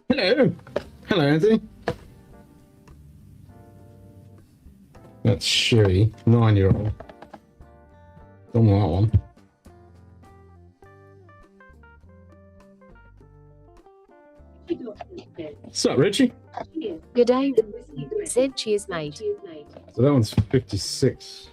Hello. Hello, Anthony. That's Sherry, 9-year-old. Don't want that one. What's up, Richie? Good day. Said cheers, mate. So that one's 56.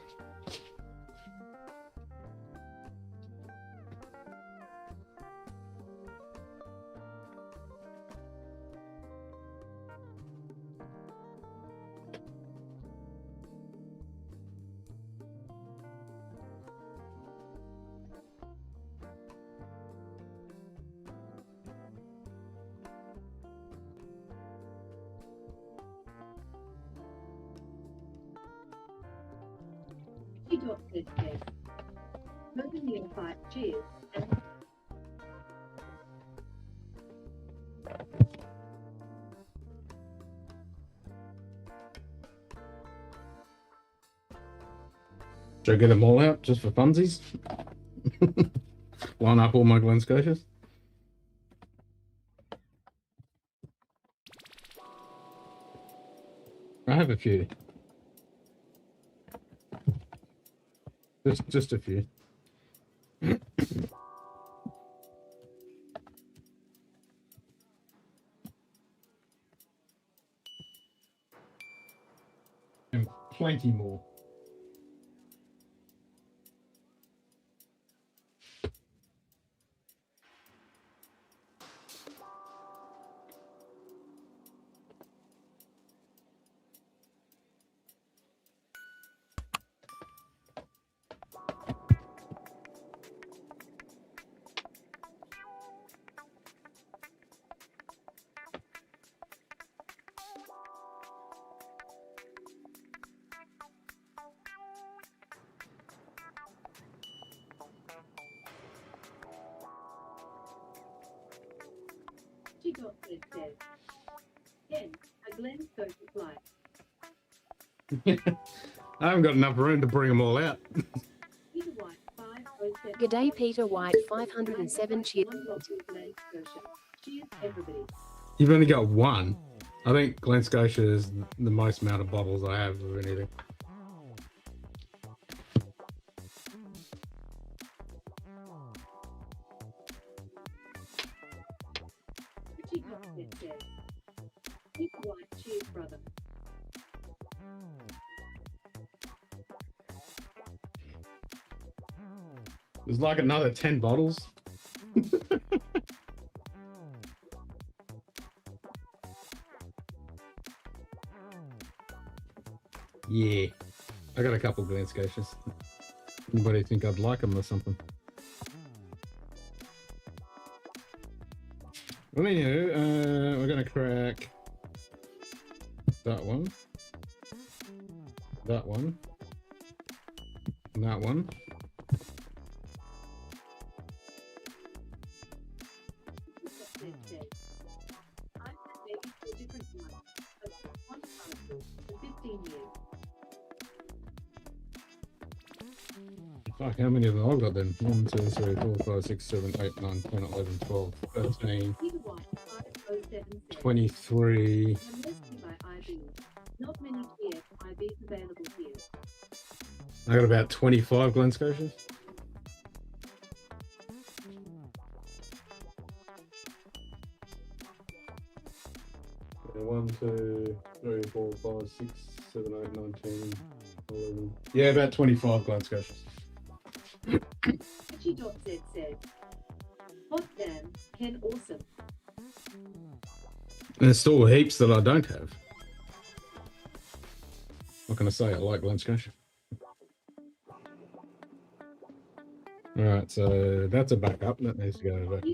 Cheers. Should I get them all out just for funsies? Line up all my Glen Scotias. I have a few. Just a few. And plenty more. A Glen Scotia flight. I haven't got enough room to bring them all out. Good day, Peter White, 507 cheers. Cheers, everybody. You've only got one. I think Glen Scotia is the most amount of bottles I have of anything. Peter White, cheers, brother. There's like another 10 bottles. Yeah. I got a couple Glen Scotias. Anybody think I'd like them or something? Well, anyway, we're going to crack that one, that one, and that one. Fuck, how many of them I've got then? 1, 2, 3, 4, 5, 6, 7, 8, 9, 10, 11, 12, 13, 23. Not many here. IBs available here. I got about 25 Glen Scotias. Yeah, 1, 2, 3, 4, 5, 6, 7, 8, 9, 10, 11. Yeah, about 25 Glen Scotias. Richie.z says, hot damn, Ken awesome. And there's still heaps that I don't have. What can I say? I like Glen Scotia. All right, so that's a backup. That needs to go back.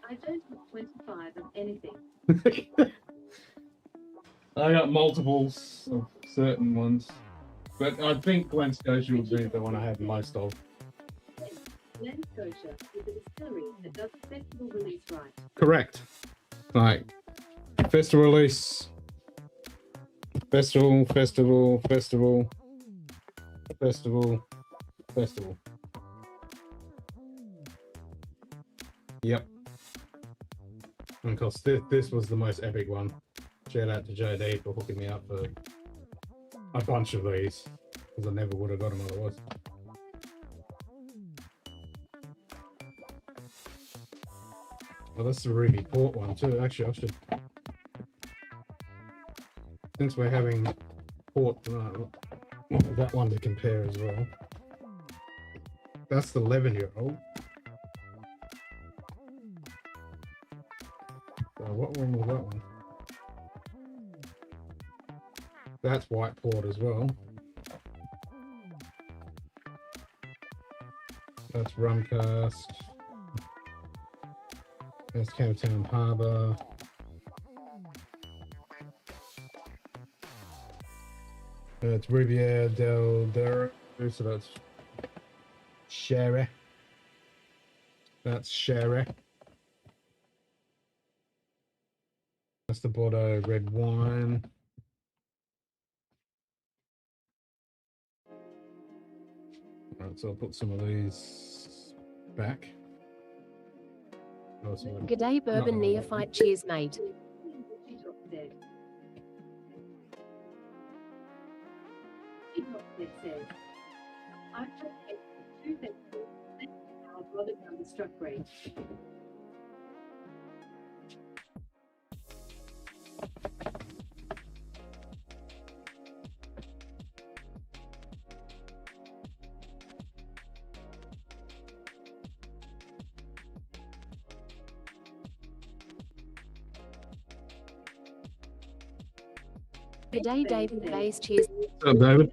I don't have 25 of anything. I got multiples of certain ones. But I think Glen Scotia would be the one I have most of. Glen Scotia is a distillery that does festival release right. Correct. Like, festival release, festival, festival, festival, festival, festival. Yep. And of course, this was the most epic one. Shout out to JD for hooking me up for a bunch of these, because I never would have got them otherwise. Well, that's the Ruby Port one too. Actually, I should, since we're having Port, that one to compare as well. That's the 11-year-old. So what one was that one? That's white port as well. That's rum cask. That's Camptown Harbour. It's Riviere del Duro, so that's sherry. That's sherry. That's the Bordeaux red wine. Right, so I'll put some of these back. Oh, G'day, bourbon neophyte. Cheers, mate. G'day, David Bass. Cheers. What's up, David?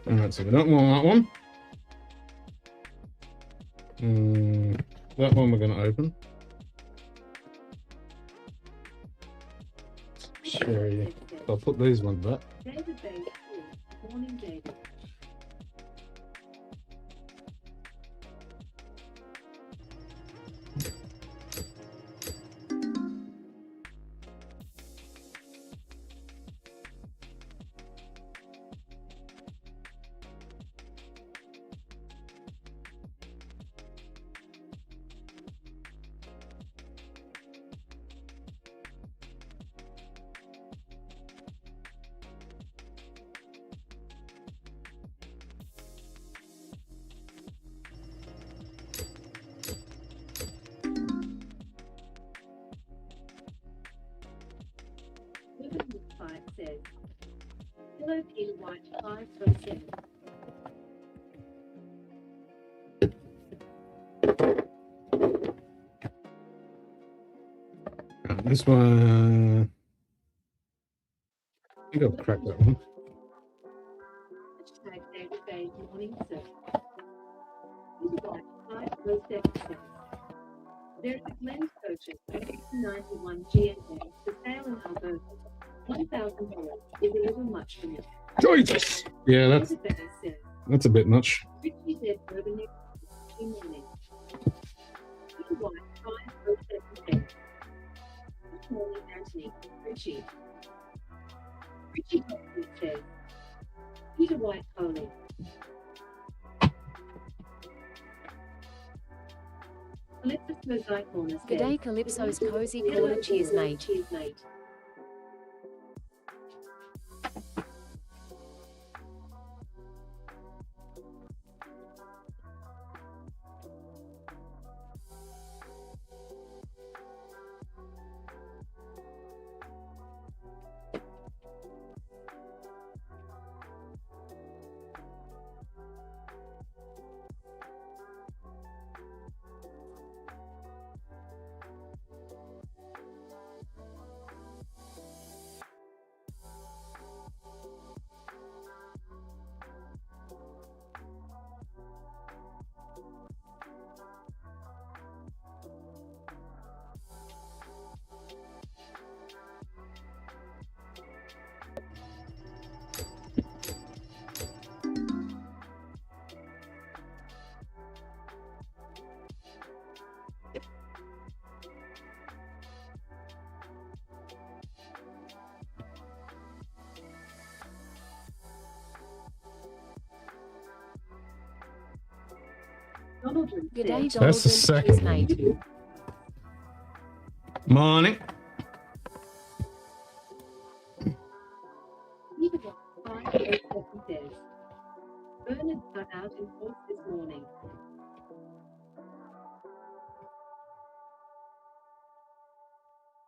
Alright, so we don't want that one. That one we're going to open. Sherry. I'll put these ones back. Morning, David. Says, hello, Peter White, 507. This one, I think I'll crack that one. Hashtag David Bay, morning, sir. Peter White, 507. There's a blend purchase of 91 GNA for sale in Alberta. $1,000 is a little much for me. Jesus! Yeah, that's a bit much. Richie said bourbon morning. Peter White, 507. Good morning, Anthony. Richie. Richie says, Peter White Holy. Calypso's Mosaic Corner. G'day, Calypso's Cozy Corner. Cheers, mate. Cheers, mate. Donaldson G'day, says, That's the Donaldson. second Cheers, one. mate. Morning. Peter Box 507 says, Bernard got out in force this morning.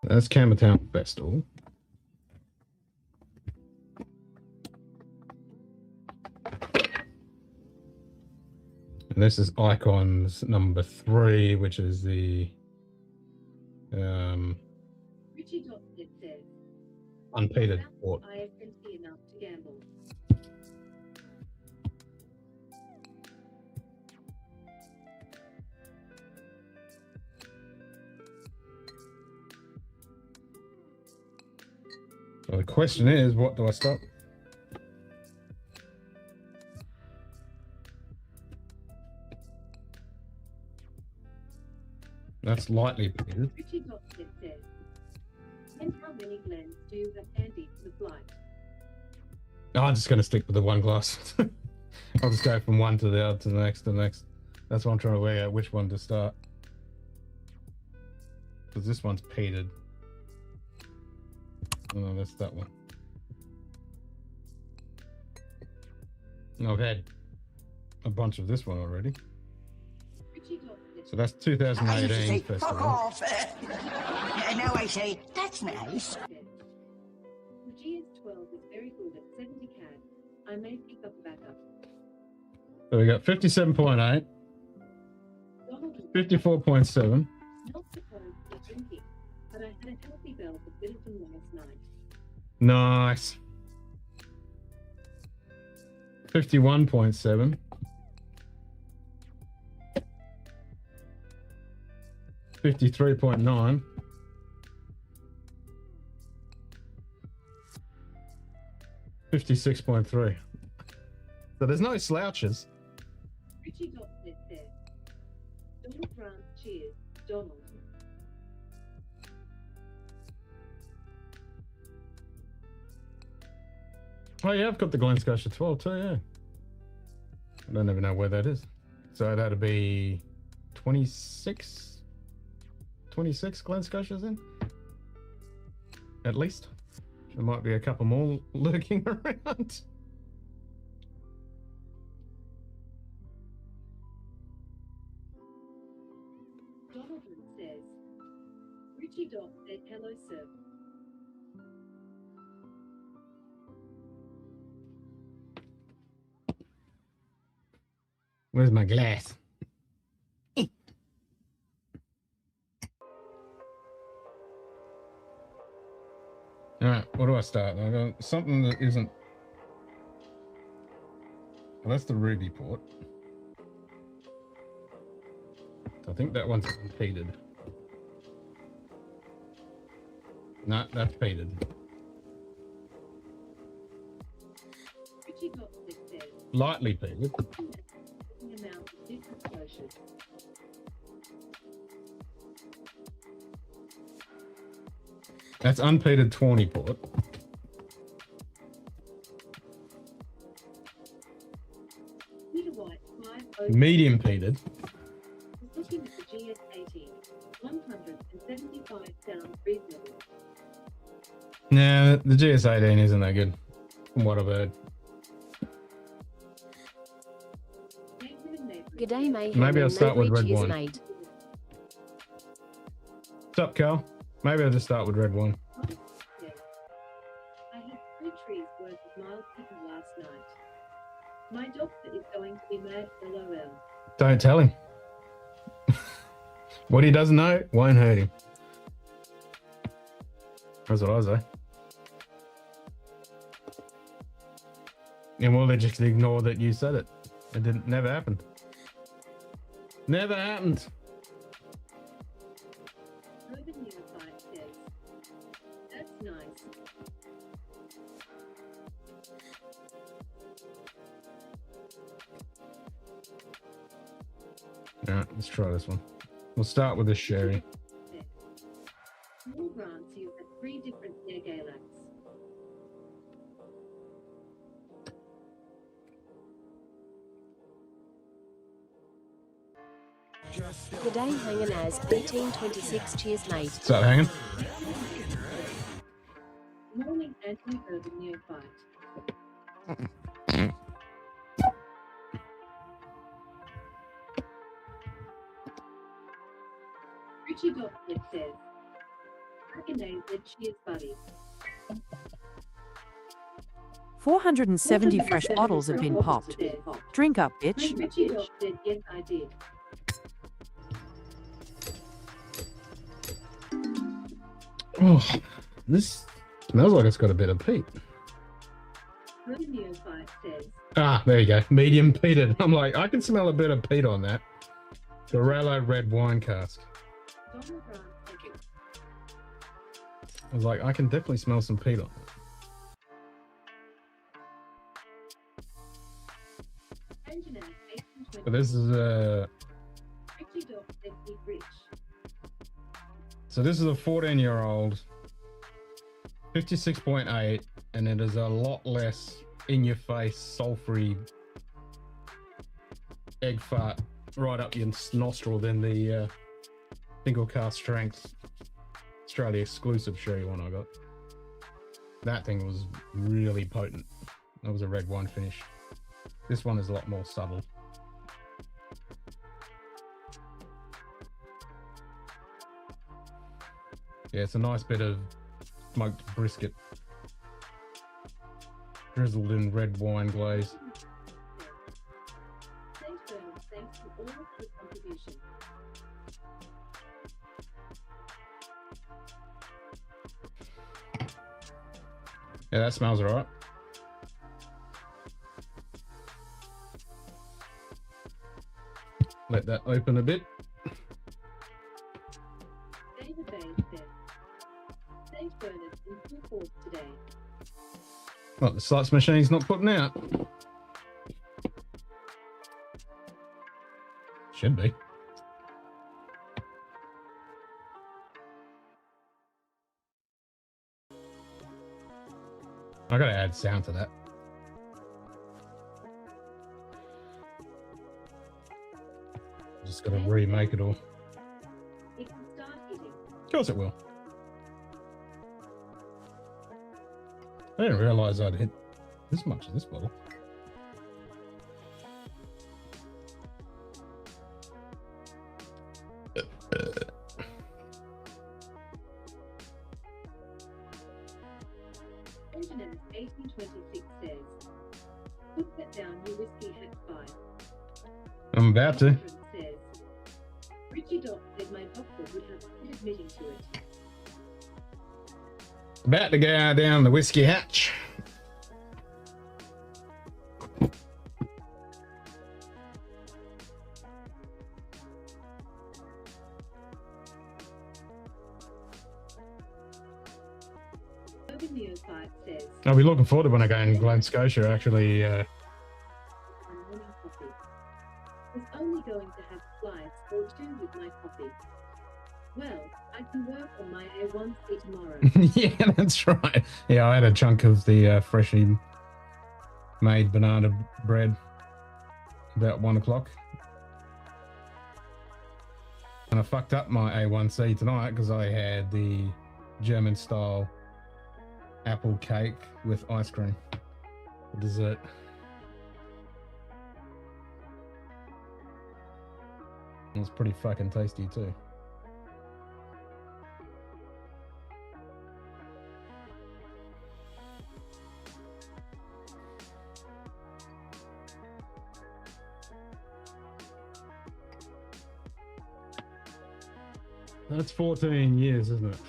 That's Campbelltown Festival. And this is Icons number 3, which is the Richie Dotnet says, unpeated port. ISNT enough to gamble. So the question is, what do I stop? That's lightly peated. Richie Dotnet says, and how many blends do you have handy for the flight? Oh, I'm just going to stick with the one glass. I'll just go from one to the other to the next to the next. That's what I'm trying to work out which one to start. Because this one's peated. Oh, no, that's that one. I've had a bunch of this one already. Richie Dotnet So that's I used to 2018 say, fuck festival. off. Now I say, that's nice. says, the GS12 is very good at 70 CAD. I may pick up backup. So we got 57.8, Donaldson 54.7, not supposed to be drinking, but I had a healthy bell of Vigilant last night. nice. 51.7, 53.9, 56.3. So there's no slouches. Richie Dotnet says, Donald Grant, cheers, Donald. Oh yeah, I've got the Glen Scotch at 12 too, yeah. I don't even know where that is. So that'd be 26 Glen Scotches in? At least. There might be a couple more lurking around. Donaldson says, Richie Dot said hello, sir. Where's my glass? Alright, what do I start? I got something that isn't. Well, that's the ruby port. I think that one's unpeated. No, that's peated. Richie Dot says, Lightly peated. the amount of different lotions. That's unpeated tawny port. Peter White, 5 Medium peated. was looking at the GS18. 175 sounds reasonable. Nah, the GS18 isn't that good, from what I've heard. Neighbour and neighbour. G'day, mate. Maybe I'll start with red Cheers, wine. mate. What's up, Cal? Maybe I'll just start with red wine. Yes. I had 3 trees worth of mild pepper last night. My doctor is going to be mad, LOL. Don't tell him. What he doesn't know won't hurt him. That's what I say. And we'll just ignore that you said it. It didn't. Never happened. Never happened. Urban Unified says, that's nice. All right, let's try this one. We'll start with this sherry. Small grants you at 3 different Negalax. The day hanging as 1826. Cheers, mate. Start hanging. Morning anti-urban neophyte. Richie Dotnet says, Recognize that cheers, buddy. 470 fresh bottles have been popped. Drink up, bitch. Richie Dotnet, yes, I did. Oh, this smells like it's got a bit of peat. Urban neophyte says, Ah, there you go. Medium peated. I'm like, I can smell a bit of peat on that. Gorello red wine cask. Donald Grant, thank you. I was like, I can definitely smell some peat on it. Anjanette, 1820. But this is Richie Dotnet, be rich. so this is a 14-year-old, 56.8, and it is a lot less in your face, sulfury egg fart right up your nostril than the single cast strength Australia exclusive sherry one I got. That thing was really potent. That was a red wine finish. This one is a lot more subtle. Yeah, it's a nice bit of smoked brisket drizzled in red wine glaze. Thanks, Bernard. Thanks for all of your contribution. Yeah, that smells alright. Let that open a bit. David Bay says, thanks, Bernard, in full force today. What, the sluts machine's not putting out? Should be. I gotta add sound to that. Just gotta remake it all. It can start hitting. Of course it will. I didn't realise I'd hit this much of this bottle. Anjanette, 1826 says, put that down, you whiskey hat 5. I'm about to. Says, Richie Doc said my doctor would have quit admitting to it. About to go down the whiskey hatch. Urban Neophyte says, I'll be looking forward to when I go in Glen Scotia actually. my morning coffee. Was only going to have slice or 2 with my coffee. Well, I can work on my A1C tomorrow. Yeah, that's right. Yeah, I had a chunk of the freshly made banana bread about 1 o'clock. And I fucked up my A1C tonight because I had the German style apple cake with ice cream for dessert. It was pretty fucking tasty too. That's 14 years, isn't it?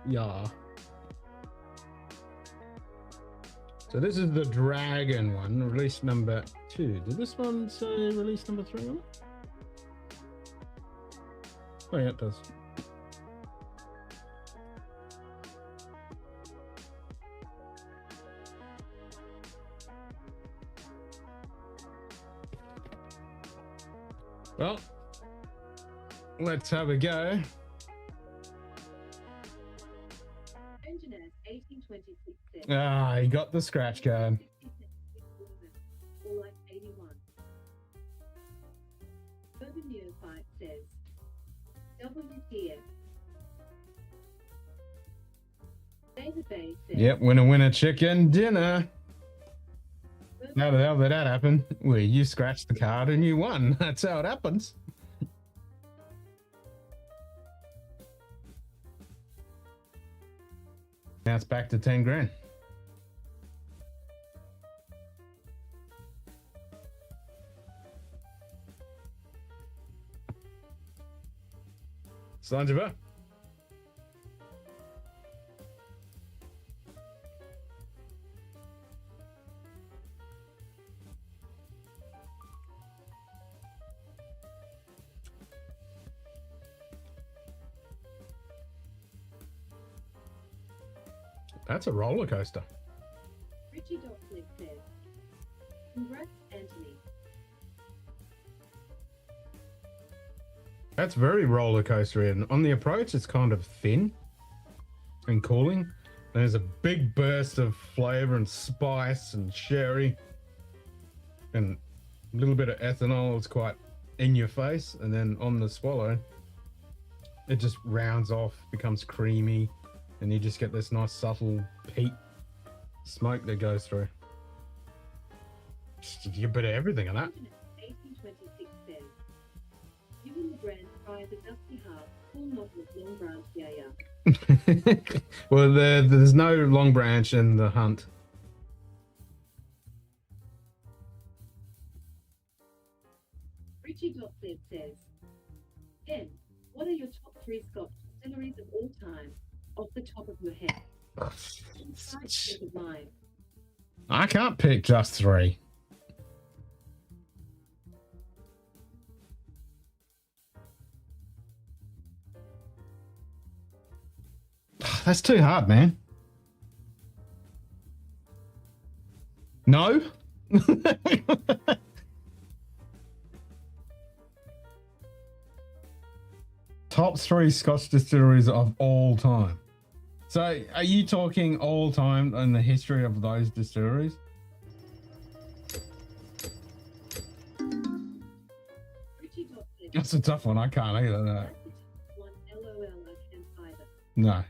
Yeah. So this is the Dragon one, release number 2. Did this one say release number 3 on it? Oh yeah, it does. Well, let's have a go. Anjanette, 1826 says, Ah, he got the scratch card. 50 cents, or like 81. Urban Neophyte says, Yep, winner, chicken dinner. How the hell did that happen? Well, you scratched the card and you won. That's how it happens. Now it's back to 10 grand. Sanjaba. That's a roller coaster. Richie Dotflip says, congrats, Anthony. That's very roller coaster. And on the approach, it's kind of thin and cooling. There's a big burst of flavor and spice and sherry and a little bit of ethanol. It's quite in your face. And then on the swallow, it just rounds off, becomes creamy. And you just get this nice subtle peat smoke that goes through. Just you get a bit of everything in that. 1826 says, you and the brand try the dusty heart, full novel of Long Branch Yaya. Well, there's no Long Branch in the hunt. Richie Dotflip says, Ken, what are your top 3 Scotch distilleries of all time? Off the top of your head. I can't pick just 3. That's too hard, man. No? Top 3 Scotch distilleries of all time. So, are you talking all time in the history of those distilleries? That's a tough one. I can't either. No. No.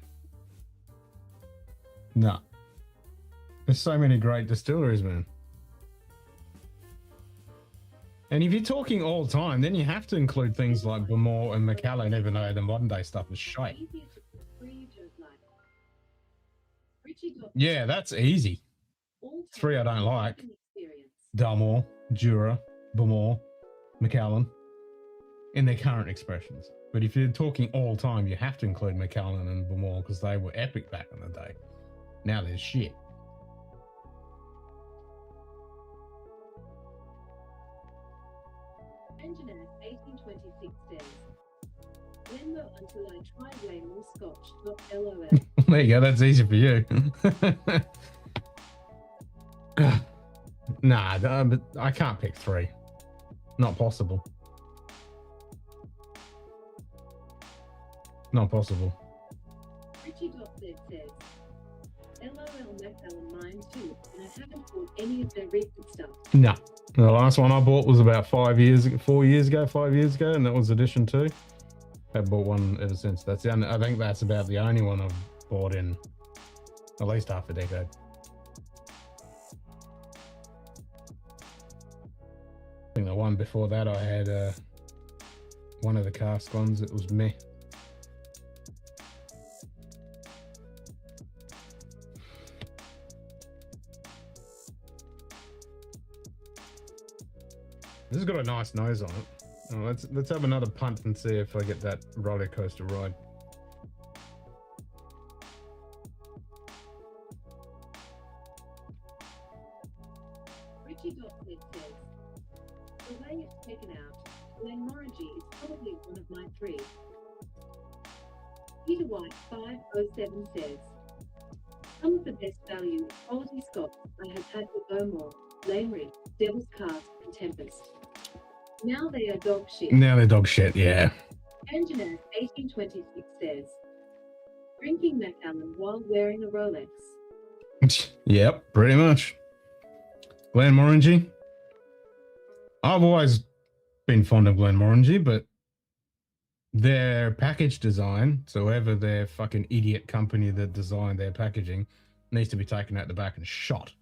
No. There's so many great distilleries, man. And if you're talking all time, then you have to include things like Bamor and Macallan, even though the modern day stuff is shite. Yeah, that's easy. 3 I don't like. Dalmore, Jura, Bamor, Macallan, in their current expressions. But if you're talking all time, you have to include Macallan and Bamor because they were epic back in the day. Now there's shit. Engineer 1826 says, Glenmo until I try way more Scotch, not LOL. There you go, that's easy for you. Nah, but I can't pick 3. Not possible. Not possible. Richie Dotflip says, LOL Macallan mine too, and I haven't bought any of their recent stuff. No. The last one I bought was about 4 years ago, and that was edition 2. I've bought one ever since. That's the only, I think that's about the only one I've bought in at least half a decade. I think the one before that I had one of the cask ones. It was meh. This has got a nice nose on it. Oh, let's have another punt and see if I get that roller coaster ride. Richie Dotflip says, the way it's taken out, Glenmorangie is probably one of my 3. Peter White 507 says, some of the best value quality Scotch I have had with Bowmore, Lanery, Devil's Cast, and Tempest. Now they are dog shit. Now they're dog shit, yeah. Engineer 1826 says, drinking Macallan while wearing a Rolex. Yep, pretty much. Glenmorangie. I've always been fond of Glenmorangie, but their package design, so whoever their fucking idiot company that designed their packaging, needs to be taken out the back and shot.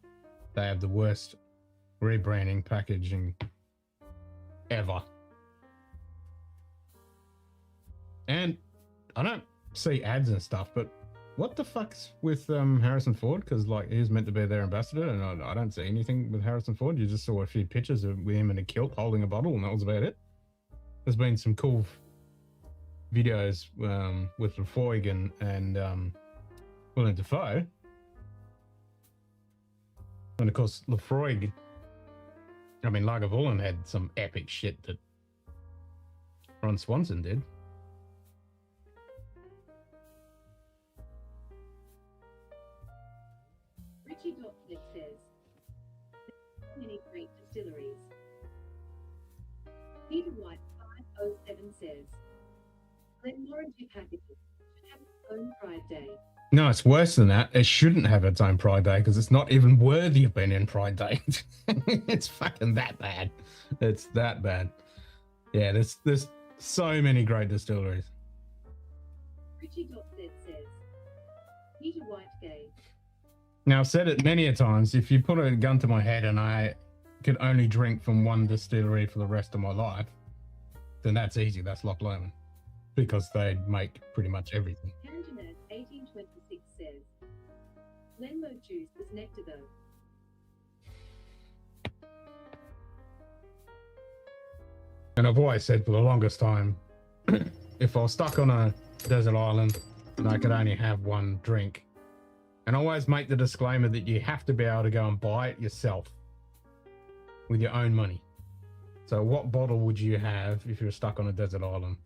They have the worst rebranding packaging ever. And I don't see ads and stuff, but what the fuck's with Harrison Ford? Because like he's meant to be their ambassador, and I don't see anything with Harrison Ford. You just saw a few pictures of with him in a kilt holding a bottle, and that was about it. There's been some cool videos with Lafroig and Willem Dafoe, and of course Lafroig. I mean, Lagavulin had some epic shit that Ron Swanson did. Richie Dotnet says, "There are many great distilleries." Peter White 507 says, "Glenmorangie packaging should have its own Pride Day." No, it's worse than that. It shouldn't have its own Pride Day because it's not even worthy of being in Pride Day. It's fucking that bad. It's that bad. Yeah, there's so many great distilleries. Richie Dotnet says, "Peter White gay." Now, I've said it many a times. If you put a gun to my head and I could only drink from one distillery for the rest of my life, then that's easy. That's Loch Lomond because they make pretty much everything. Cantonad 1826 says, "Glenmo juice is nectar though." And I've always said for the longest time, if I was stuck on a desert island and I could only have one drink, and always make the disclaimer that you have to be able to go and buy it yourself with your own money. So what bottle would you have if you're stuck on a desert island?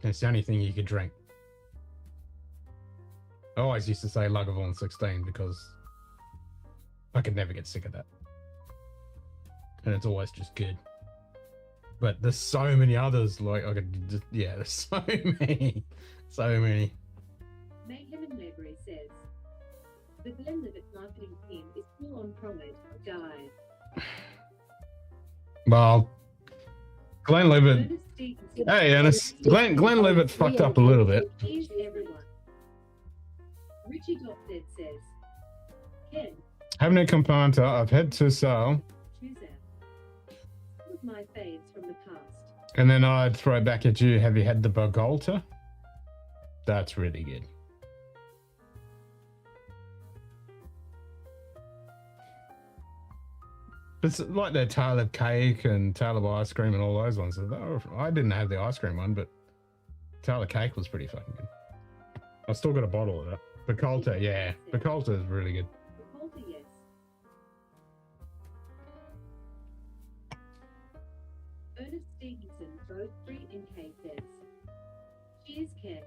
And it's the only thing you could drink. I always used to say Lagavulin 16 because I could never get sick of that. And it's always just good. But there's so many others, like I could just, yeah, there's so many. So many. Mayhem and Maybury says, "The Glenlivet marketing team is full on pride. Die." Well, Glenlivet. Ernest Stevenson. Hey, Ernest. Glenlivet fucked up a little bit. Cheers everyone. Richie Dotnet says, "Ken, Haven't a component. I've had to sell. choose out. Some of my faves from the past." And then I'd throw it back at you. Have you had the Bogolta? That's really good. It's like the tail of cake and tail of ice cream and all those ones. I didn't have the ice cream one, but tail of cake was pretty fucking good. I've still got a bottle of that. Bogolta, yeah. Bogolta is really good. Walter, yes. Ernest Stevenson, both 3 NK says, "Cheers, Ken."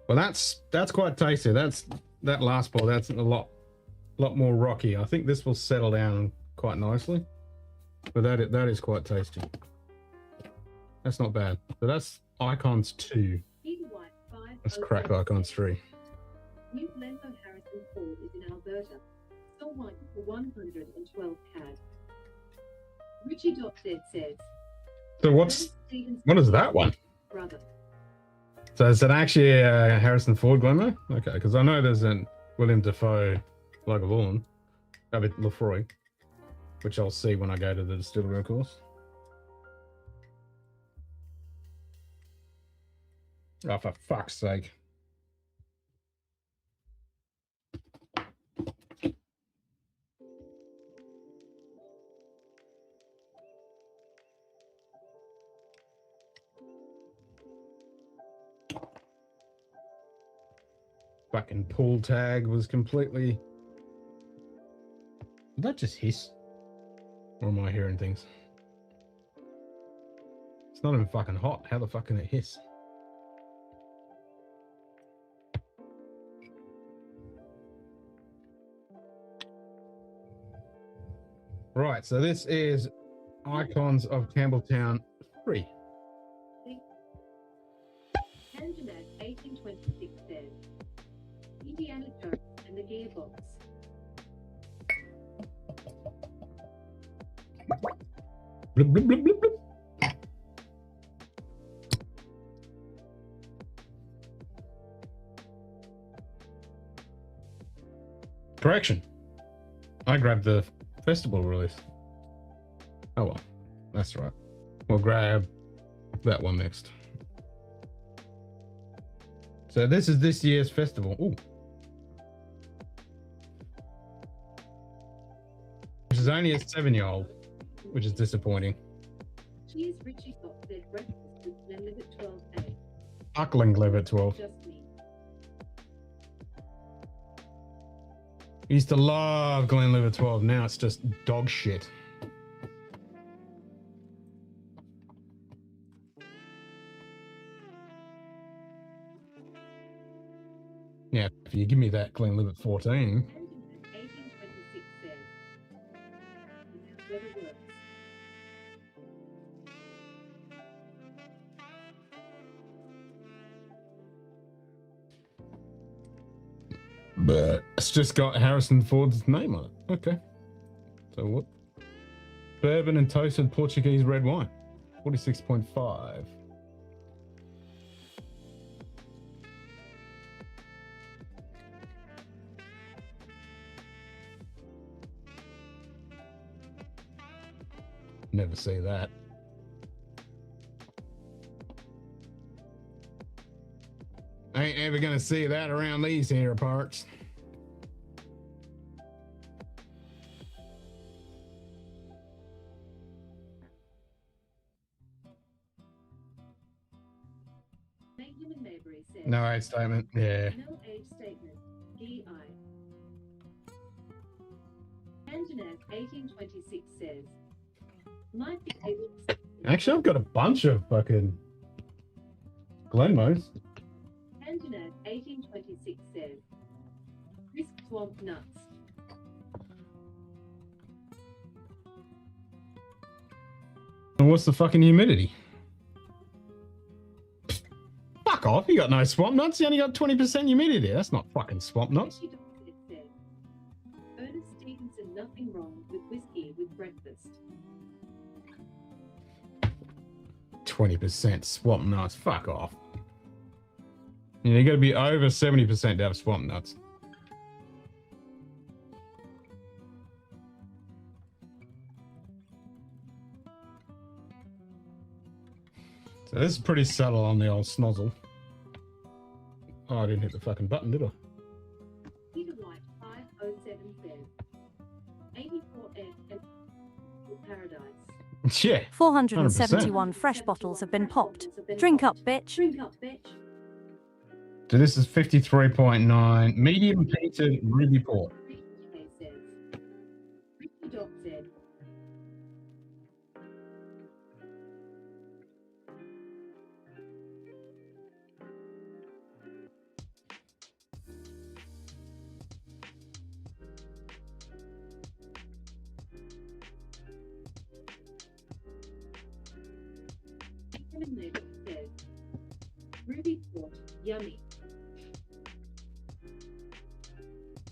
Well, that's quite tasty. That last ball. That's a lot more rocky. I think this will settle down quite nicely, but that is quite tasty. That's not bad. But that's Icons 2. Peter White 5. Let's crack Icons 3. New Glencoe Harrison Ford is in Alberta. Still one for 112 CAD. Richie Dotnet says, So what is that one? "Brother." So is it actually a Harrison Ford Glenmo? Okay, because I know there's a William Dafoe Lagavulin, a bit Lafroig, which I'll see when I go to the distillery, of course. Oh, for fuck's sake. Fucking pull tag was completely... Did that just hiss? Or am I hearing things? It's not even fucking hot. How the fuck can it hiss? Right, so this is Icons of Campbelltown 3. Cantonad 1826 says, "Indiana Jones and the Gearbox." Blub, blub, blub, blub, blub. Correction. I grabbed the festival release. Oh well, that's right. We'll grab that one next. So this is this year's festival. Ooh. Which is only a 7-year-old, which is disappointing. Cheers, Richie got their breakfast with Glenlivet 12A. Huckling Glenlivet 12. Just me. I used to love Glenlivet 12. Now it's just dog shit. Yeah, if you give me that Glenlivet 14. 1826 says. Without better words. But it's just got Harrison Ford's name on it. Okay. So what? Bourbon and toasted Portuguese red wine. 46.5. Never see that. I ain't ever gonna see that around these here parts. Benjamin Maybury says. No age statement. Yeah. No age statement. DI. Anjanaz 1826 says. Might be able to. Actually, I've got a bunch of fucking Glenmos. Anjanaz 1826 says. Crisp swamp nuts. And what's the fucking humidity? Fuck off, you got no swamp nuts, you only got 20% humidity. That's not fucking swamp nuts. Richie Dawson says. Ernest Stevenson, nothing wrong with whiskey with breakfast. 20% swamp nuts, fuck off. You gotta be over 70% to have swamp nuts. So this is pretty subtle on the old snozzle. Oh, I didn't hit the fucking button, did I? Peter White 507 says. 84F and Paradise. Yeah. 471 fresh bottles have been popped. Drink up, bitch. Drink up, bitch. So this is 53.9 medium peated ruby port. Richie says. Richie Dog said. Benjamin Maybury says. Ruby Port, yummy.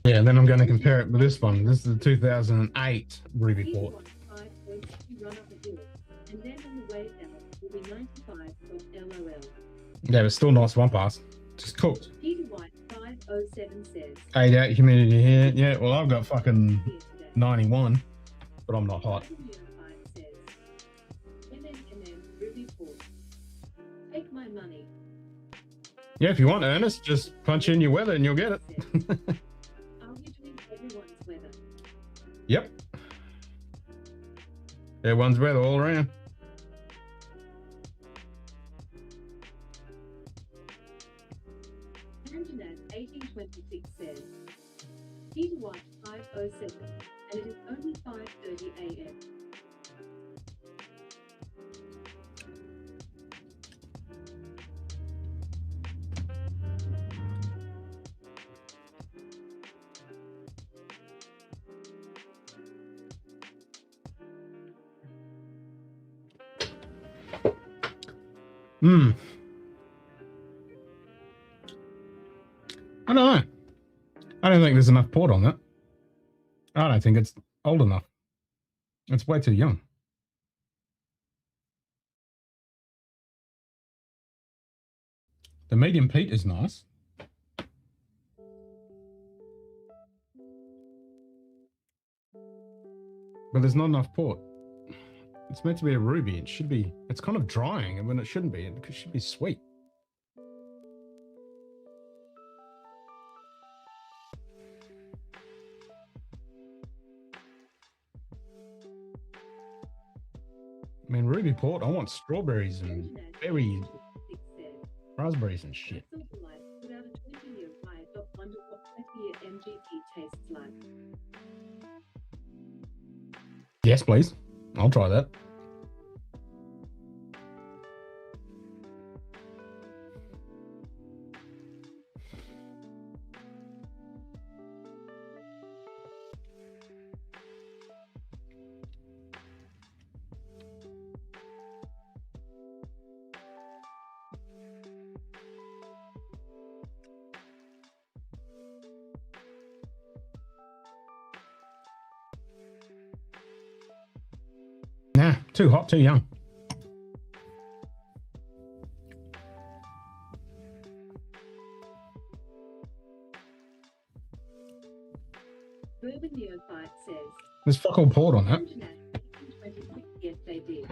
Yeah, and then I'm going to compare it with this one. This is the 2008 ruby Peter port. White 5 goes to run up a hill, and then on the way down will be 95 LOL. Yeah, but still not swamp ass. Just cooked. Peter White 507 says. 88 humidity here. Yeah, well, I've got fucking Here today. 91, but I'm not hot. Says, Ruby Port. Take my money. Yeah, if you want, Ernest, just punch in your weather and you'll get it. I'll be doing everyone's weather. Yep. Everyone's weather all around. Anjanaz 1826 says, Peter White 507, and it is only 5:30 a.m. I don't know. I don't think there's enough port on that. I don't think it's old enough. It's way too young. The medium peat is nice. But there's not enough port. It's meant to be a ruby. It should be. It's kind of drying, and when it shouldn't be, it should be sweet. I mean, ruby port. I want strawberries and berries, raspberries and shit. Put out a 20-year guide of wonder what 20-year MGP tastes like. Yes, please. I'll try that. Nah, too hot, too young. Bourbon Neophyte says, There's fuck all port on that. 26, yes they did.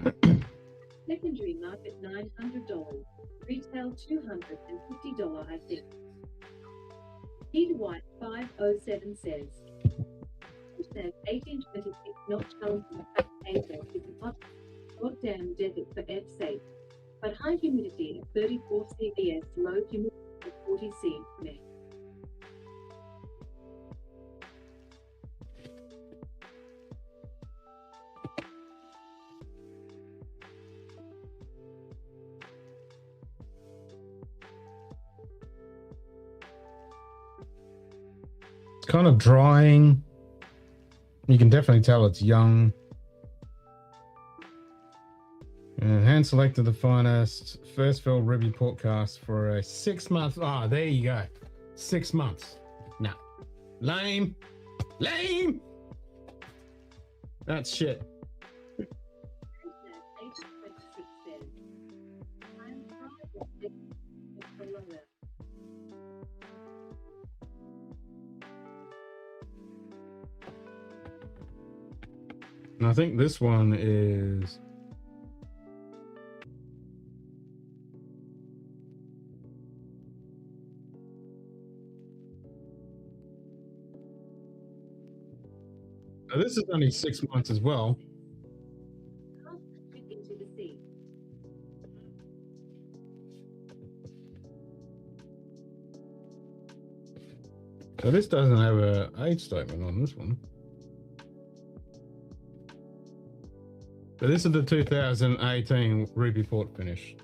Secondary market $900. Retail $250, I think. Peter White 507 says, 1826 not challenging paper is not goddamn desert for F's sake, but high humidity at 34 CBS, low humidity at 40 C. Meh. It's kind of drying. You can definitely tell it's young. Hand selected the finest first fill ruby port cast for a 6 month. Ah, there you go. 6 months. Nah. Lame. Lame. That's shit. And I think this one is. Now this is only 6 months as well. Into the sea. So this doesn't have a age statement on this one. So this is the 2018 ruby port finish.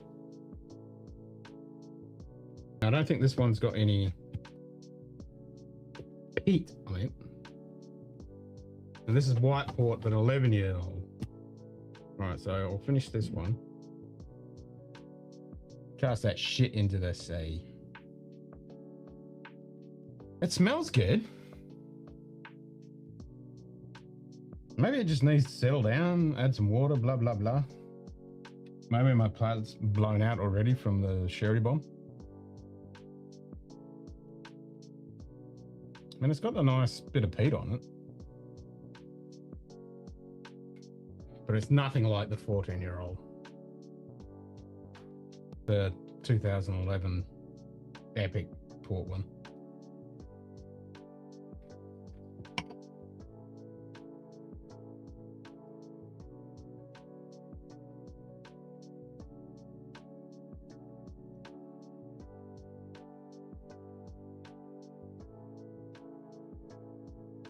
I don't think this one's got any peat on it. And this is white port, but 11-year-old. Right, so I'll finish this one. Cast that shit into the sea. It smells good. Maybe it just needs to settle down, add some water, blah, blah, blah. Maybe my plate's blown out already from the sherry bomb. I mean, it's got a nice bit of peat on it. But it's nothing like the 14-year-old. The 2011 epic port one.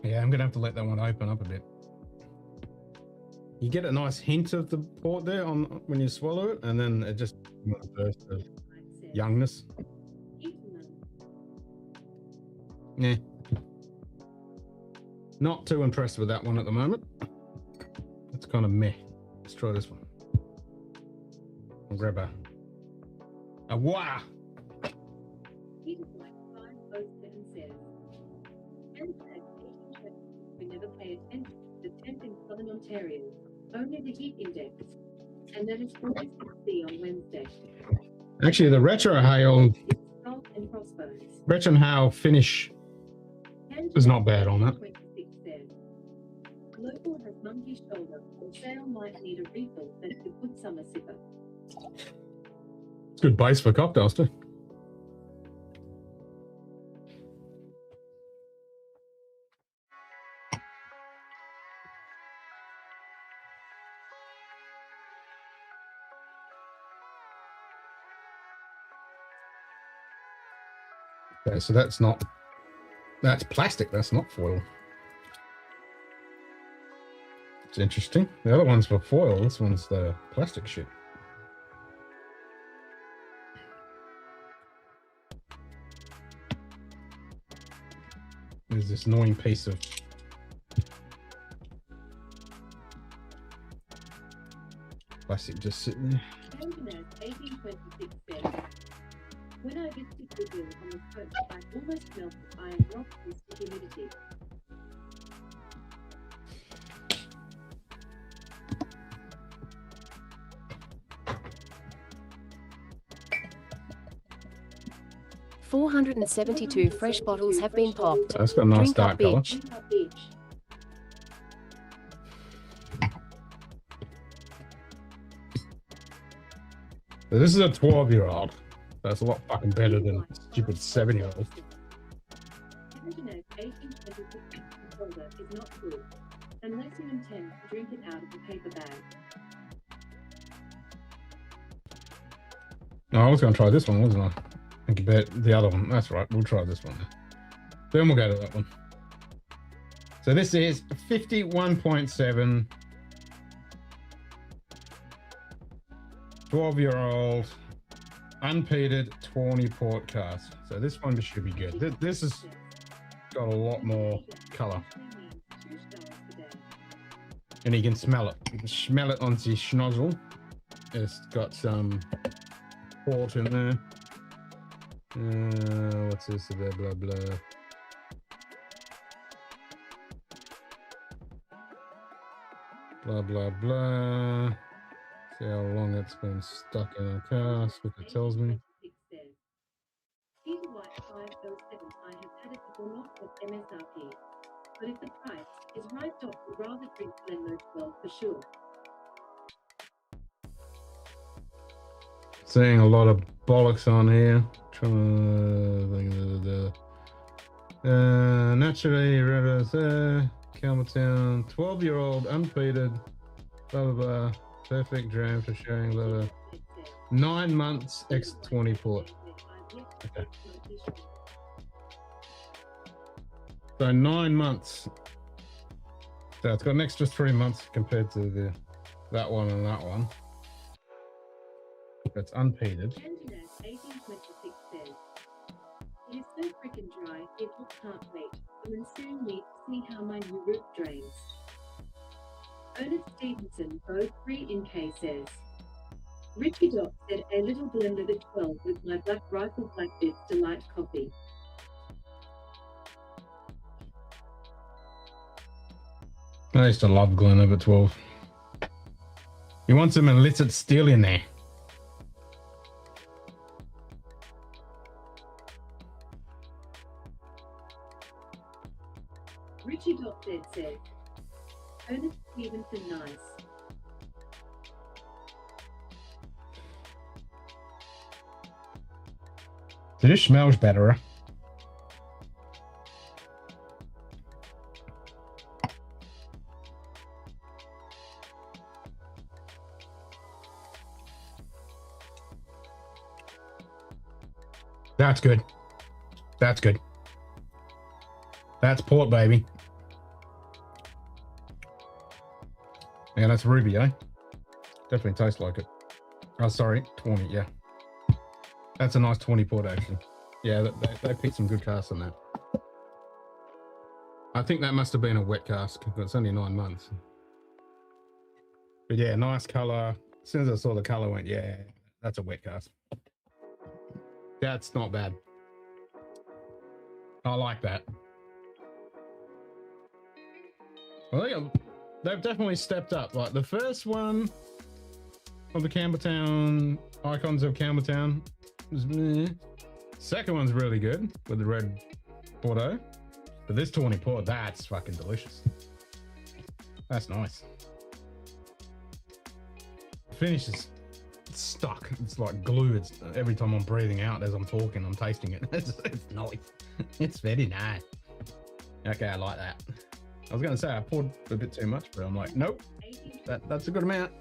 Yeah, I'm gonna have to let that one open up a bit. You get a nice hint of the port there on when you swallow it, and then it just a burst of youngness. Yeah. Not too impressed with that one at the moment. It's kind of meh. Let's try this one. I'll grab a wah. We never pay attention to the temp in Southern Ontario, only the heat index, and then it's 46 C on Wednesday. Actually, the retro hail finish is not bad on that. Local has monkey shoulder. The sale might need a refill, but it's a good summer sipper. It's good base for cocktails too. Okay, so that's plastic, that's not foil. It's interesting. The other one's for foil, this one's the plastic shit. There's this annoying piece of plastic just sitting there. Cantonese 1826 says, when I visited Brazil on the coast, I almost melted iron rock with the humidity. $472 fresh bottles have been popped. That's got a nice Drink up, dark colour. bitch. This is a 12-year-old. That's a lot fucking better than stupid 7-year-old. Cantonese 1826 folder is not good, unless you intend to drink it out of a paper bag. No, I was going to try this one, wasn't I? Think about the other one. That's right. We'll try this one. Then we'll go to that one. So this is 51.7. 12-year-old unpeated tawny port cask. So this one should be good. This has got a lot more colour. And you can smell it. You can smell it on the schnozzle. It's got some port in there. What's this? Blah, blah, blah. Blah, blah, blah. See how long it's been stuck in a cask, if it tells me. Peter White 507, I have had it before not with MSRP. But if the price is right off, would rather drink Glenlo 12 for sure. Seeing a lot of bollocks on here. Naturally, Campbelltown, 12-year-old, unpeated, blah, blah, blah. Perfect dram for sharing, blah, blah. 9 months, X20 port. Okay. So 9 months. So it's got an extra 3 months compared to that one and that one. That's unpeated. Cantonese 1826 says, it is so frickin' dry, it can't wait. I will soon need to see how my new roof drains. Ernest Stevenson, both 3 in K says, Richie Doc said a little blend of the 12 with my black rifle black bits delight coffee. I used to love Glenlivet 12. You want some illicit steel in there. Richie Doc said, Ernest Stevenson nice. It just smells better. That's good. That's good. That's port, baby. Yeah, that's ruby, eh? Definitely tastes like it. Oh, sorry, 20, yeah. That's a nice 20 port, actually. Yeah, they picked some good casks on that. I think that must have been a wet cask, because it's only 9 months. But yeah, nice colour. As soon as I saw the colour, I went, yeah, that's a wet cask. That's not bad. I like that. Well, they've definitely stepped up. Like the first one of the Campbelltown, Icons of Campbelltown, was meh. Second one's really good with the red Bordeaux. But this tawny port, that's fucking delicious. That's nice. The finish is stuck. It's like glue. It's every time I'm breathing out as I'm talking, I'm tasting it. It's nice. It's very nice. Okay, I like that. I was going to say I poured a bit too much, but I'm like, nope. That's a good amount.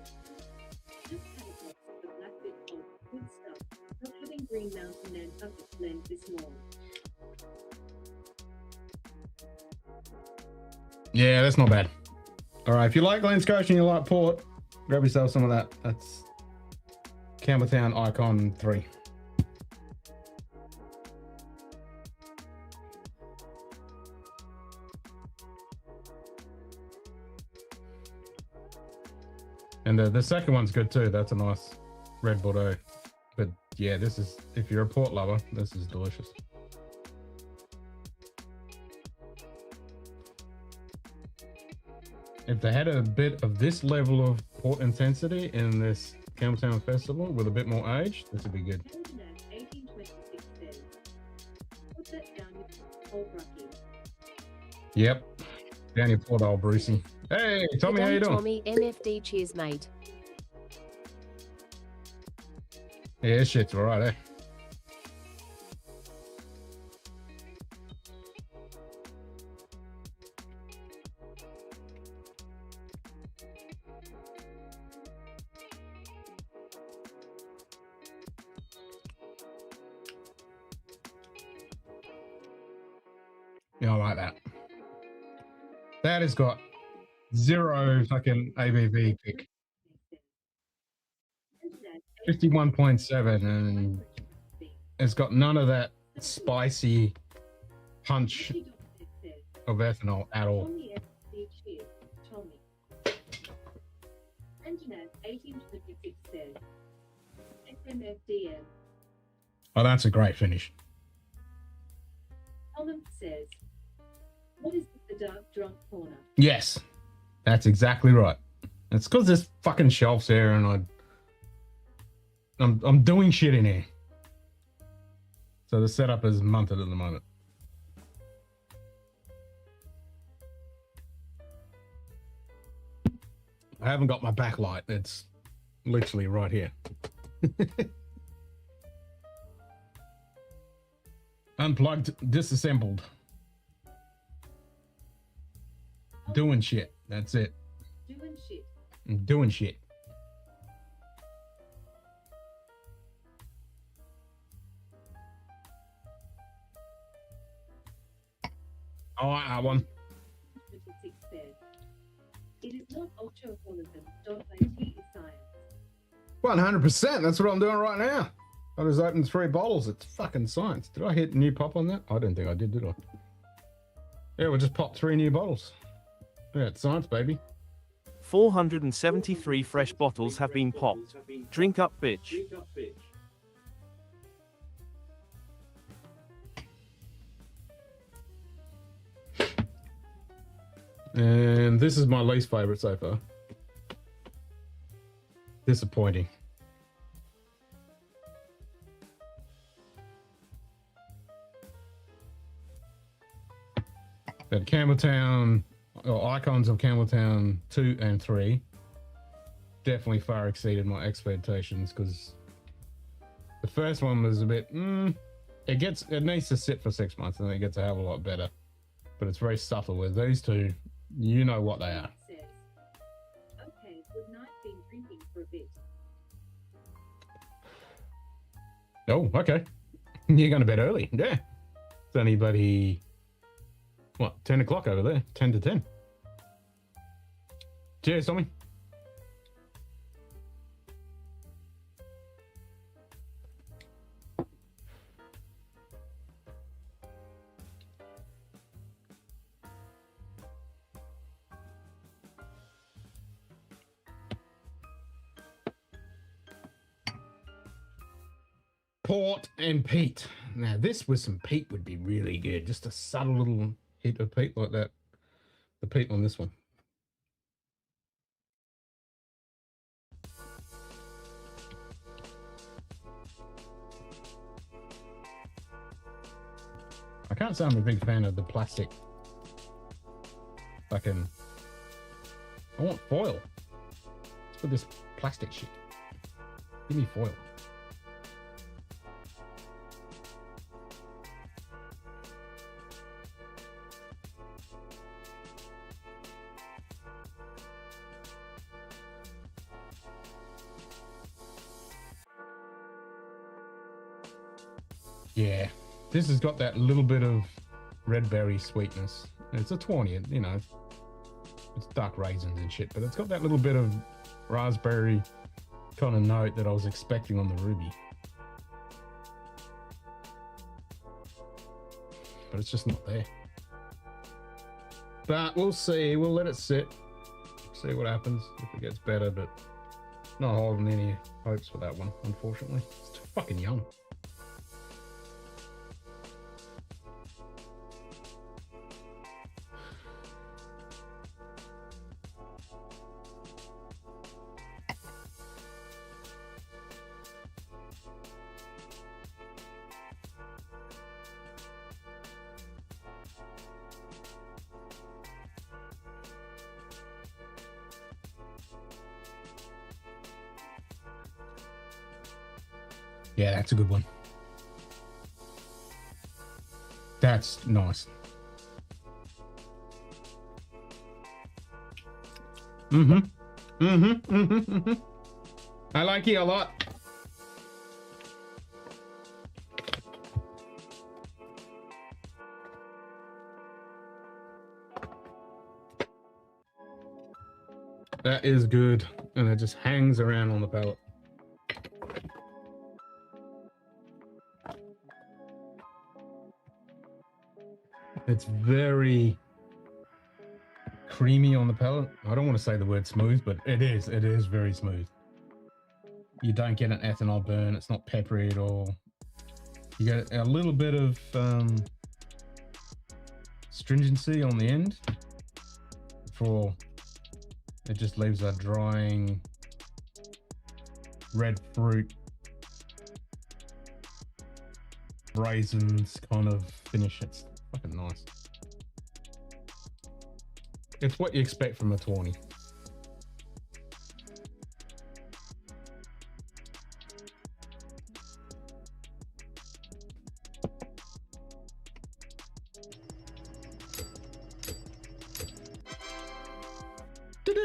Just had a box of the black bit of good stuff. Not having Green Mountain and Bucket blend this morning. Yeah, that's not bad. All right, if you like Glen Scotch and you like port, grab yourself some of that. That's Campbelltown Icon 3. And the second one's good too. That's a nice red Bordeaux. But yeah, this is, if you're a port lover, this is delicious. If they had a bit of this level of port intensity in this Campbelltown Festival with a bit more age, this would be good. 1826 says, put that down your old Rocky. Yep. Down your port, old Brucey. Hey, Tommy, how you doing? Tommy, MFD, cheers, mate. Yeah, this shit's alright, eh? Yeah, I like that. That has got 0 fucking ABV kick. 51.7, and it's got none of that spicy punch of ethanol at all. Tommy FD, cheers, Tommy. Anjanette 1826 says, SMFDM. Oh, that's a great finish. Colin says, what is the dark drunk corner? Yes, that's exactly right. It's because there's fucking shelves here, and I'm doing shit in here. So the setup is Munted at the moment. I haven't got my backlight. It's literally right here. Unplugged, disassembled. Doing shit. That's it. Doing shit. I'm doing shit. I like that one. 26 says, it is not ultra-alcoholism. Tea is science. 100%. That's what I'm doing right now. I just opened 3 bottles. It's fucking science. Did I hit new pop on that? I didn't think I did I? Yeah, we just popped 3 new bottles. Yeah, it's science, baby. 473 fresh bottles have been popped. Drink up, bitch. And this is my least favorite so far. Disappointing. But Campbelltown, or Icons of Campbelltown 2 and 3 definitely far exceeded my expectations, because the first one was a bit, it needs to sit for 6 months and then it gets a hell of a lot better. But it's very subtle. With these two, you know what they are. Says, okay, good night, been drinking for a bit. Oh, okay. You're going to bed early. Yeah. It's only bloody, what, 10 o'clock over there. 10 to 10. Cheers, Tommy. Port and peat. Now this with some peat would be really good. Just a subtle little hit of peat like that. The peat on this one. I can't say I'm a big fan of the plastic fucking I want foil. Let's put this plastic shit. Give me foil. Yeah, this has got that little bit of red berry sweetness. It's a 20, you know, it's dark raisins and shit, but it's got that little bit of raspberry kind of note that I was expecting on the ruby. But it's just not there. But we'll see, we'll let it sit, see what happens, if it gets better, but not holding any hopes for that one, unfortunately. It's too fucking young. Yeah, that's a good one. That's nice. I like it a lot. That is good, and it just hangs around on the palate. It's very creamy on the palate. I don't want to say the word smooth, but it is very smooth. You don't get an ethanol burn. It's not peppery at all. You get a little bit of stringency on the end before it just leaves a drying red fruit, raisins kind of finish. It's fucking nice. It's what you expect from a 20. Ta-da!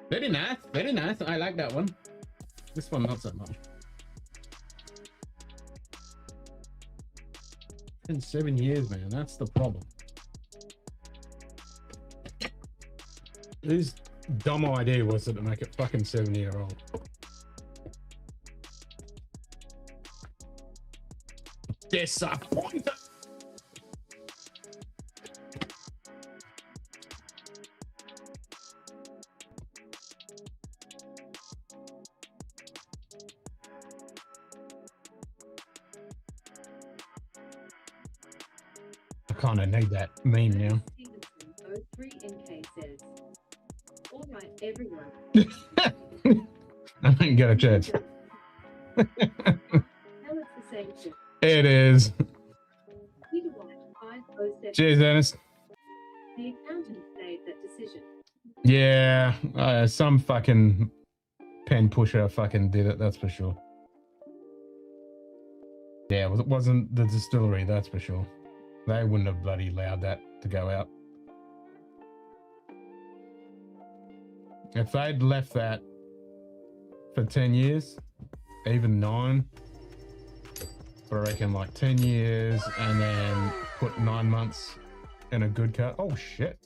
Very nice, very nice. I like that one. This one not so much. It's been 7 years, man. That's the problem. Whose dumb idea was it to make it fucking 7-year-old? Disappointed. I kind of need that meme now. Stevenson 03NK says, all right, everyone. I didn't get a chance. Hell, it's the same shit. It is. Peter White, 507. Cheers, Ernest. The accountant made that decision. Yeah, some fucking pen pusher fucking did it, that's for sure. Yeah, it wasn't the distillery, that's for sure. They wouldn't have bloody allowed that to go out. If they'd left that for 10 years, even 9, but I reckon like 10 years and then put 9 months in a good cut. Oh shit.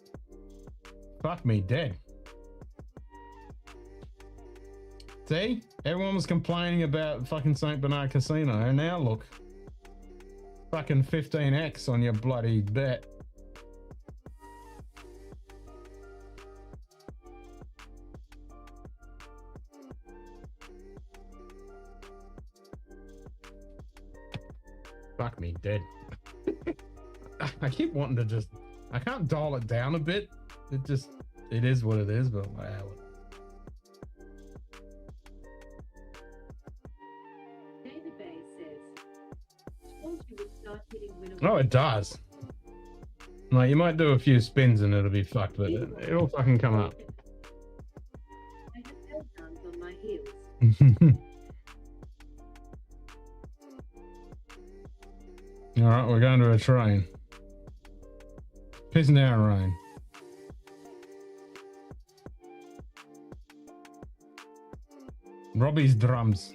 Fuck me dead. See? Everyone was complaining about fucking St. Bernard Casino, and now look. Fucking 15x on your bloody bet. Fuck me dead. I keep wanting to just, I can't dial it down a bit. It is what it is, but wow. David Bay says, told you would start hitting women Oh, it does. Like, you might do a few spins and it'll be fucked, but it'll fucking come up. I have hellhounds on my heels. Alright, we're going to a train. Pissing down rain. Robbie's drums.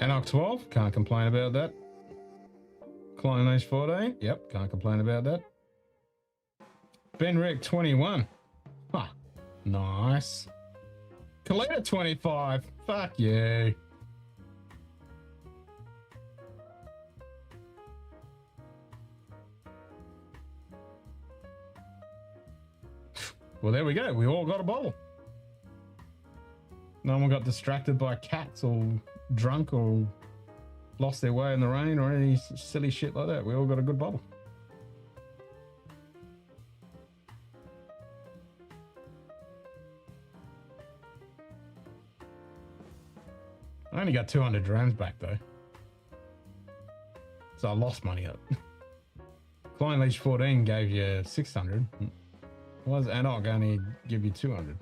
Enoch 12, can't complain about that. Client age 14, yep, can't complain about that. Ben Rick 21, huh, nice. Kalita 25, fuck you. Well, there we go, we all got a bottle. No one got distracted by cats or drunk or lost their way in the rain or any silly shit like that. We all got a good bottle. I only got 200 drams back though, so I lost money up. Client Leash 14 gave you 600. Why does Anog only give you 200?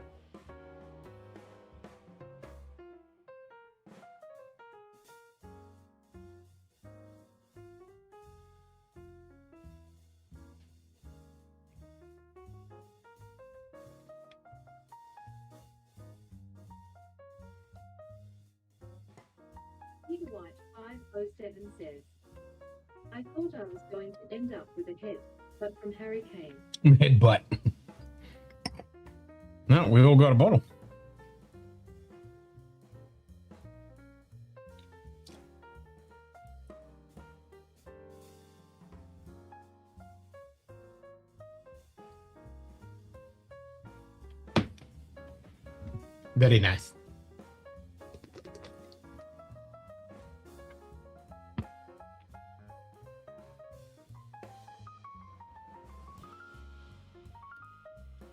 Peter White 507 says, I thought I was going to end up with a head, but from Harry Kane. Headbutt. No, we all got a bottle. Very nice.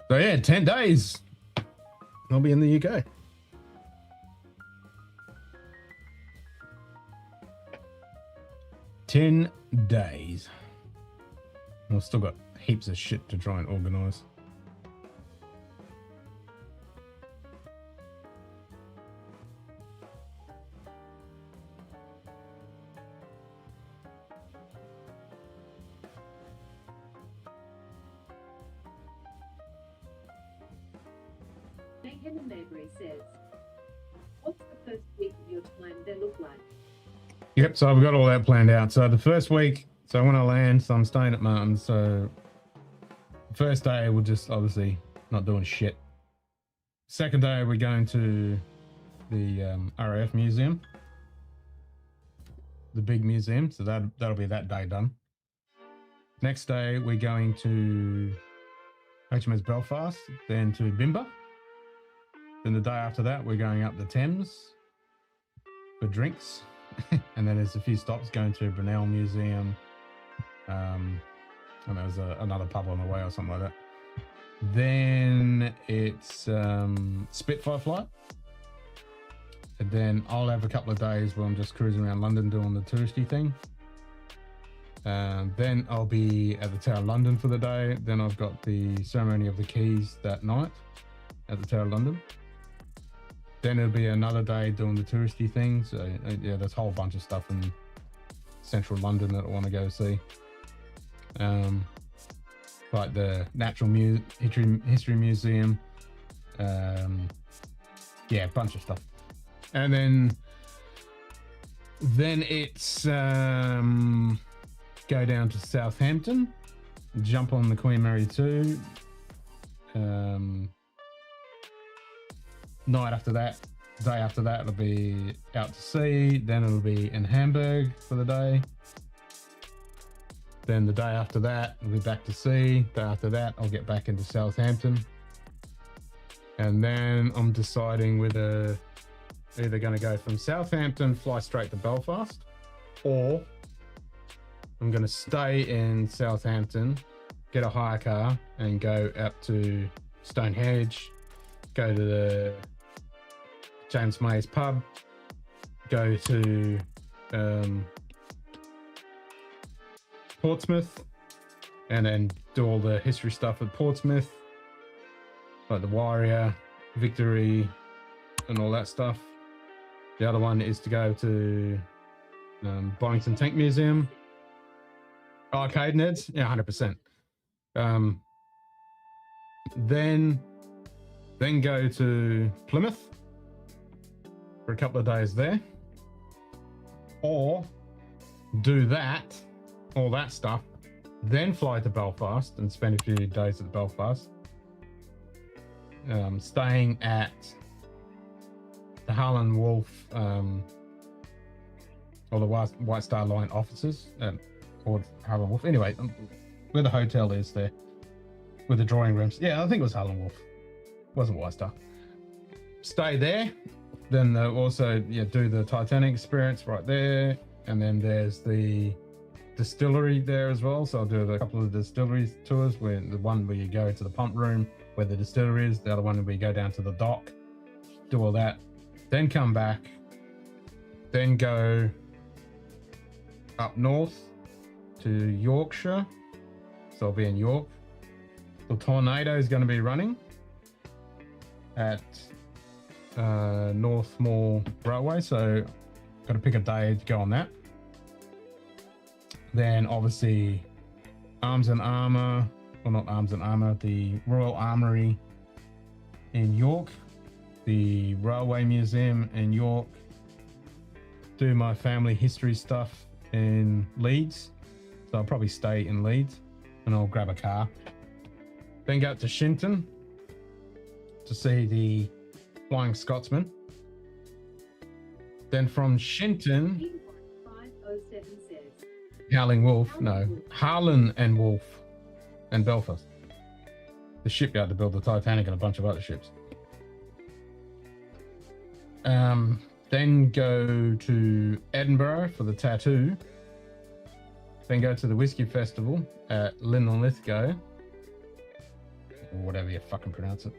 So yeah, 10 days. I'll be in the UK. $10 days. I've still got heaps of shit to try and organise. Megan Maybury says, what's the first week of your time there look like? Yep, so I've got all that planned out. So the first week, so when I land, so I'm staying at Martin's. So the first day we're just obviously not doing shit. Second day we're going to the RAF museum, the big museum. So that'll be that day done. Next day we're going to HMS Belfast, then to Bimba. Then the day after that we're going up the Thames for drinks. And then there's a few stops going to Brunel Museum. And there's another pub on the way or something like that. Then it's Spitfire flight. And then I'll have a couple of days where I'm just cruising around London doing the touristy thing. Then I'll be at the Tower of London for the day. Then I've got the ceremony of the keys that night at the Tower of London. Then it'll be another day doing the touristy thing. So yeah, there's a whole bunch of stuff in central London that I want to go see. Like the Natural History Museum. Yeah, a bunch of stuff. And then it's go down to Southampton, jump on the Queen Mary 2. Night after that, day after that, it'll be out to sea. Then it'll be in Hamburg for the day. Then the day after that, it'll be back to sea. Day after that, I'll get back into Southampton. And then I'm deciding whether either going to go from Southampton, fly straight to Belfast, or I'm going to stay in Southampton, get a hire car, and go out to Stonehenge, go to the James May's pub, go to Portsmouth, and then do all the history stuff at Portsmouth, like the Warrior, Victory, and all that stuff. The other one is to go to Bonington Tank Museum, Arcade Neds, yeah, 100%. Then go to Plymouth for a couple of days there, or do that, all that stuff, then fly to Belfast and spend a few days at Belfast, staying at the Harlan Wolf or the White Star Line offices or Harlan Wolf. Anyway, where the hotel is there, with the drawing rooms. Yeah, I think it was Harlan Wolf. It wasn't White Star. Stay there. Then also do the Titanic experience right there. And then there's the distillery there as well. So I'll do a couple of distillery tours, where the one where you go to the pump room where the distillery is, the other one where you go down to the dock, do all that, then come back, then go up north to Yorkshire. So I'll be in York. The Tornado is going to be running at Northmore Railway, so got to pick a day to go on that. Then obviously Arms and Armour, well, not Arms and Armour, the Royal Armoury in York, the Railway Museum in York, do my family history stuff in Leeds, so I'll probably stay in Leeds and I'll grab a car. Then go up to Shinton to see the Flying Scotsman. Then from Shinton, 507 says. Howling Wolf, no, Harlan and Wolf and Belfast. The shipyard to build the Titanic and a bunch of other ships. Then go to Edinburgh for the tattoo. Then go to the Whisky Festival at Linlithgow, or whatever you fucking pronounce it.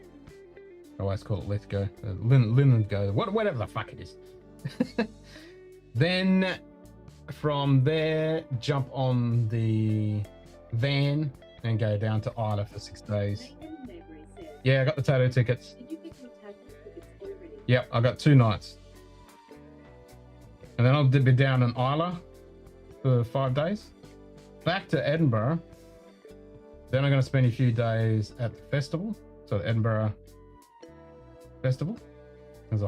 I always call it Lithgow. Linlithgow, whatever the fuck it is. Then from there, jump on the van and go down to Isla for 6 days. Yeah, I got the tattoo tickets. Did you get your tattoo tickets already? Yep, I got 2 nights. And then I'll be down in Isla for 5 days. Back to Edinburgh. Then I'm going to spend a few days at the festival. So the Edinburgh Festival. There's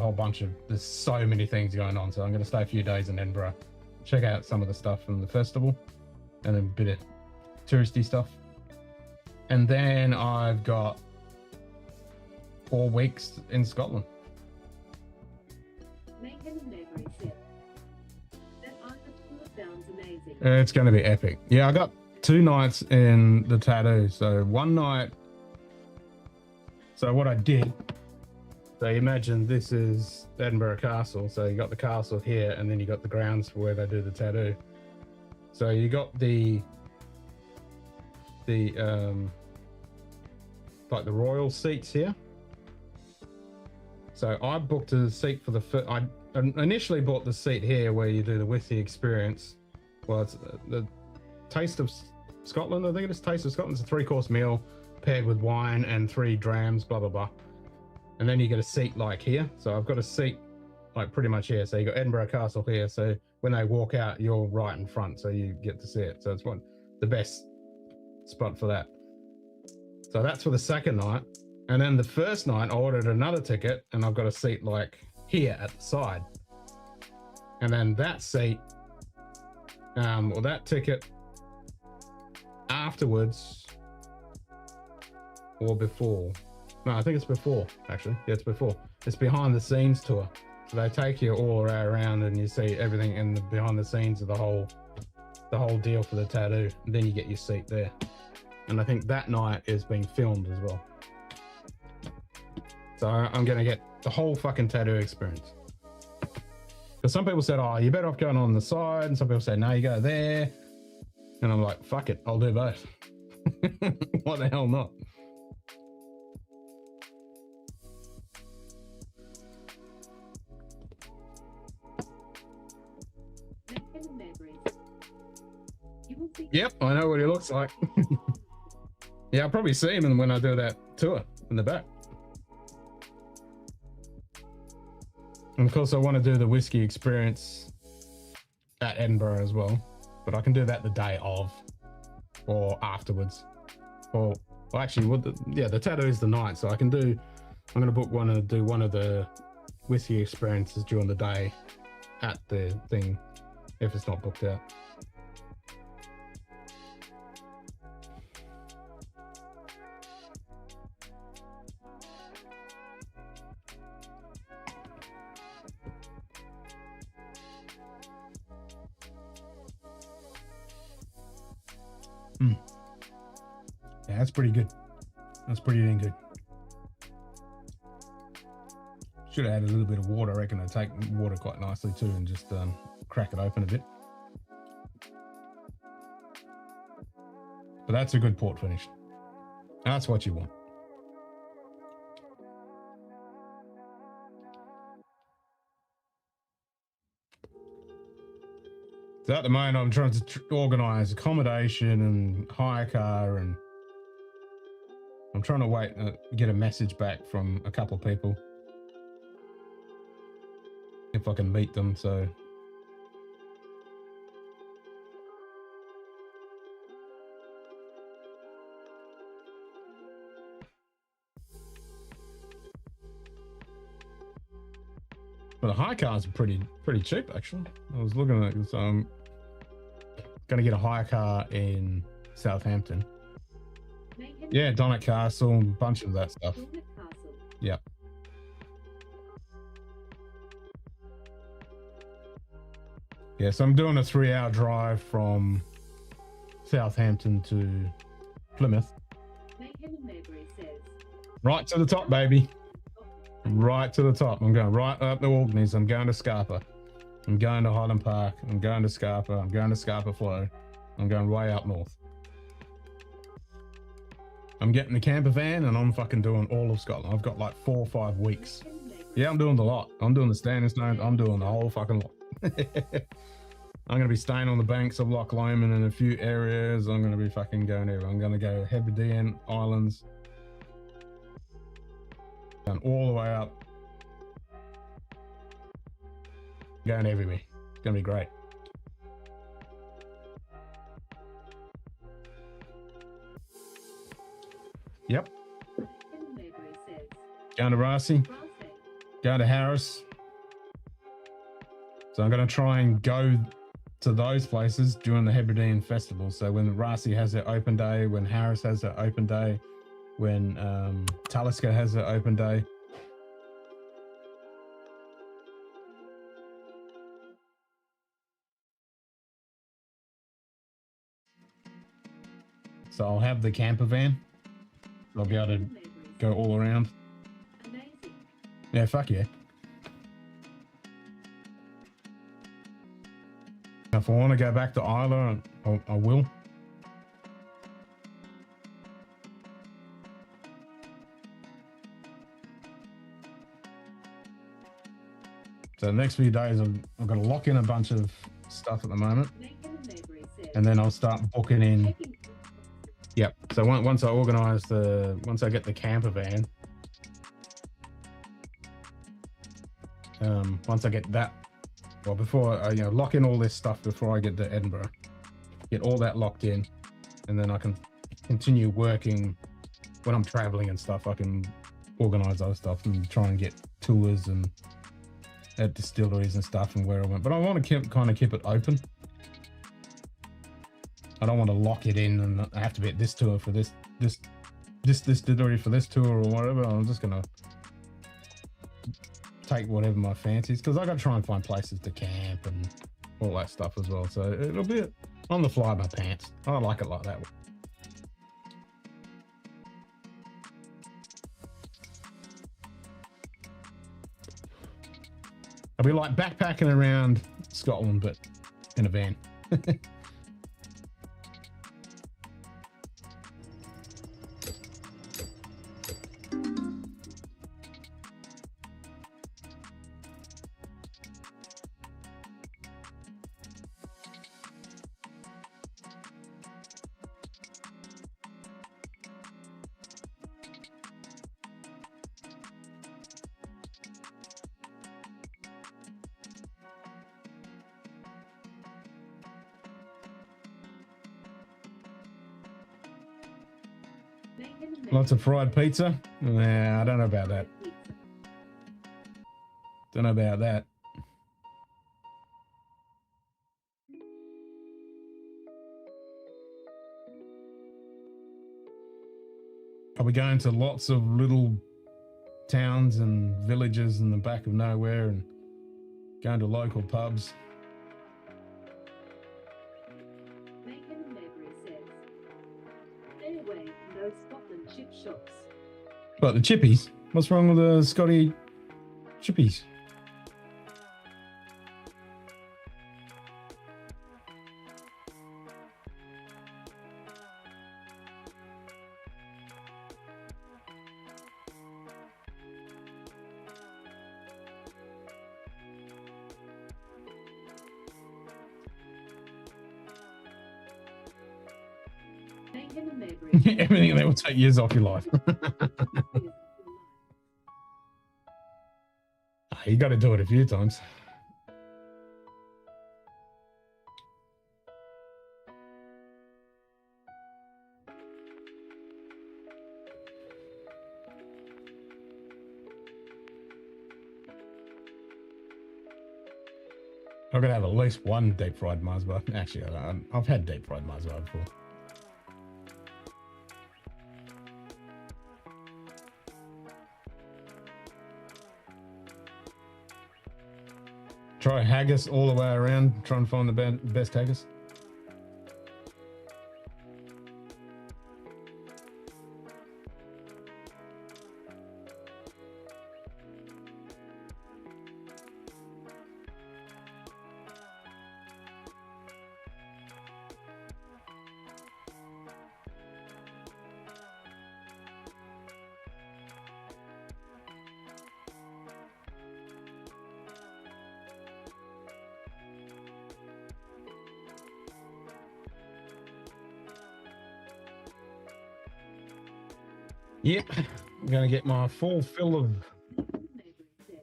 there's so many things going on. So I'm going to stay a few days in Edinburgh. Check out some of the stuff from the festival. And a bit of touristy stuff. And then I've got 4 weeks in Scotland. It's going to be epic. Yeah, I got 2 nights in the tattoo. So one night. So what I did. So imagine this is Edinburgh Castle. So you got the castle here, and then you got the grounds for where they do the tattoo. So you got the like the royal seats here. So I booked a seat for I initially bought the seat here where you do the whisky experience. Well, it's the Taste of Scotland, I think it is. Taste of Scotland. It's a 3-course meal paired with wine and 3 drams, blah, blah, blah. And then you get a seat like here. So I've got a seat like pretty much here. So you got Edinburgh Castle here. So when they walk out, you're right in front. So you get to see it. So it's the best spot for that. So that's for the second night. And then the first night, I ordered another ticket and I've got a seat like here at the side. And then that seat, or that ticket afterwards or before. No, I think it's before, actually. Yeah, it's before. It's behind the scenes tour. So they take you all around and you see everything in the behind the scenes of the whole deal for the tattoo. And then you get your seat there. And I think that night is being filmed as well. So I'm going to get the whole fucking tattoo experience. Because some people said, oh, you're better off going on the side, and some people say, no, you go there. And I'm like, fuck it, I'll do both. Why the hell not? Yep, I know what he looks like. Yeah, I'll probably see him when I do that tour in the back. And of course, I want to do the whiskey experience at Edinburgh as well, but I can do that the day of or afterwards. Or well, actually, the tattoo is the night, so I can do. I'm going to book one and do one of the whiskey experiences during the day at the thing if it's not booked out. Yeah, that's pretty good. That's pretty dang good. Should have added a little bit of water. I reckon it'll take water quite nicely too, and just crack it open a bit. But that's a good port finish. That's what you want. So at the moment, I'm trying to organise accommodation and hire car, and I'm trying to wait get a message back from a couple of people if I can meet them. So but the hire cars are pretty cheap actually. I was looking at it, so I'm gonna get a hire car in Southampton. Yeah, Donnet Castle, a bunch of that stuff. Yeah. Yeah, so I'm doing a 3-hour drive from Southampton to Plymouth. Right to the top, baby. Right to the top. I'm going right up the Orkneys. I'm going to Scapa. I'm going to Highland Park. I'm going to Scapa. I'm going to Scapa Flow. I'm going way up north. I'm getting the camper van and I'm fucking doing all of Scotland. I've got like 4 or 5 weeks. Yeah, I'm doing the lot. I'm doing the Standing Stone. I'm doing the whole fucking lot. I'm going to be staying on the banks of Loch Lomond in a few areas. I'm going to be fucking going everywhere. I'm going to go Hebridean Islands. Going all the way up. Going everywhere. It's going to be great. Yep. Going to Rassy. Going to Harris. So I'm going to try and go to those places during the Hebridean Festival. So when Rassy has their open day, when Harris has their open day, when Talisker has their open day. So I'll have the camper van. I'll be able to go all around. Yeah, fuck yeah. If I want to go back to Isla, I will. So the next few days, I'm going to lock in a bunch of stuff at the moment. And then I'll start booking in. Yep. So once I organise once I get the camper van, once I get that, well, before I lock in all this stuff before I get to Edinburgh, get all that locked in, and then I can continue working when I'm traveling and stuff. I can organise other stuff and try and get tours and at distilleries and stuff and where I went. But I want to kind of keep it open. I don't want to lock it in and I have to be at this tour for this distillery for this tour or whatever. I'm just gonna take whatever my fancies, because I got to try and find places to camp and all that stuff as well. So it'll be on the fly of my pants. I like it like that. I'll be like backpacking around Scotland, but in a van. Lots of fried pizza? Nah, I don't know about that. Don't know about that. Are we going to lots of little towns and villages in the back of nowhere and going to local pubs? Stay away from those Scotland chip shops. What, the chippies? What's wrong with the Scotty chippies? Everything that will take years off your life. You got to do it a few times. I'm gonna have at least one deep fried Mars bar. Actually, I've had deep fried Mars bar before. Try haggis all the way around. Try and find the best haggis. Yep, I'm going to get my full fill of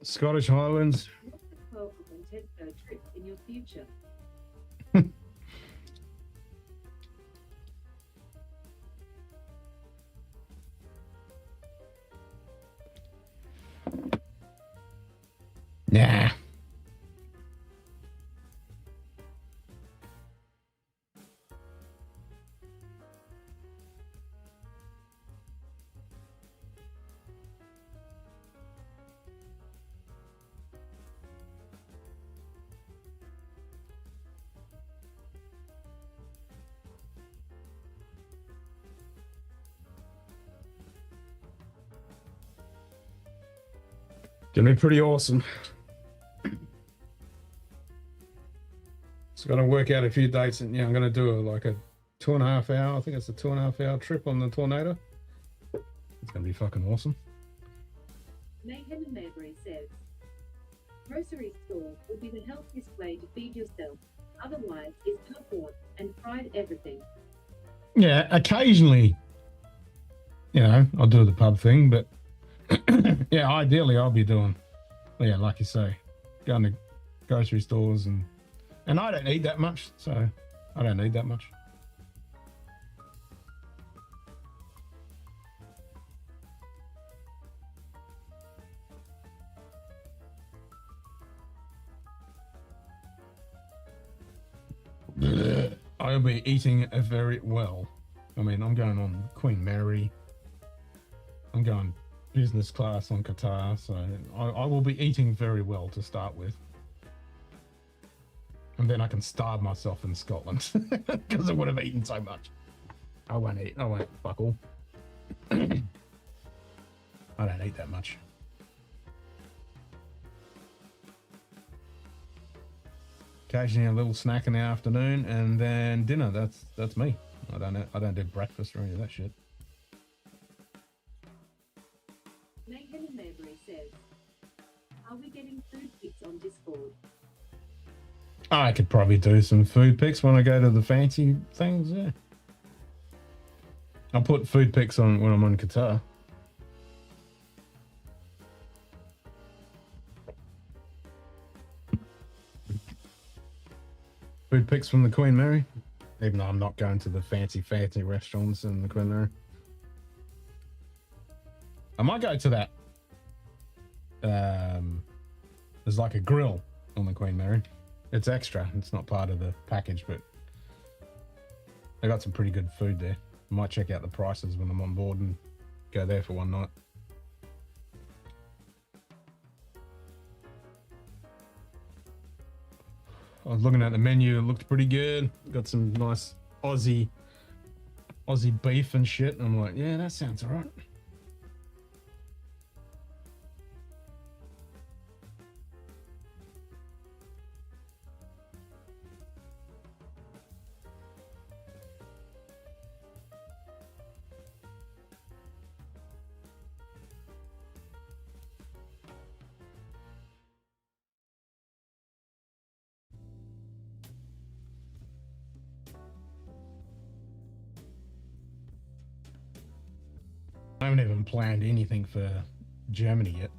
Scottish Highlands. What's the 12 Munted trip in your future? Nah. Gonna be pretty awesome. So I'm gonna work out a few dates, and I'm gonna do like a 2.5 hour. I think it's a 2.5 hour trip on the Tornado. It's gonna be fucking awesome. Mayhem and Maybury says, grocery store would be the healthiest way to feed yourself. Otherwise, it's popcorn and fried everything. Yeah, occasionally, I'll do the pub thing, but yeah, ideally I'll be doing, like you say, going to grocery stores and I don't eat that much, so I don't need that much. I'll be eating very well. I mean, I'm going on Queen Mary. I'm going business class on Qatar, so I will be eating very well to start with. And then I can starve myself in Scotland because I would have eaten so much. I won't fuck all. I don't eat that much. Occasionally a little snack in the afternoon, and then dinner. That's me. I don't do breakfast or any of that shit. Megan Maybury says, are we getting food pics on Discord? I could probably do some food pics when I go to the fancy things, yeah. I'll put food pics on when I'm on Qatar. Food pics from the Queen Mary, even though I'm not going to the fancy restaurants in the Queen Mary. I might go to that. There's like a grill on the Queen Mary. It's extra. It's not part of the package, but they got some pretty good food there. I might check out the prices when I'm on board and go there for one night. I was looking at the menu, it looked pretty good. Got some nice Aussie beef and shit. And I'm like, yeah, that sounds alright. I haven't even planned anything for Germany yet.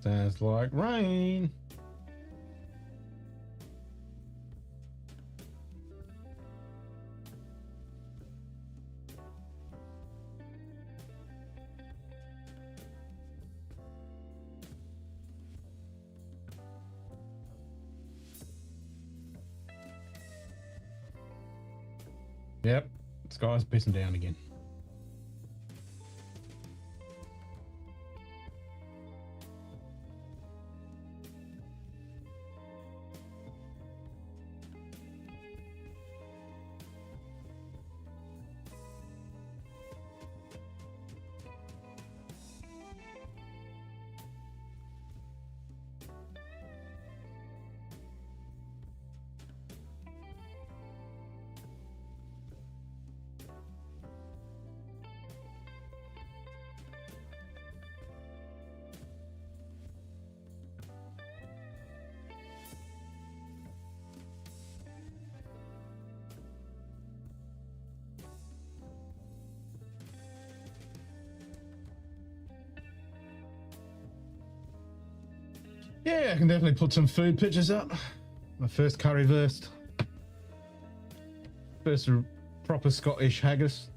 Sounds like rain. Yep, sky's pissing down again. Yeah, I can definitely put some food pictures up. My first currywurst. First proper Scottish haggis.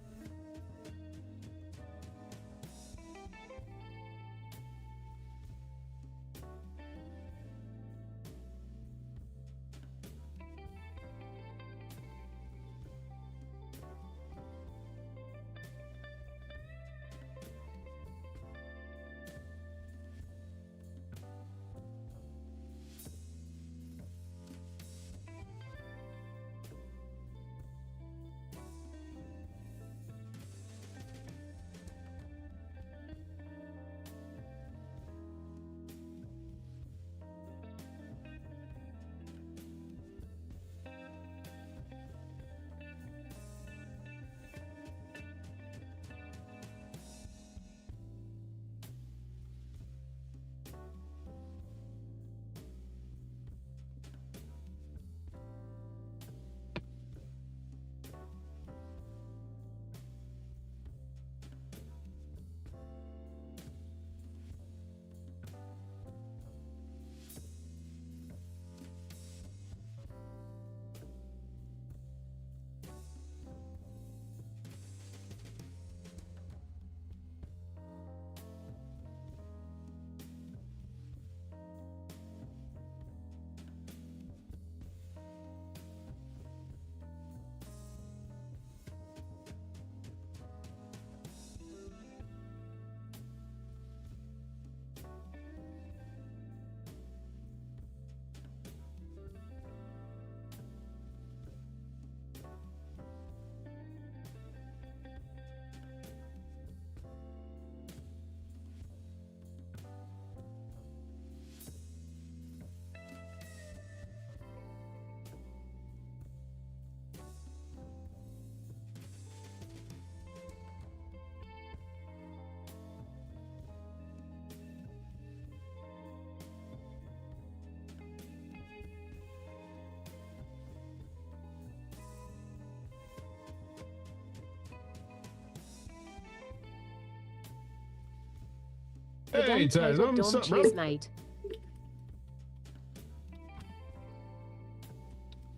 The Hey, day total Tatum, Dom, sup, bro? cheers, mate.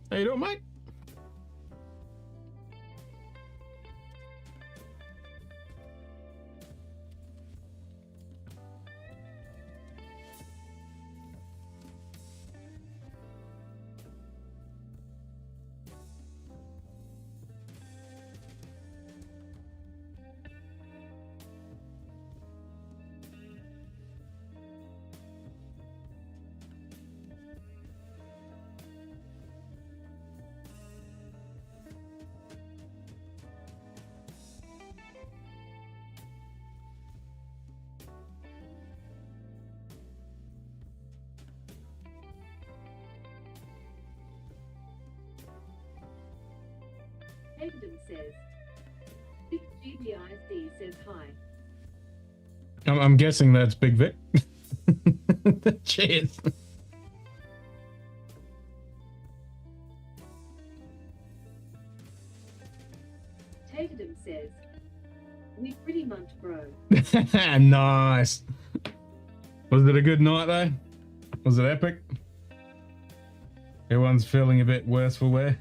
How you doing, mate? Hayden says. 6GBIC says hi. I'm guessing that's Big Vic. Cheers. Tatum says. We pretty much bro. Nice. Was it a good night though? Was it epic? Everyone's feeling a bit worse for wear.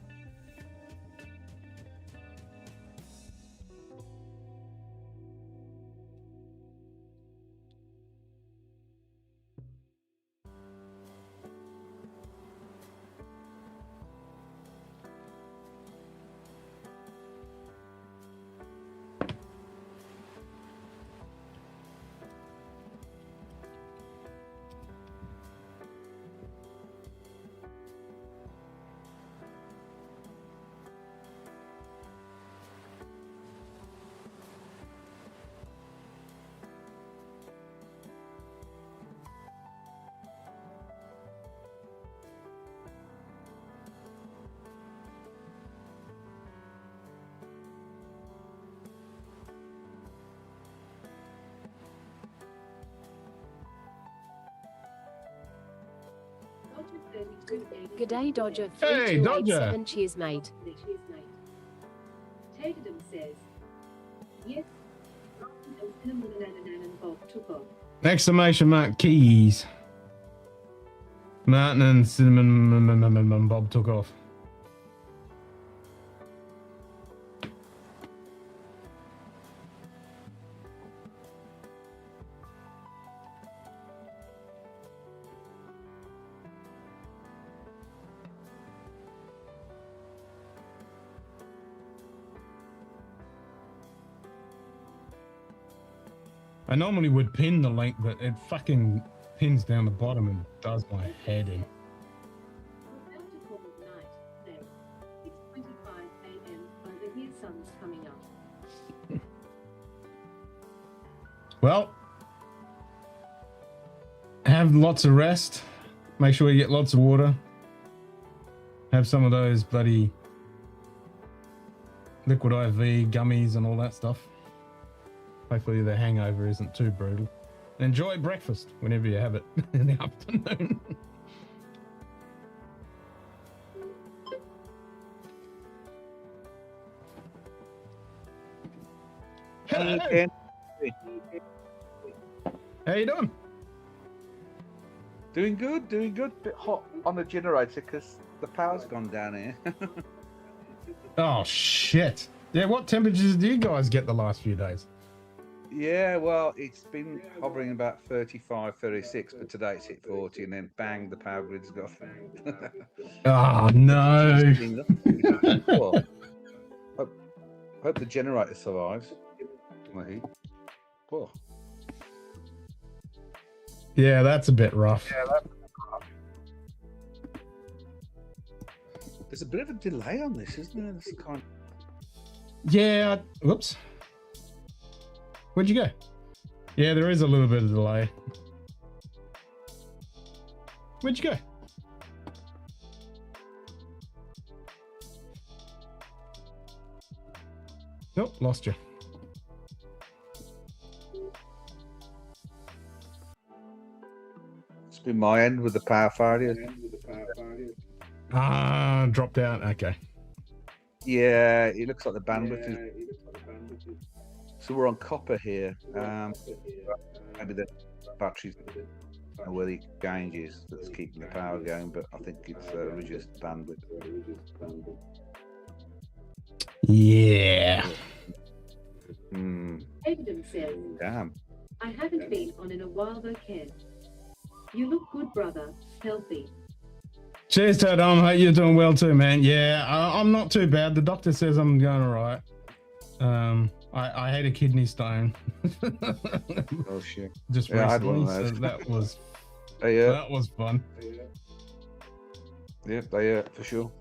G'day, Dodger. Hey, Dodger. 3287, cheers, mate. Tatum says. Yes. And cinnamon and Bob took off. Exclamation mark keys. Martin and Cinnamon Bob took off. I normally would pin the link, but it fucking pins down the bottom and does my head in. We're about to call it night then. 6:25 a.m. over here, sun's coming up. Well, have lots of rest. Make sure you get lots of water. Have some of those bloody liquid IV gummies and all that stuff. Hopefully the hangover isn't too brutal. Enjoy breakfast whenever you have it in the afternoon. Hello. How you doing? Doing good, doing good. Bit hot on the generator because the power's gone down here. Oh shit. Yeah, what temperatures do you guys get the last few days? Yeah, well, it's been hovering about 35, 36, but today it's hit 40, and then bang, the power grid's gone. Oh no. Well, hope the generator survives. Oh. Yeah, that's a bit rough. There's a bit of a delay on this, isn't there? This kind Yeah, whoops. Where'd you go? Yeah, there is a little bit of delay. Where'd you go? Nope, lost you. It's been my end with the power failure. Ah, dropped out. Okay. Yeah, it looks like the bandwidth is. So we're on copper here. Maybe the batteries or where the exchange is that's keeping the power going, but I think it's reduced bandwidth. Yeah. Evidence says, Damn. I haven't been on in a while though, Ken. You look good, brother. Healthy. Cheers, Ted. Hope you're doing well too, man. Yeah, I'm not too bad. The doctor says I'm going all right. I had a kidney stone. Oh shit! Just Yeah, I had recently, one of those. so that was Yeah, that was fun. yeah, they hurt for sure.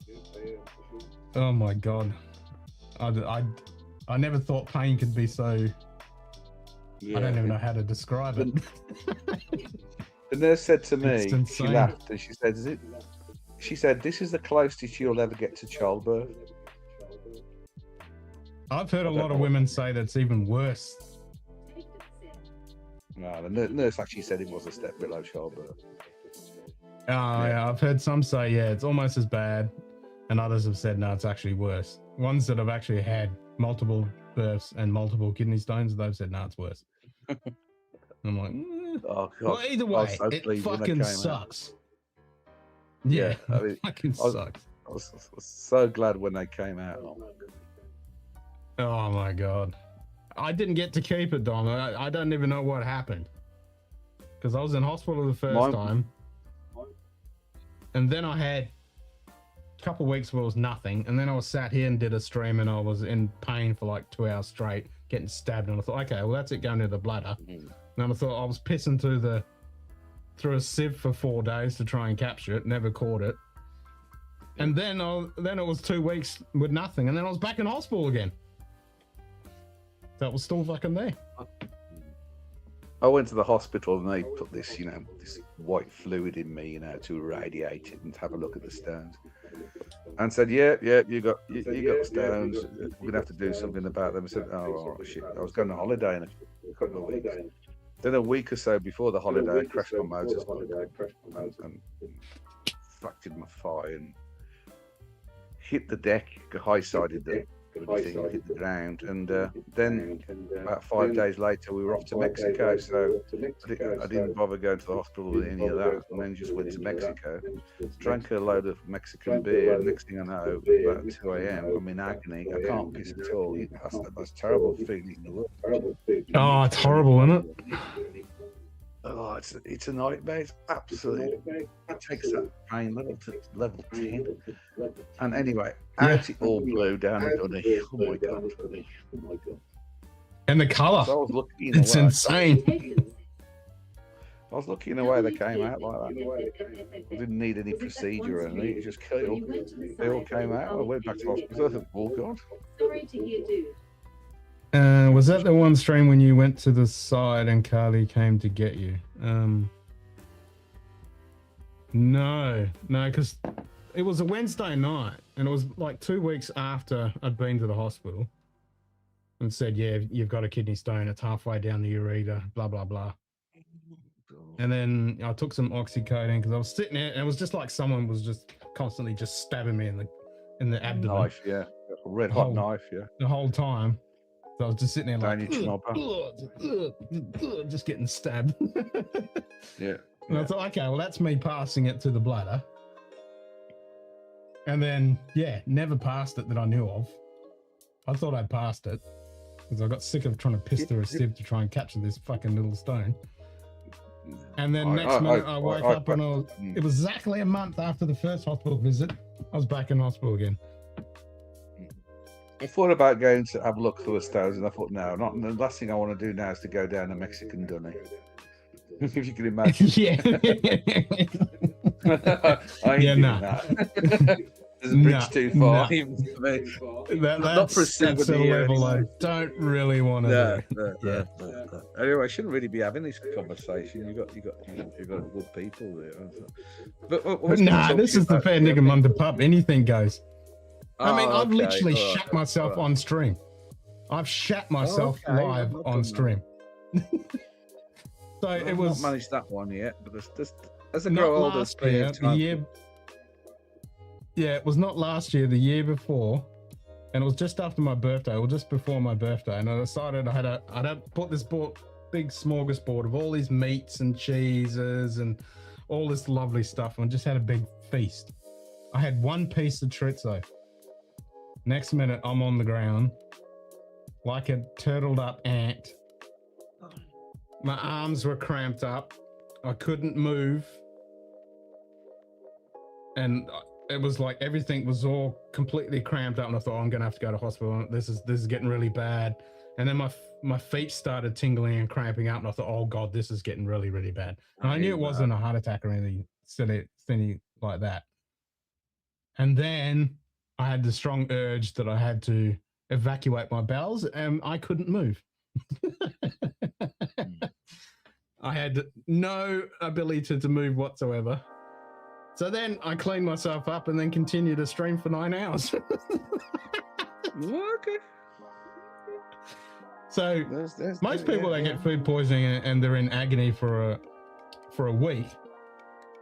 Oh my god, I never thought pain could be so. Yeah. I don't even know how to describe it. The nurse said to me, It's she insane. laughed and she said, She said, "This is the closest you'll ever get to childbirth." I've heard a lot of women say that's even worse. No, the nurse actually said it was a step below childbirth. Yeah, I've heard some say, yeah, it's almost as bad, and others have said, no, it's actually worse. Ones that have actually had multiple births and multiple kidney stones, they've said, no, it's worse. I'm like, Oh god! well, either I was way, so it pleased when they fucking came out. sucks. Yeah, Yeah, I mean, it fucking I was- sucks. I was so glad when they came out. Oh my god, I didn't get to keep it, Dom. I don't even know what happened because I was in hospital the first time, and then I had a couple weeks where it was nothing, and then I was sat here and did a stream, and I was in pain for like 2 hours straight, getting stabbed, and I thought, okay, well that's it going to the bladder. And I thought I was pissing through a sieve for 4 days to try and capture it, never caught it, and then it was 2 weeks with nothing, and then I was back in hospital again. That was still fucking there. I went to the hospital and they put this, this white fluid in me, to irradiate it and have a look at the stones, and said, yeah, you got stones. We're gonna have to do something about them. I said, oh shit! I was going on holiday in a couple of weeks. Then a week or so before the holiday, I crashed my motorcycle and fractured my thigh and hit the deck, high-sided the thing, hit the ground, and then about 5 days later we were off to Mexico, so I didn't bother going to the hospital with any of that, and then just went to Mexico, drank a load of Mexican beer, and next thing I know, about 2 a.m, I'm in agony, I can't piss at all. That's the most terrible feeling in the world. Oh, it's horrible, isn't it? Oh, it's a nightmare. It's absolutely, it takes that pain level to level 10. And anyway, out it all blew down the dunny. Oh my god. And the colour. So I was lucky in a It's way. insane. I was lucky in a way they came out like that. I didn't need any procedure or anything. It just they all came out. I went back to hospital. I thought, oh god. Sorry to hear, dude. Was that the one stream when you went to the side and Carly came to get you? No, because it was a Wednesday night, and it was like 2 weeks after I'd been to the hospital, and said, yeah, you've got a kidney stone. It's halfway down the ureter, blah, blah, blah. And then I took some oxycodone because I was sitting there, and it was just like someone was just constantly just stabbing me in the abdomen. Knife, yeah. A red hot knife, yeah. The whole time. So I was just sitting there Down like, your knob. just getting stabbed. Yeah. And I thought, okay, well, that's me passing it to the bladder. And then, yeah, never passed it that I knew of. I thought I'd passed it because I got sick of trying to piss through a sieve to try and capture this fucking little stone. And then next minute I woke up and it was exactly a month after the first hospital visit. I was back in hospital again. I thought about going to have a look through the stones, and I thought, no, not the last thing I want to do now is to go down a Mexican dunny. If you can imagine. Yeah. I ain't Yeah, doing nah. that. There's a bridge too far. Even for me. That's a level I don't really want to do. No. Anyway, I shouldn't really be having this conversation. You got good people there. But Nah, this is the fair nigga Munted pub. Anything goes. I mean, I've okay, literally all right, shat myself on stream. I've shat myself Okay, live I've not on done stream. So I've it was not managed that one yet, but as I not grow older, last year, the year. Yeah, it was not last year, the year before, and it was just after my birthday, or just before my birthday, and I decided I had put this book big smorgasbord of all these meats and cheeses and all this lovely stuff, and just had a big feast. I had one piece of chorizo. Next minute, I'm on the ground like a turtled up ant. My arms were cramped up. I couldn't move. And it was like everything was all completely cramped up, and I thought, I'm gonna have to go to hospital. This is getting really bad. And then my feet started tingling and cramping up, and I thought, oh God, this is getting really, really bad. And I knew it wasn't a heart attack or anything silly like that. And then I had the strong urge that I had to evacuate my bowels, and I couldn't move. I had no ability to move whatsoever. So then I cleaned myself up and then continued to stream for 9 hours. Okay. So most people that get food poisoning and they're in agony for a week.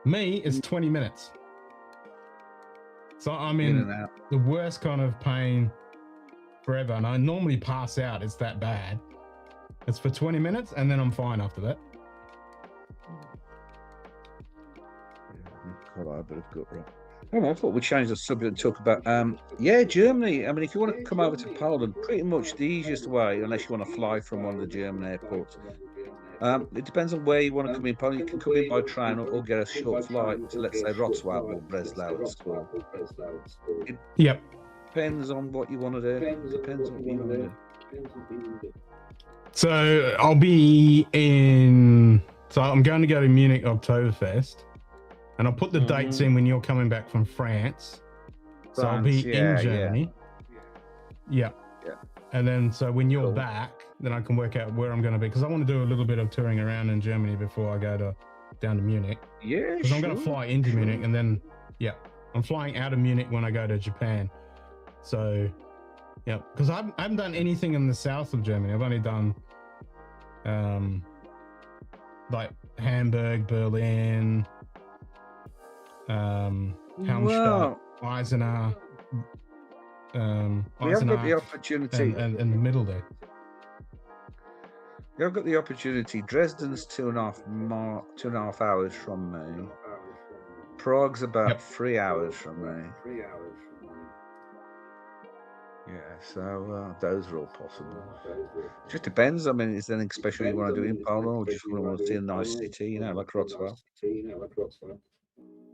Me is 20 minutes. So I'm in the worst kind of pain forever, and I normally pass out. It's that bad. It's for 20 minutes, and then I'm fine after that. Quite a bit of gut rot. I thought we'd change the subject and talk about, Germany. I mean, if you want to come over to Poland, pretty much the easiest way, unless you want to fly from one of the German airports. It depends on where you want to come in Poland. You can come in by train or get a short flight to, let's say, Wrocław or Breslau. It depends on what you want to do. It depends on what you want to do. So I'll be in. So I'm going to go to Munich Oktoberfest, and I'll put the dates in when you're coming back from France. So I'll be in Germany. Yeah. And then so when you're back, then I can work out where I'm going to be, because I want to do a little bit of touring around in Germany before I go down to Munich. Yeah, because I'm going to fly into Munich, and then I'm flying out of Munich when I go to Japan. So because I haven't done anything in the south of Germany. I've only done like Hamburg, Berlin, Helmstadt, Eisenach. We have got the opportunity and the middle there. I've got the opportunity. Dresden's 2.5 hours from me. Prague's about 3 hours from me. Yeah, so those are all possible. Just depends. I mean, is there anything special you want to do in Poland, or just want to see a nice city, like Wrocław?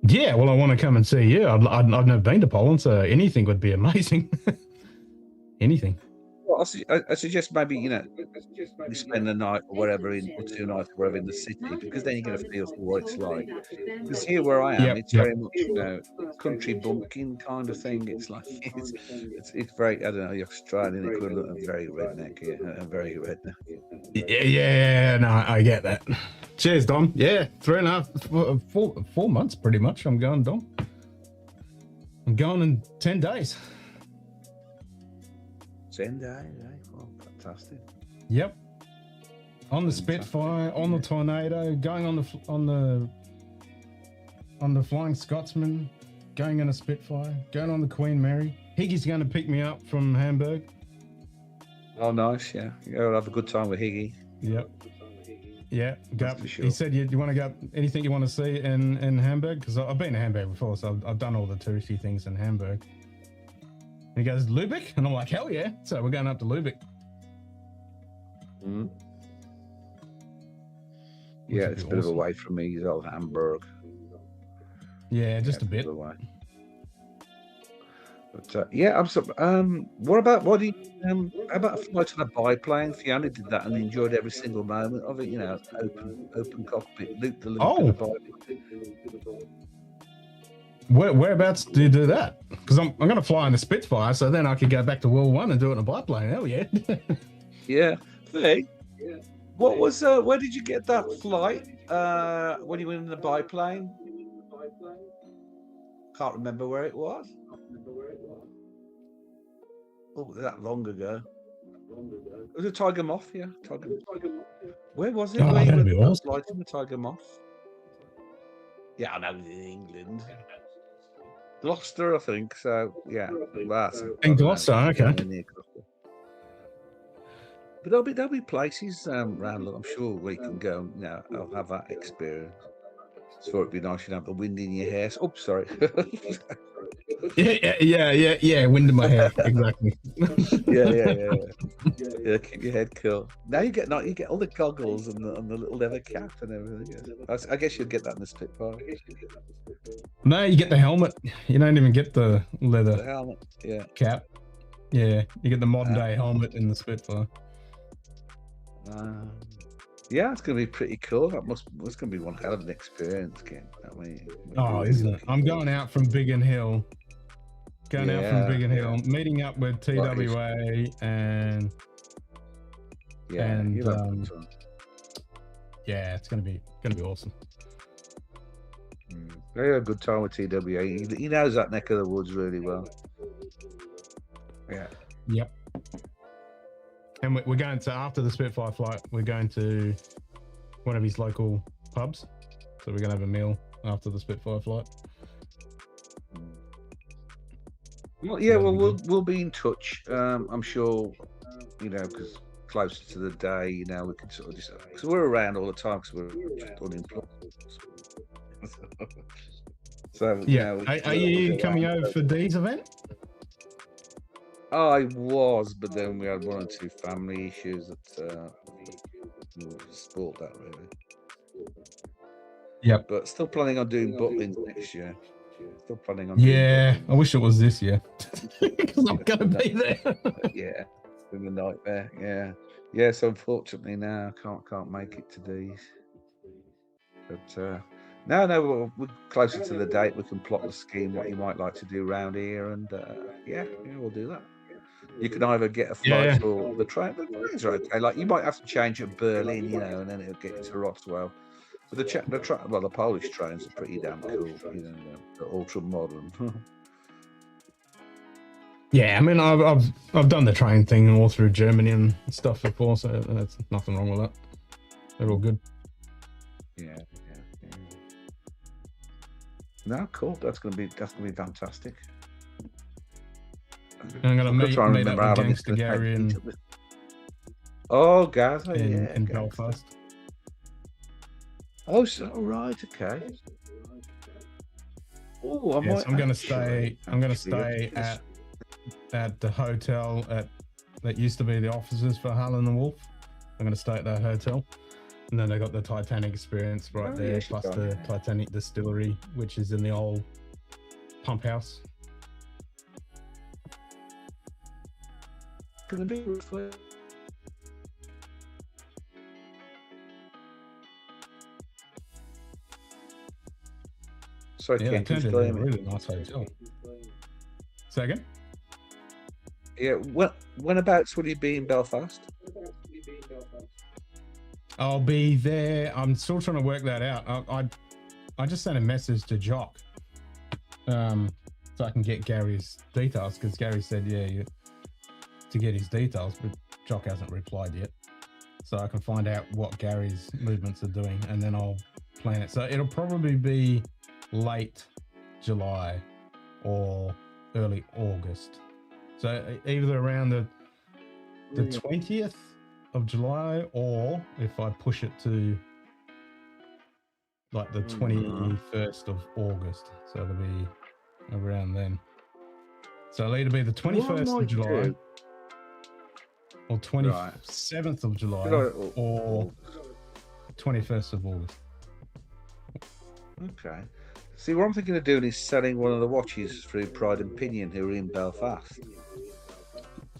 Yeah, well, I want to come and see you. I've never been to Poland, so anything would be amazing. Anything. Well, I suggest maybe, you spend a night or whatever, or 2 nights or whatever in the city, because then you get a feel for what it's like. Because here where I am, it's very much, country bumpkin kind of thing. It's like, it's very, I don't know, the Australian equivalent of very redneck, very redneck. Yeah, no, I get that. Cheers, Dom. Yeah, 3.5, 4 months pretty much. I'm going, Dom. I'm going in 10 days. 10 days, well, fantastic. Yep. On the Spitfire, on the Tornado, going on the Flying Scotsman, going on a Spitfire, going on the Queen Mary. Higgy's going to pick me up from Hamburg. Oh, nice, yeah. I'll have a good time with Higgy. Yep. Yeah, go up. Sure. He said, you want to go anything you want to see in Hamburg? Because I've been to Hamburg before, so I've done all the touristy things in Hamburg. And he goes, Lubeck? And I'm like, hell yeah. So we're going up to Lubeck. Mm. Yeah, it's a bit of a way from me, old Hamburg. Yeah, just a bit. Away. But I'm sorry. How about a flight on a biplane? If you only did that and enjoyed every single moment of it, open cockpit, loop the loop of the biplane. Whereabouts do you do that? Because I'm going to fly in the Spitfire, so then I could go back to World War I and do it in a biplane. Hell yeah. Yeah. Hey, what was? Where did you get that flight? When you went in the biplane? Can't remember where it was. Oh, that long ago. It was a Tiger Moth, yeah. Tiger Moth. Where was it? Where you went on the flight in the Tiger Moth? Yeah, I know, in England. Gloucester, I think. So, yeah. In Gloucester, okay. But there'll be places around. Look, I'm sure we can go. I'll have that experience. So it'd be nice to have the wind in your hair. Oh, sorry. Yeah. Wind in my hair. Exactly. Yeah, keep your head cool. Now you get all the goggles and the little leather cap and everything. I guess you'll get that in the Spitfire. No, you get the helmet. You don't even get the leather The helmet, yeah. cap. Yeah, you get the modern day helmet in the Spitfire. Yeah, it's going to be pretty cool. It's going to be one hell of an experience, Ken. Isn't it? I'm going out from Biggin Hill. Meeting up with TWA and it's gonna be awesome. I had a good time with TWA. He knows that neck of the woods really well. Yeah. Yep. And we're going to, after the Spitfire flight, we're going to one of his local pubs. So we're gonna have a meal after the Spitfire flight. Well, yeah, we'll be in touch. I'm sure, because closer to the day, we can sort of just, because we're around all the time because we're just unemployed. So yeah, are you coming over for Dee's event? I was, but then we had one or two family issues that spoiled that really. Yep. But still planning on doing Butlins next year. Still planning on. Yeah, I wish it was this year because I'm gonna be there. Yeah, it's been a nightmare. Yeah. So unfortunately now I can't make it to these. But no, we're closer to the date. We can plot the scheme what you might like to do around here, and we'll do that. You can either get a flight or the train. The trains are okay. Like you might have to change at Berlin, and then it'll get you to Roswell. But the Polish trains are pretty damn cool. They're ultra modern. Yeah, I mean, I've done the train thing all through Germany and stuff before, so there's nothing wrong with that. They're all good. Yeah. No, cool. That's gonna be fantastic. And I'm gonna meet up with Gangster Gary and Gaza, in Belfast. Oh, so right, okay. Oh, I'm gonna stay at the hotel that used to be the offices for Harlan and Wolf. I'm gonna stay at that hotel, and then they got the Titanic experience right there, plus the Titanic distillery, which is in the old pump house. Gonna be Sorry, yeah, turned into a really nice hotel. Second? Yeah, whenabouts will you be in Belfast? I'll be there. I'm still trying to work that out. I just sent a message to Jock, so I can get Gary's details, because Gary said to get his details, but Jock hasn't replied yet. So I can find out what Gary's movements are doing, and then I'll plan it. So it'll probably be late July or early August. So either around the 20th of July, or if I push it to like the 21st of August. So it'll be around then. So it'll either be the 21st of July or 27th of July or 21st of August. Okay. See, what I'm thinking of doing is selling one of the watches through Pride and Pinion, who are in Belfast.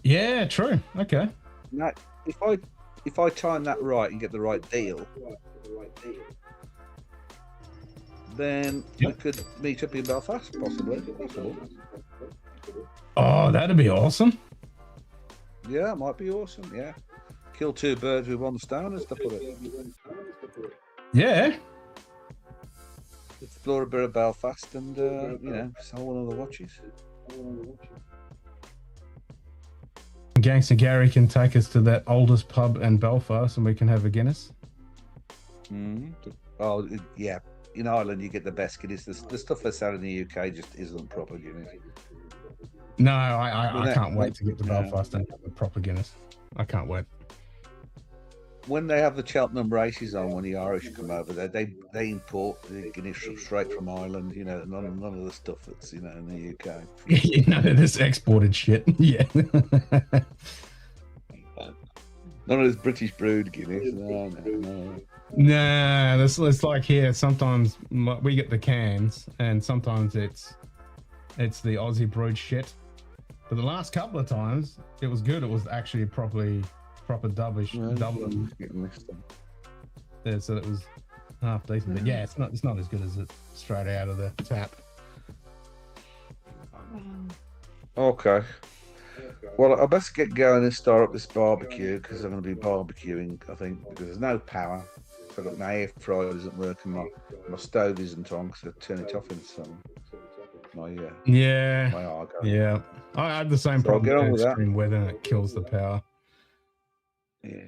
Yeah, true. Okay. Now, if I time that right and get the right deal, then we could meet up in Belfast, possibly. Oh, that'd be awesome. Yeah, it might be awesome. Yeah, kill two birds with one stone, as they put it. Yeah. Explore a bit of Belfast and sell one of the watches. Gangster Gary can take us to that oldest pub in Belfast, and we can have a Guinness. Oh yeah, in Ireland you get the best Guinness. The stuff they sell in the UK just isn't proper Guinness. No, I can't wait to get to Belfast and have a proper Guinness. I can't wait. when they have the Cheltenham races on, when the Irish come over there, they import the Guinness straight from Ireland. You know, none of the stuff that's in the UK. None of this exported shit. Yeah. None of this British brewed Guinness. No. Nah, it's like here. Sometimes we get the cans, and sometimes it's the Aussie brewed shit. But the last couple of times, it was good. It was actually proper Dublin. Yeah, so it was half decent. But yeah, it's not as good as it straight out of the tap. Okay. Well, I best get going and start up this barbecue because I'm going to be barbecuing, I think, because there's no power. So I've got my air fryer isn't working, my stove isn't on because I turn it off in the sun. My Argo. Yeah. I had the same So I'll problem get on with with that. extreme weather and it kills the power. Yeah.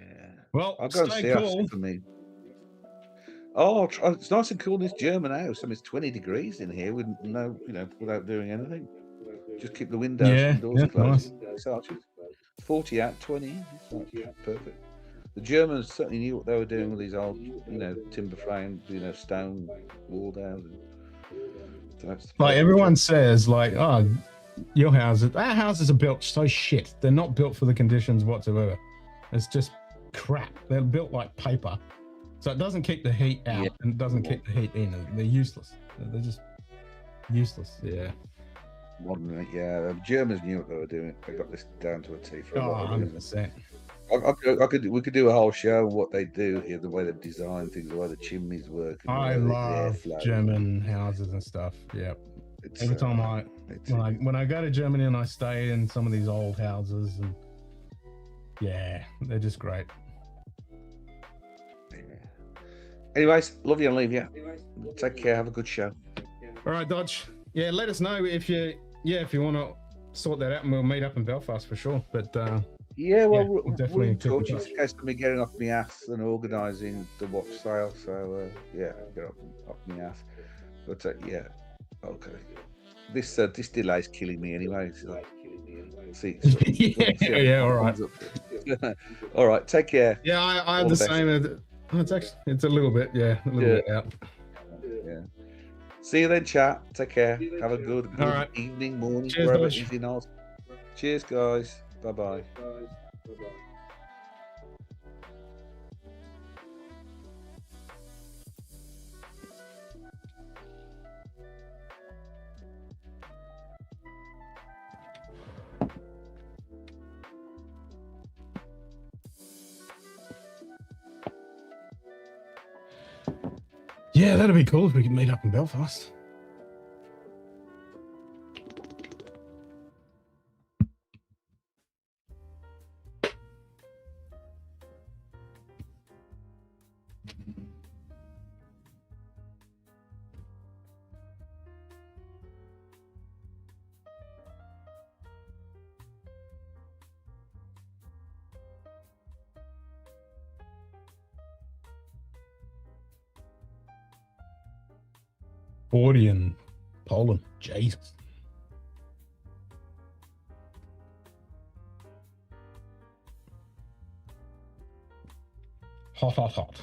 Well, I'll go and stay see cool. for me. Oh, it's nice and cool in this German house. I mean, it's 20 degrees in here without doing anything. Just keep the windows and doors closed. Nice. 40 out, 20. Perfect. The Germans certainly knew what they were doing with these old, timber frame, stone walled houses. Like everyone says, like, oh, our houses are built so shit. They're not built for the conditions whatsoever. It's just crap. They're built like paper. So it doesn't keep the heat out and it doesn't keep the heat in. They're useless. They're just useless. Yeah. Modern, yeah. The Germans knew what they were doing. They got this down to a T for a lot of 100%. We could do a whole show of what they do here, the way they design things, the way the chimneys work. I love German houses and stuff. Yeah. Every time when I go to Germany and I stay in some of these old houses, and yeah, they're just great. Yeah. Anyways, love you and leave you. Take care. Have a good show. All right, Dodge. Yeah, let us know if you want to sort that out, and we'll meet up in Belfast for sure. But we'll definitely keep in touch. It's a case of me getting off my ass and organising the watch sale. So get off my ass. But okay. This delay's killing me anyway. So, see. All right. All right. Take care. Yeah, I have the same. It's a little bit, a little bit out. Yeah. See you then, chat. Take care. Have a good evening, morning, cheers, wherever Dodge. it is in Oz. Cheers, guys. Bye-bye. Yeah, that'd be cool if we could meet up in Belfast. In Poland. Jesus. Hot.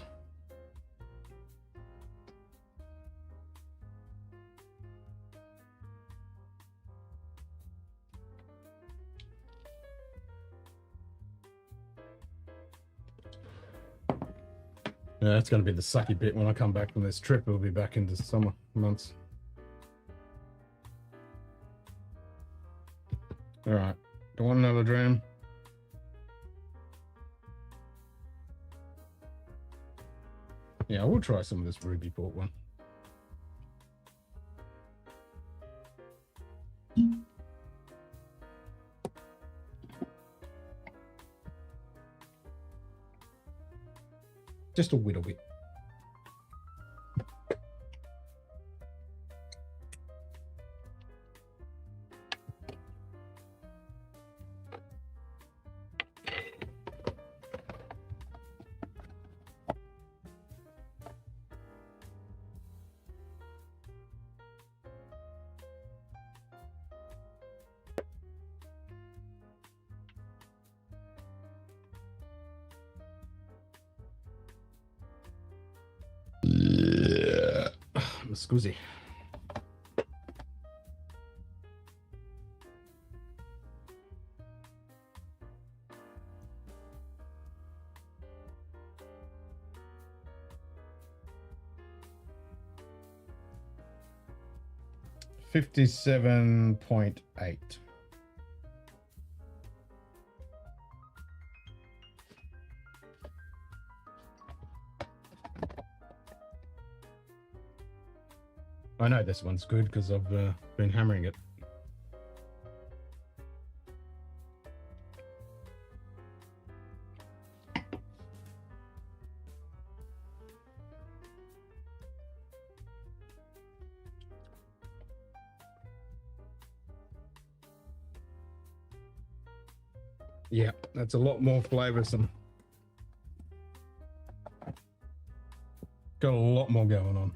Yeah, that's going to be the sucky bit when I come back from this trip. We'll be back into summer months. All right. Do you want another dram? Yeah, I will try some of this ruby port one. Just a little bit. scuzzy. $57.8. I know this one's good because I've been hammering it. Yeah, that's a lot more flavoursome. Got a lot more going on.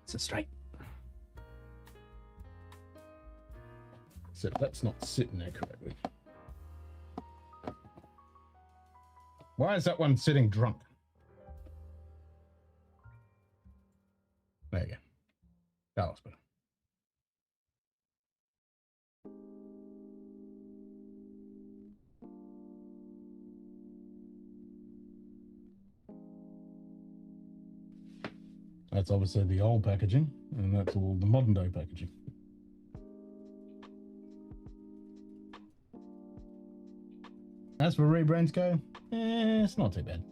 It's a straight. So that's not sitting there correctly. Why is that one sitting drunk? There you go. That was better. That's obviously the old packaging, and that's all the modern day packaging. As for rebrands go, it's not too bad.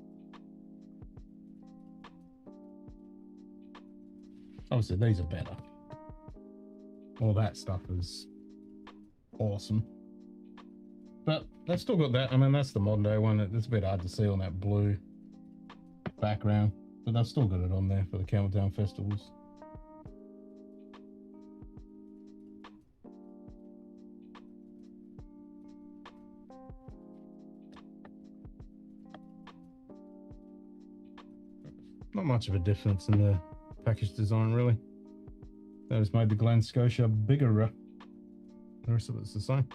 Obviously, these are better. All that stuff is awesome. But they've still got that. I mean, that's the modern day one. It's a bit hard to see on that blue background. But they've still got it on there for the Campbelltown festivals. Not much of a difference in the package design, really. They just made the Glen Scotia bigger. The rest of it's the same.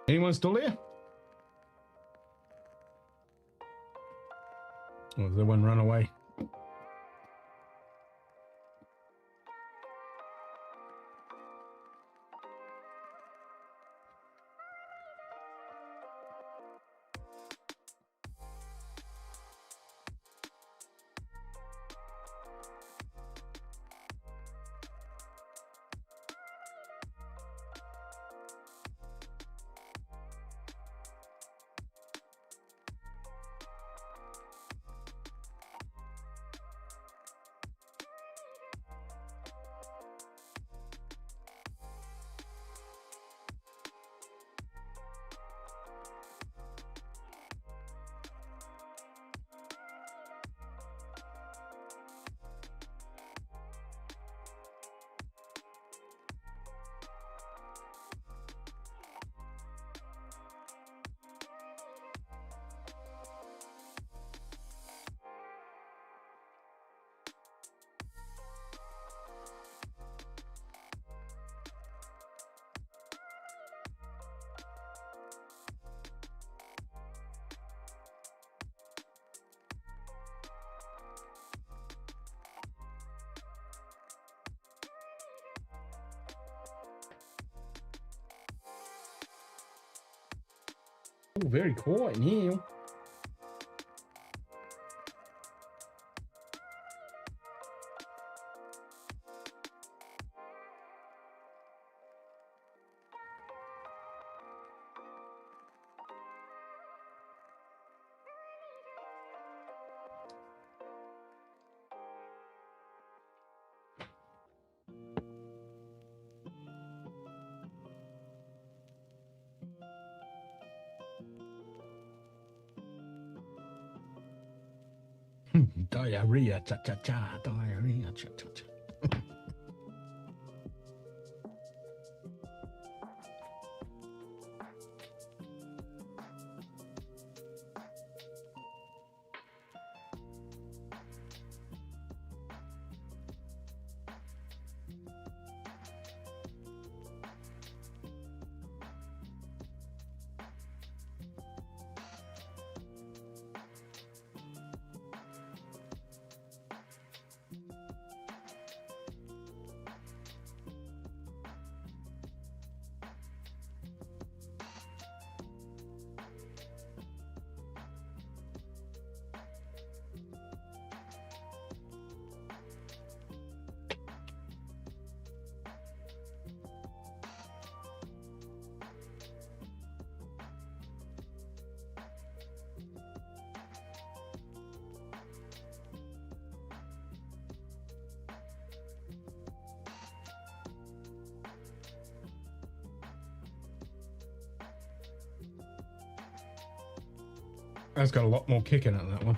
Anyone still there? Or did one run away? Oh, very quiet in here. Diarrhea, cha cha cha, diarrhea, cha cha cha. That's got a lot more kick in it than that one.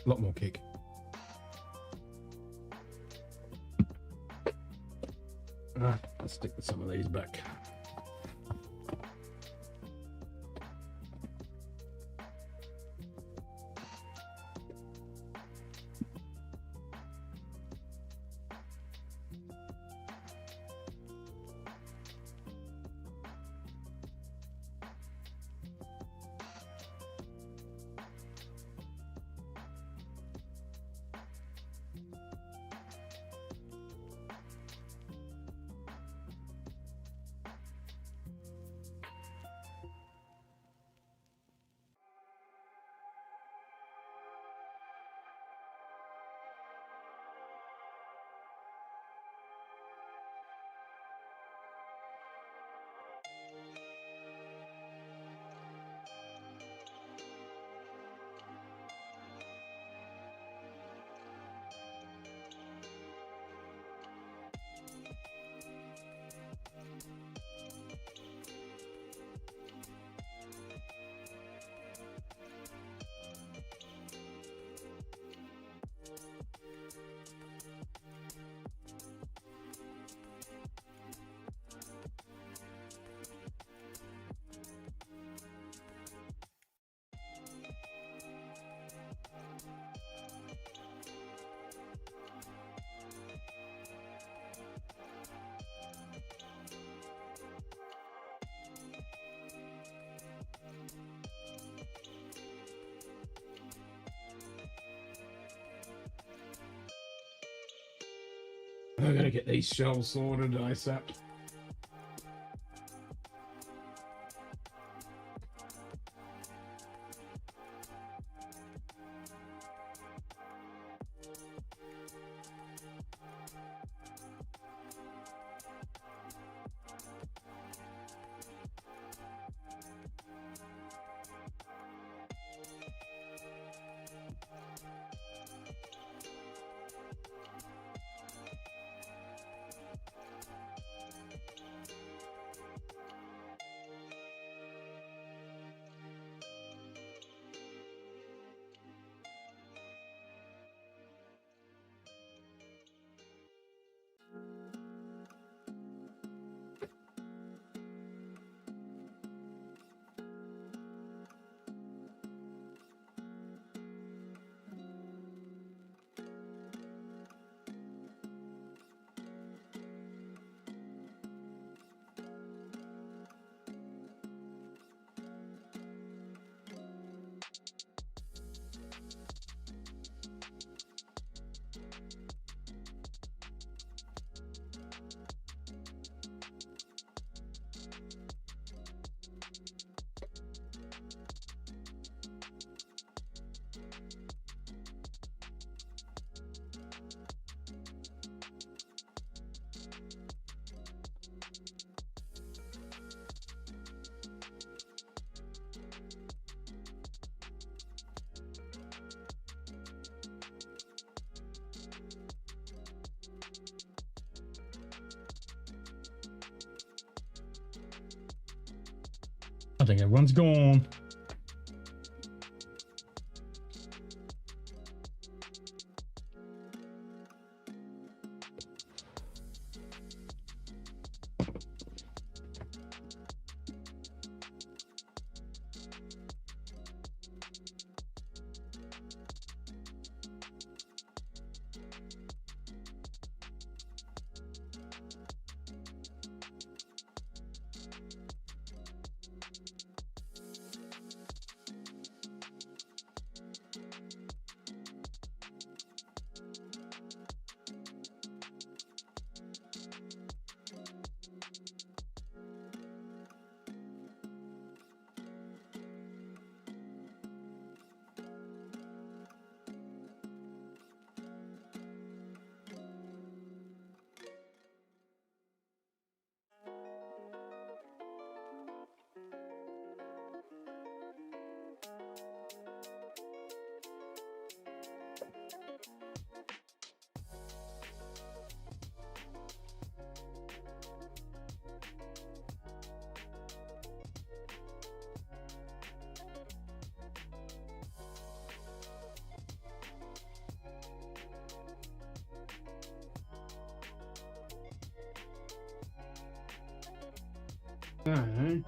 A lot more kick. Alright, let's stick with some of these back. I gotta get these shelves sorted ASAP. I think everyone's gone. Alright.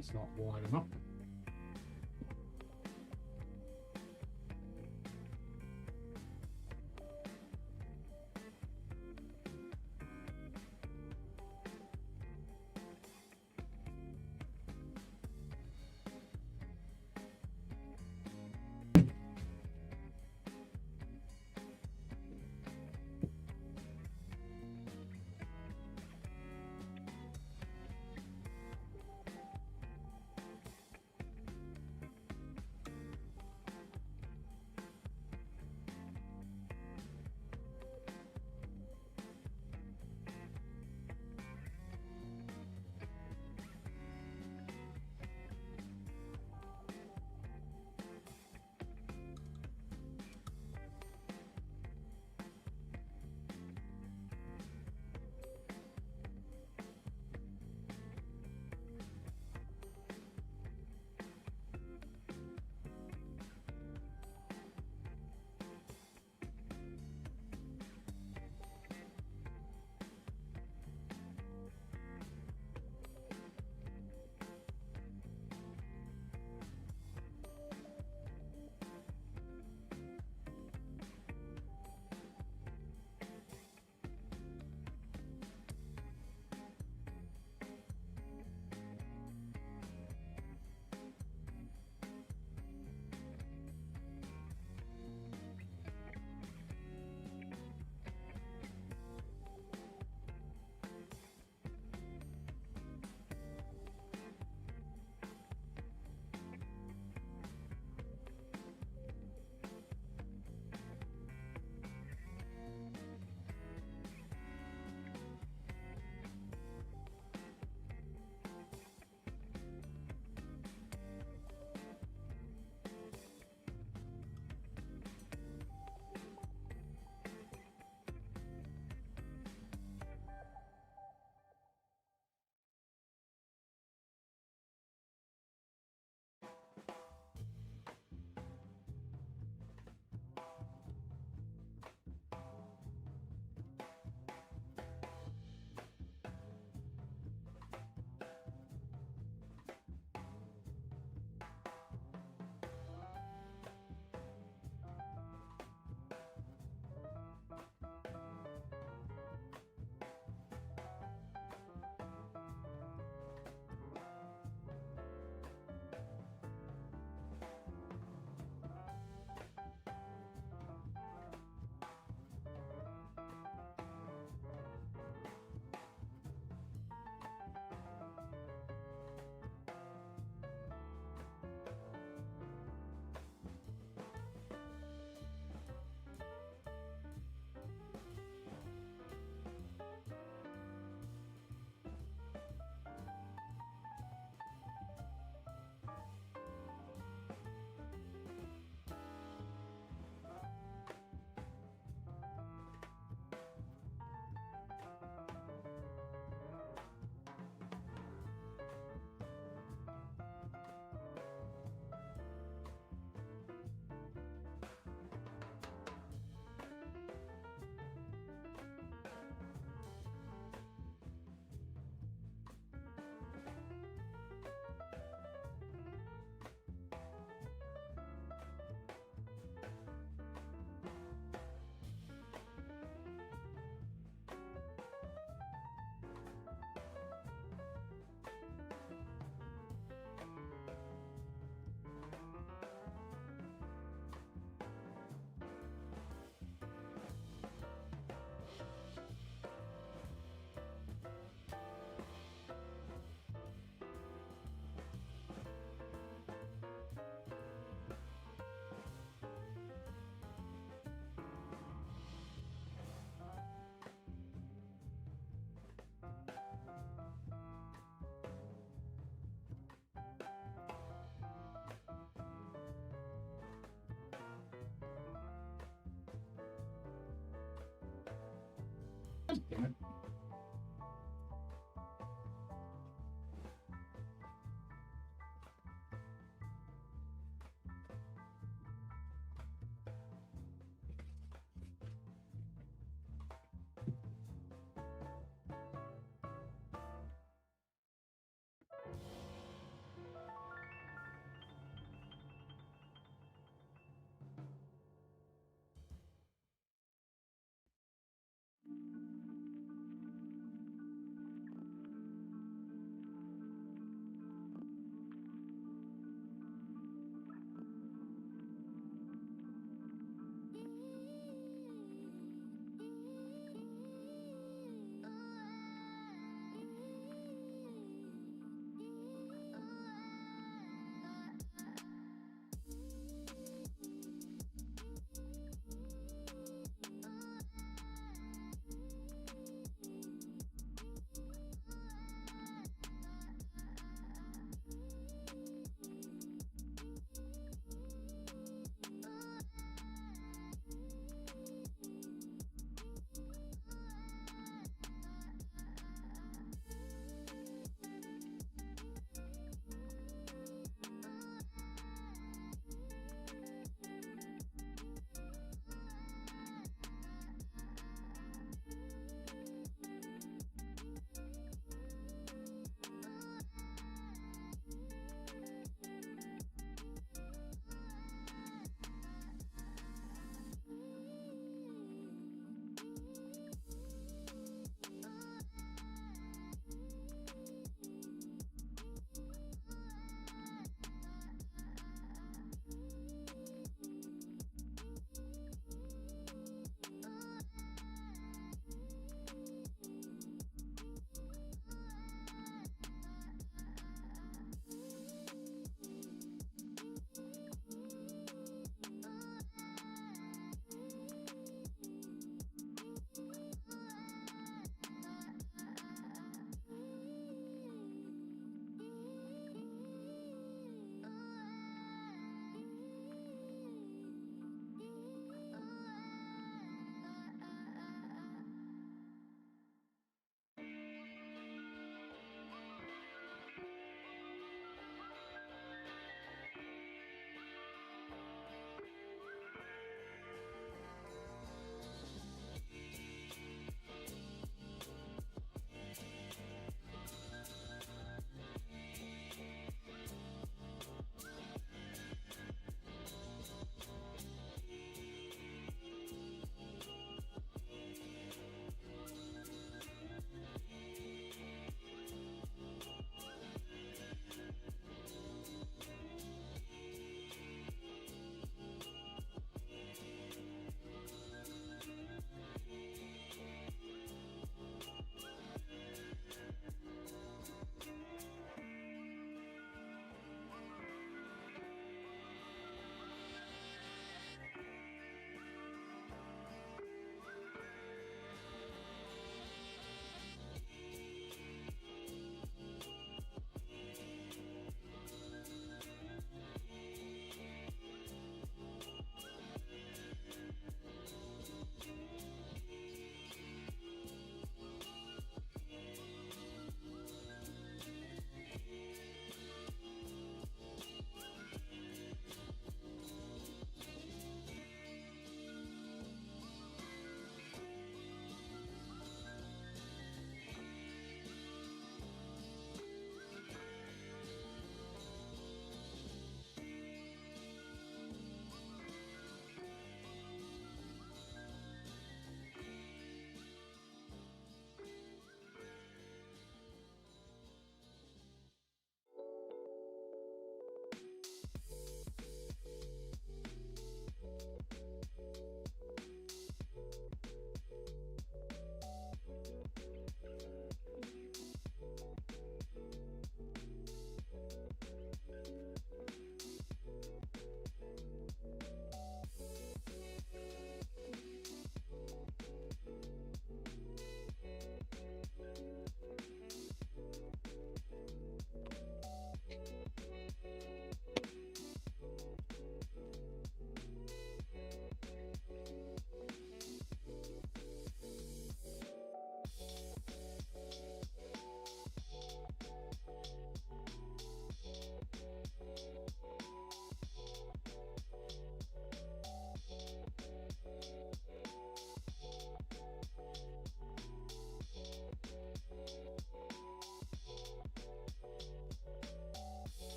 That's not wide enough.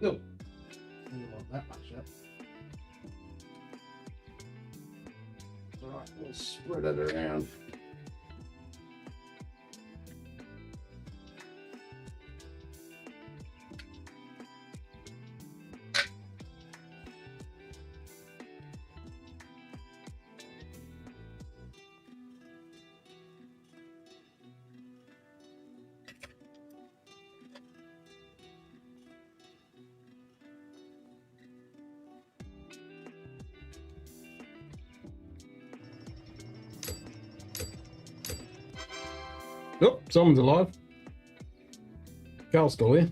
No. You don't want that much up. Alright, we'll spread it around. Oh, someone's alive. Carl's still here.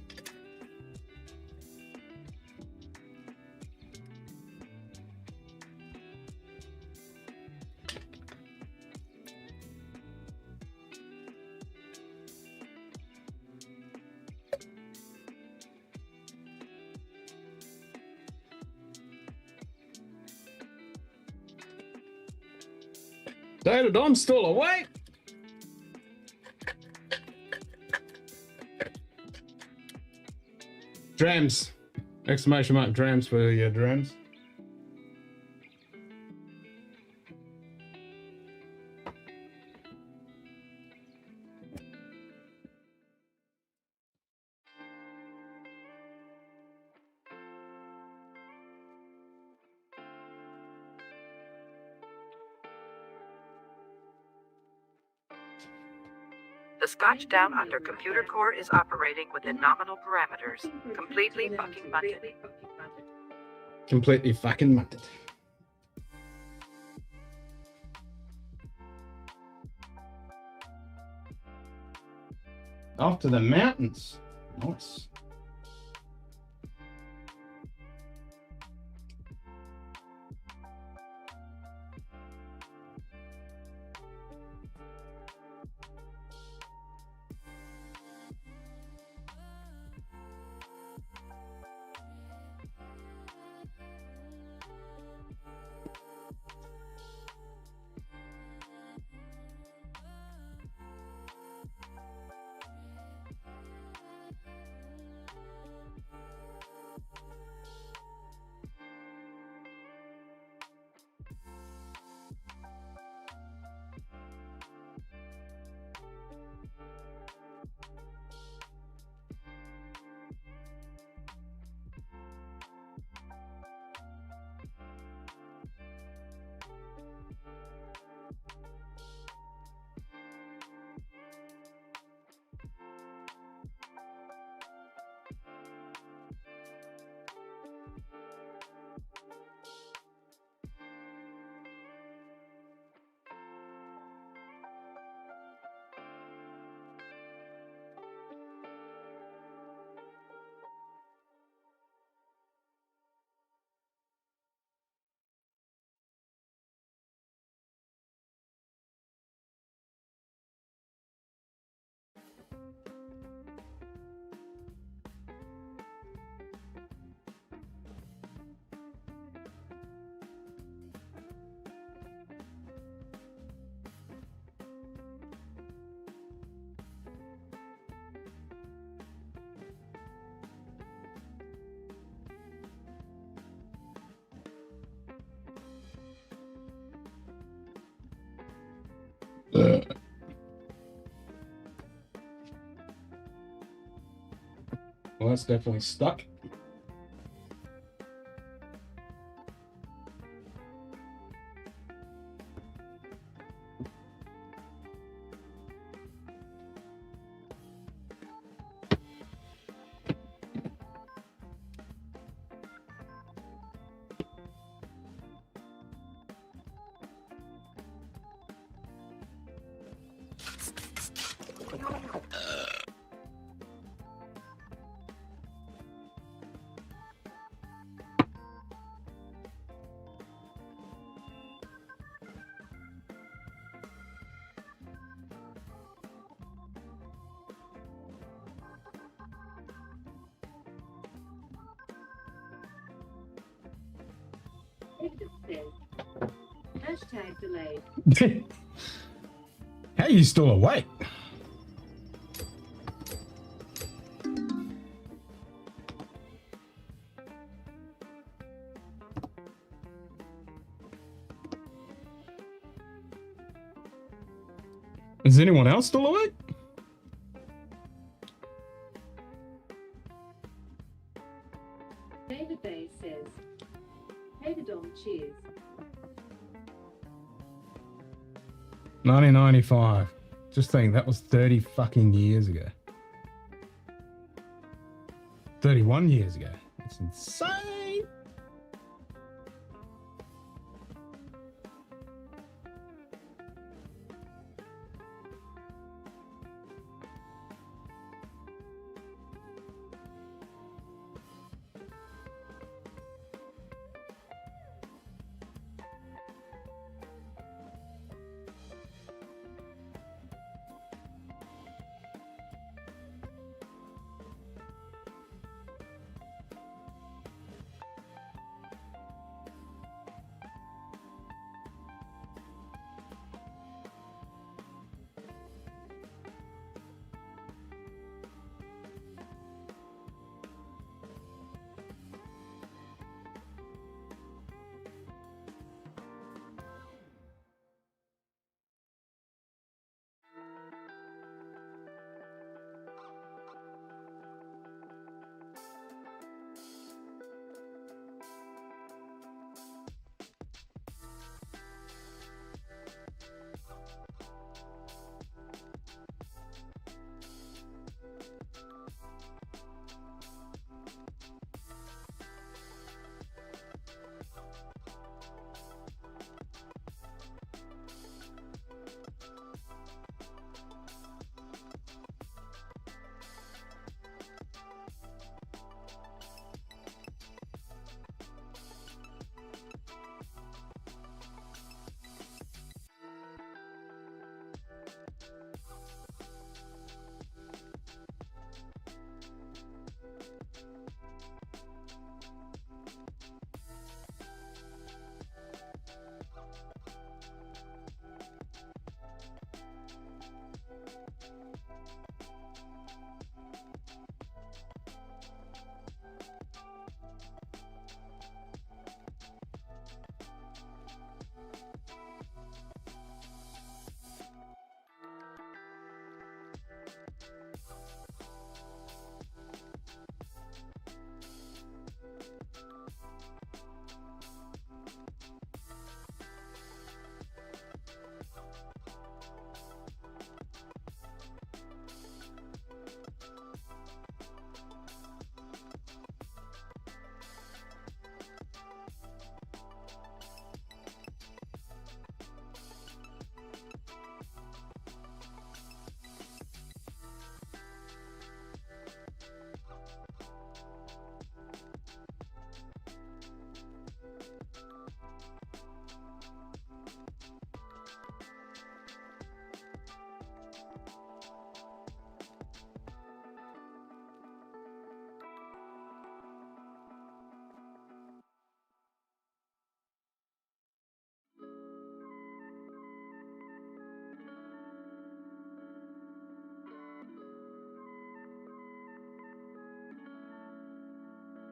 David, I'm still awake. Drams. Exclamation mark drams for your drams. The Scotch Down Under computer core is operating within nominal parameters. Completely fucking munted. Completely fucking munted. Off to the mountains. Nice. Well, that's definitely stuck. David says, hashtag delayed. How are you still awake? Is anyone else still awake? David Bay says, hey the dom, cheers. 1995. Just think that was 30 fucking years ago. 31 years ago. That's insane.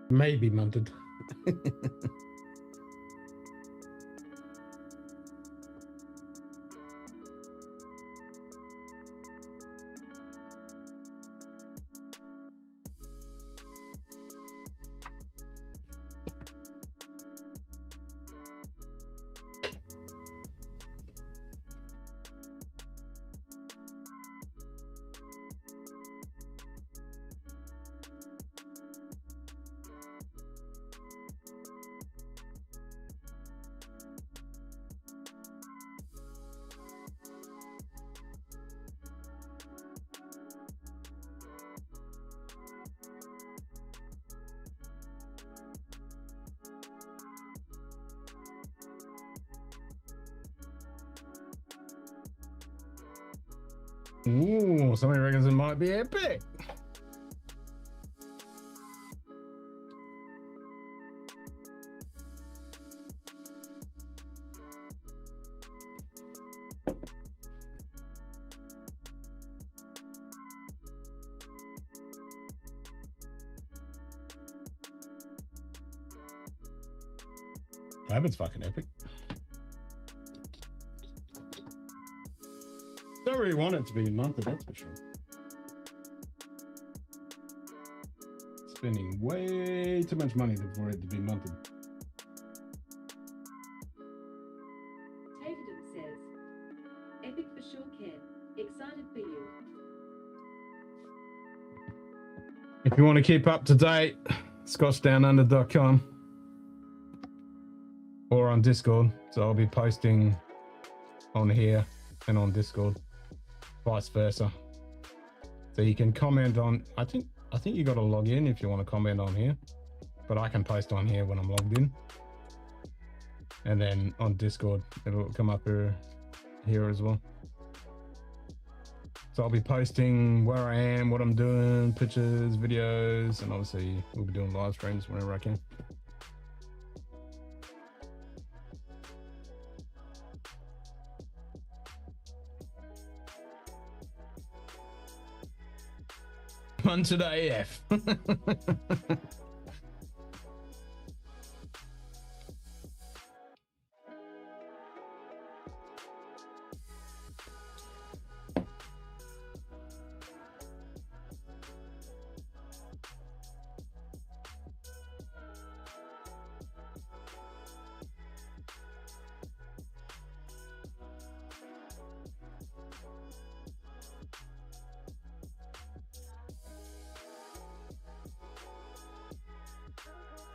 Maybe Munted. Ooh, somebody reckons it might be epic. I hope it's fucking epic. Don't really want it to be Munted, that's for sure. Spending way too much money for it to be Munted. Tatum says, epic for sure, Ken. Excited for you. If you want to keep up to date, scotchdownunder.com or on Discord. So I'll be posting on here and on Discord, vice versa. So you can comment on, I think you got to log in if you want to comment on here, but I can post on here when I'm logged in. And then on Discord, it'll come up here as well. So I'll be posting where I am, what I'm doing, pictures, videos, and obviously we'll be doing live streams whenever I can. Munted AF.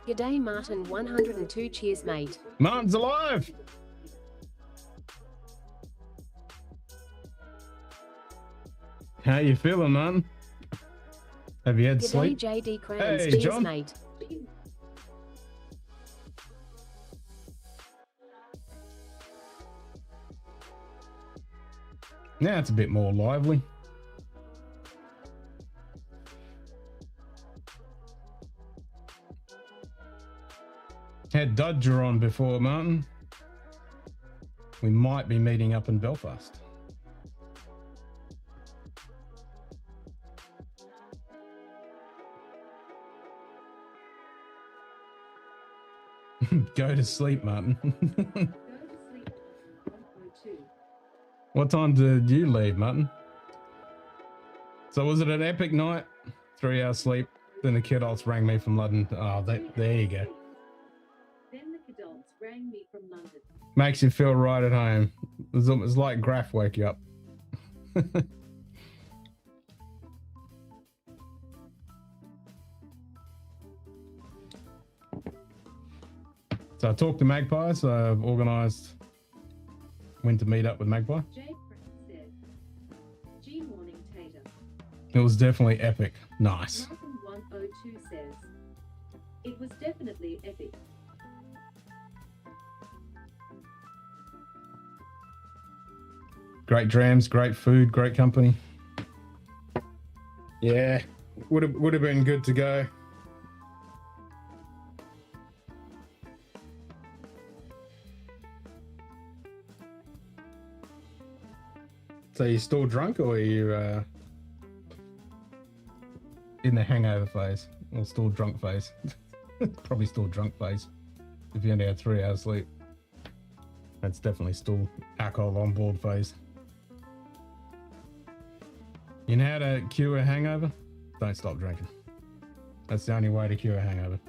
G'day Martin 102, cheers mate. Martin's alive. How you feeling, man? Have you had G'day sleep? JD Crowns, Hey, cheers John. mate. Now it's a bit more lively. Had Dodger on before, Martin. We might be meeting up in Belfast. Go to sleep, Martin. Go to sleep. 102. What time did you leave, Martin? So was it an epic night? 3 hours sleep. Then the kidults rang me from London. Oh, there you go. Then the kidults rang me from London. Makes you feel right at home. It's like Graf wake you up. So I talked to Magpie, so I've organised when to meet up with Magpie. Jay Pratt said, G morning Tatum. It was definitely epic. Nice. Martin 102 says, it was definitely epic. Great drams, great food, great company. Yeah, would have been good to go. So you still drunk, or are you in the hangover phase, or still drunk phase? Probably still drunk phase. If you only had 3 hours sleep. That's definitely still alcohol on board phase. You know how to cure a hangover? Don't stop drinking. That's the only way to cure a hangover.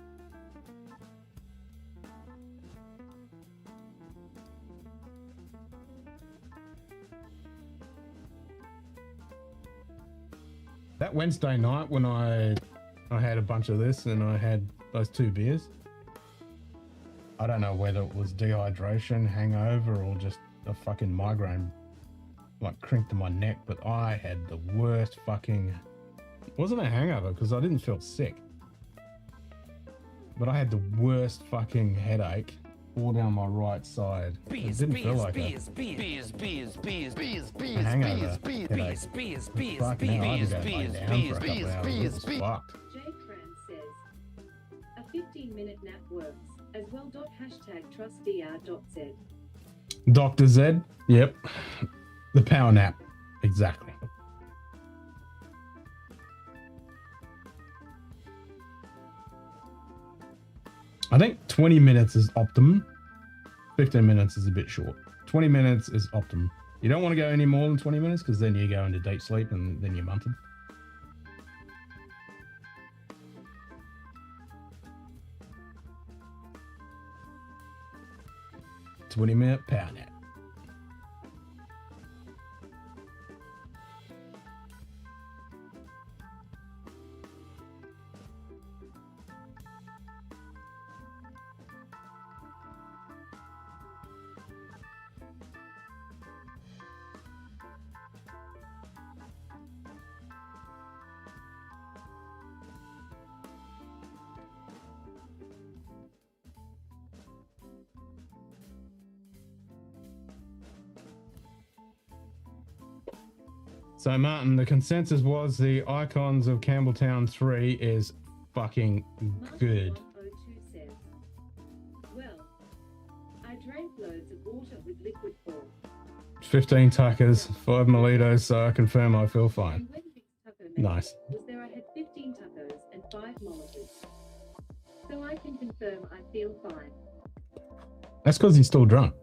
That Wednesday night when I had a bunch of this and I had those 2 beers, I don't know whether it was dehydration, hangover, or just a fucking migraine like crinked to my neck, but I had the worst fucking... It wasn't a hangover because I didn't feel sick, but I had the worst fucking headache all down my right side. It didn't feel like a hangover headache. Fucking hell, I had to go lie down for a couple of hours. It was fucked. J. Cran says, a 15-minute nap works as well. #trustdr.z. Dr. Z, yep. The power nap, exactly. I think 20 minutes is optimum. 15 minutes is a bit short. 20 minutes is optimum. You don't want to go any more than 20 minutes because then you go into deep sleep and then you're munted. Minute power nap. So Martin, the consensus was the Icons of Campbelltown 3 is fucking good. Martin 102 says, well, I drank loads of water with liquid form. 15 tuckers, 5 molitos, so I confirm I feel fine. And when Nick's taco menu Nice. was there, I had 15 tacos and 5 molitos. So I can confirm I feel fine. That's because he's still drunk.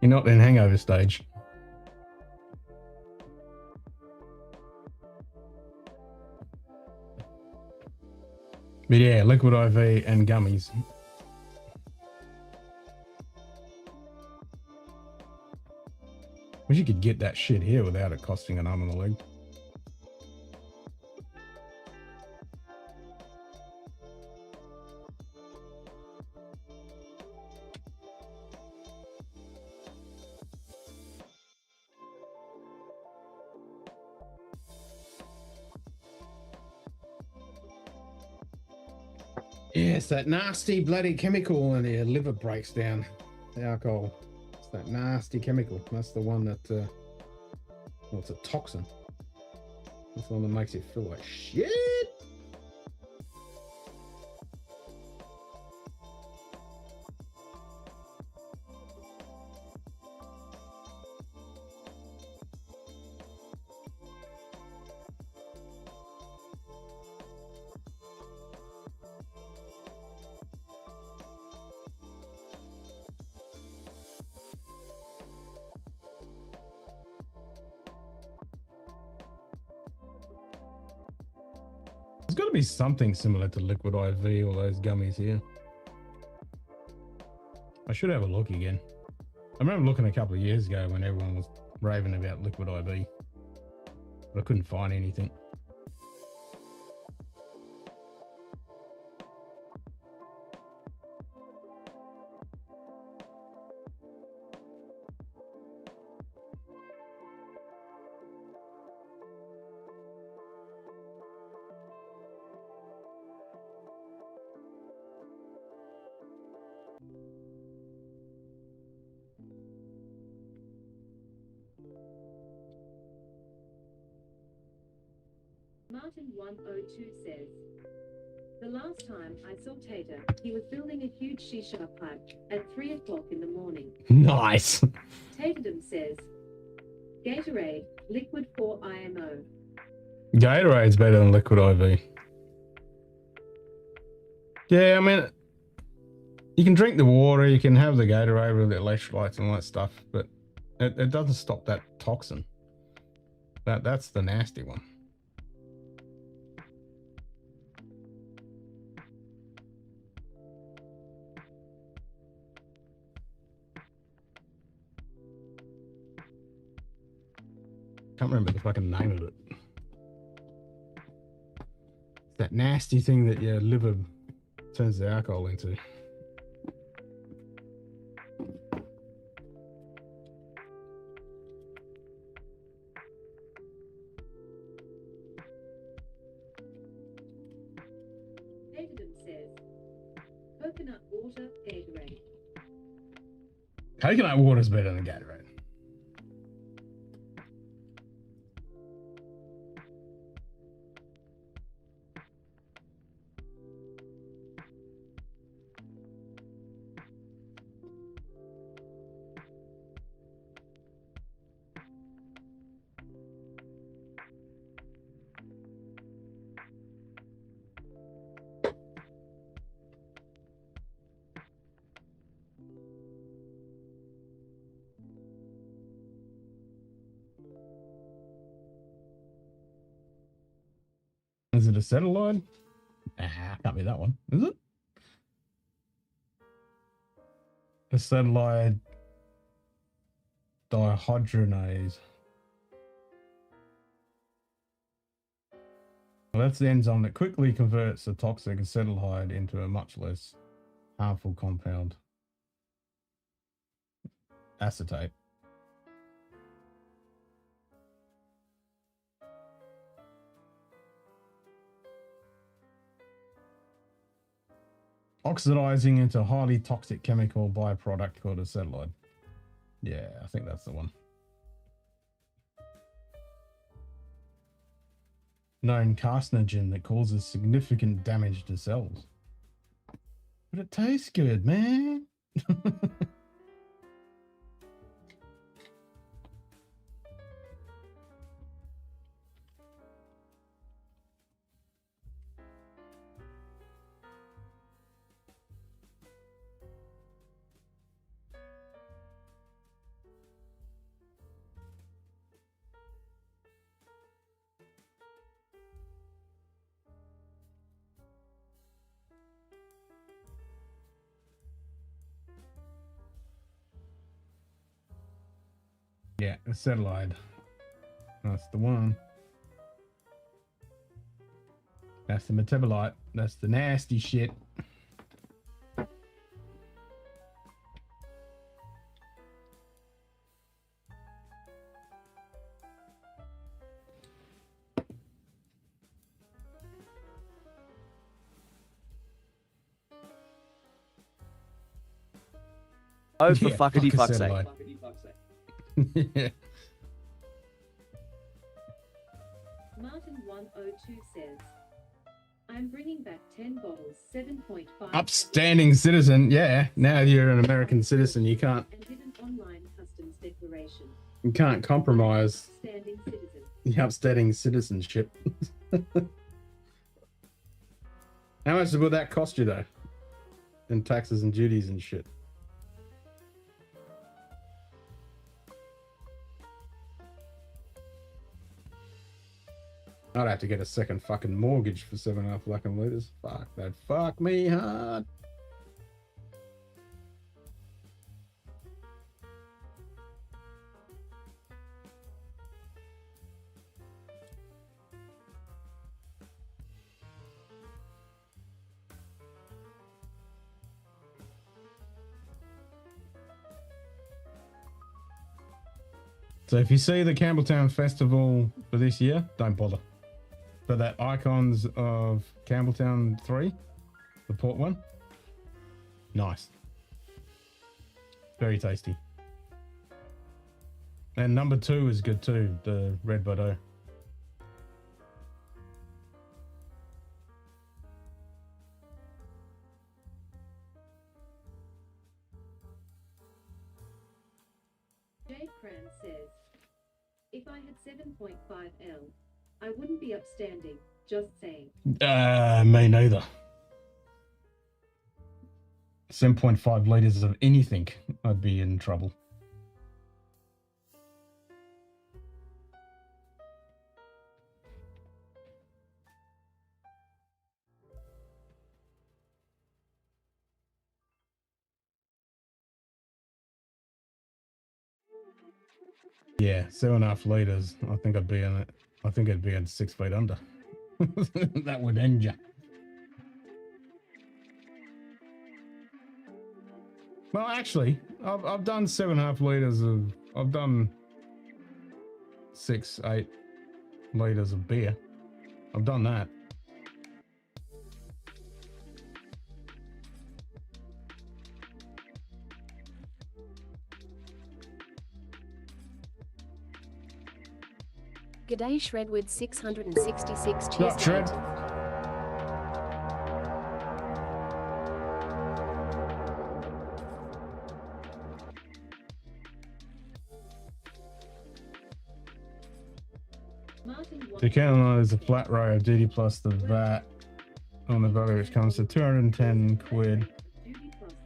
You're not in hangover stage. But yeah, liquid IV and gummies. Wish you could get that shit here without it costing an arm and a leg. Yeah, it's that nasty bloody chemical and your liver breaks down. The alcohol. It's that nasty chemical. That's the one that, well, it's a toxin. That's the one that makes you feel like shit. There's got to be something similar to liquid IV or those gummies here. I should have a look again. I remember looking a couple of years ago when everyone was raving about liquid IV, but I couldn't find anything. Martin 102 says, the last time I saw Tater, he was building a huge shisha pipe at 3 o'clock in the morning. Nice. Taterdom says, Gatorade, liquid for IMO. Gatorade's better than liquid IV. Yeah, I mean, you can drink the water, you can have the Gatorade with the electrolytes and all that stuff, but it doesn't stop that toxin. That's the nasty one. Can't remember the fucking name of it. It's that nasty thing that your liver turns the alcohol into. Hayden says, coconut water, Gatorade. Coconut water's better than Gatorade. Is it acetylide? Can't be that one, is it? Acetylide dihydrogenase. Well, that's the enzyme that quickly converts the toxic acetylide into a much less harmful compound, acetate. Oxidizing into a highly toxic chemical byproduct called acetylide. Yeah, I think that's the one. Known carcinogen that causes significant damage to cells. But it tastes good, man. Yeah, acetylide. That's the one. That's the metabolite. That's the nasty shit. Oh, for Yeah, fuckity fuck fuck's sake. acetylide. Yeah. Martin 102 says, I'm bringing back 10 bottles, 7.5. Upstanding citizen. Yeah, now you're an American citizen. You can't And did an online customs declaration. compromise Standing citizen. the upstanding citizenship. How much would that cost you though? In taxes and duties and shit. I'd have to get a second fucking mortgage for 7.5 fucking liters. Fuck, that'd fuck me hard. So if you see the Campbelltown Festival for this year, don't bother. For that Icons of Campbelltown 3, the port one, nice. Very tasty. And number 2 is good too, the Red Bordeaux. Jade Cran says, if I had 7.5L, I wouldn't be upstanding, just saying. Me neither. 7.5 liters of anything, I'd be in trouble. Yeah, 7.5 liters. I think I'd be in it. I think I'd be in 6 feet under. That would end you. Well, actually, I've done 7.5 liters of. I've done 6, 8 liters of beer. I've done that. G'day Shredwood 666. Cheers, Up, Shred. mate. The account is a flat rate of duty plus the VAT on the value, which comes to 210 quid.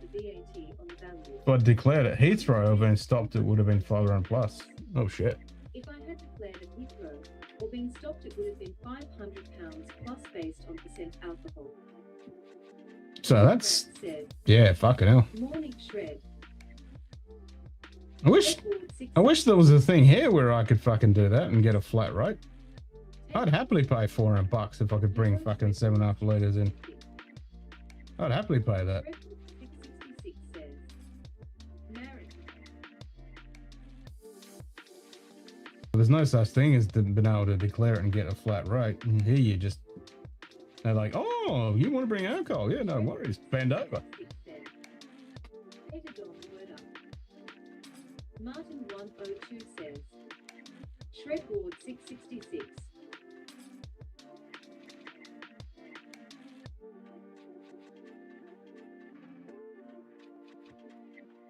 If I declared at Heathrow or been stopped, it would have been 500 plus. Oh shit. If I had declared at Heathrow or been stopped, it would have been £500 plus based on percent alcohol. So that's, yeah, fucking hell. Morning Shred. I wish there was a thing here where I could fucking do that and get a flat rate. I'd happily pay $400 if I could bring fucking 7.5 liters in. I'd happily pay that. There's no such thing as being able to declare it and get a flat rate. And here you just, they're like, oh, you want to bring alcohol? Yeah, no worries. Bend over. Martin 102 says, Shredboard 666.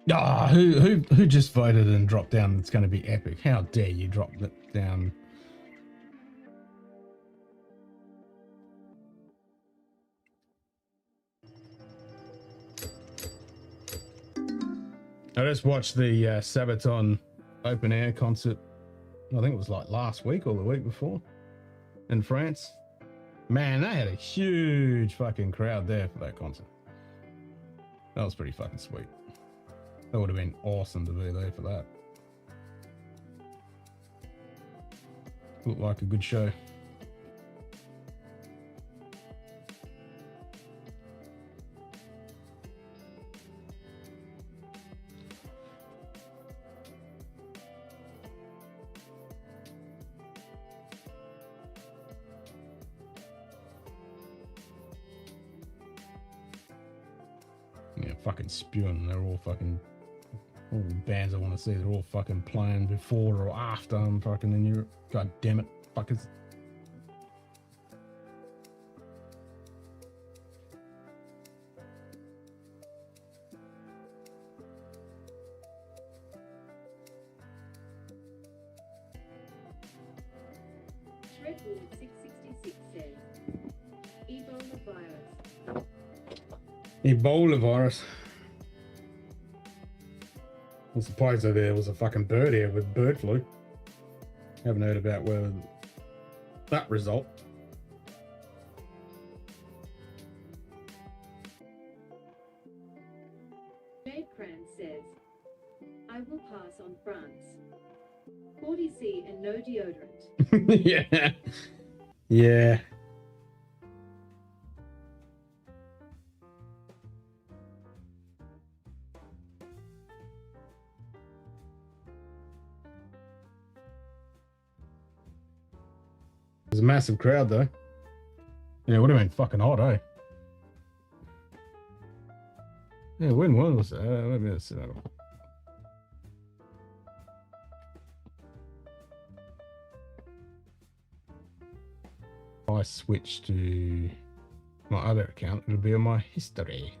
Ah, who just voted and dropped down? It's going to be epic. How dare you drop that down? I just watched the Sabaton open air concert. I think it was like last week or the week before in France. Man, they had a huge fucking crowd there for that concert. That was pretty fucking sweet. That would have been awesome to be there for that. Looked like a good show. Yeah, fucking spewing. They're all fucking, all the bands I want to see, they're all fucking playing before or after I'm fucking in Europe. God damn it, fuckers. Shredboard 666 says, Ebola virus. Ebola virus. I'm surprised that there was a fucking bird here with bird flu. Haven't heard about whether that result. Jade Cran says, I will pass on France. 40C and no deodorant. Yeah. Yeah. There's a massive crowd though. Yeah, it would have been fucking hot, eh? Yeah, when was that? Let me see that. If I switch to my other account, it'll be on my history.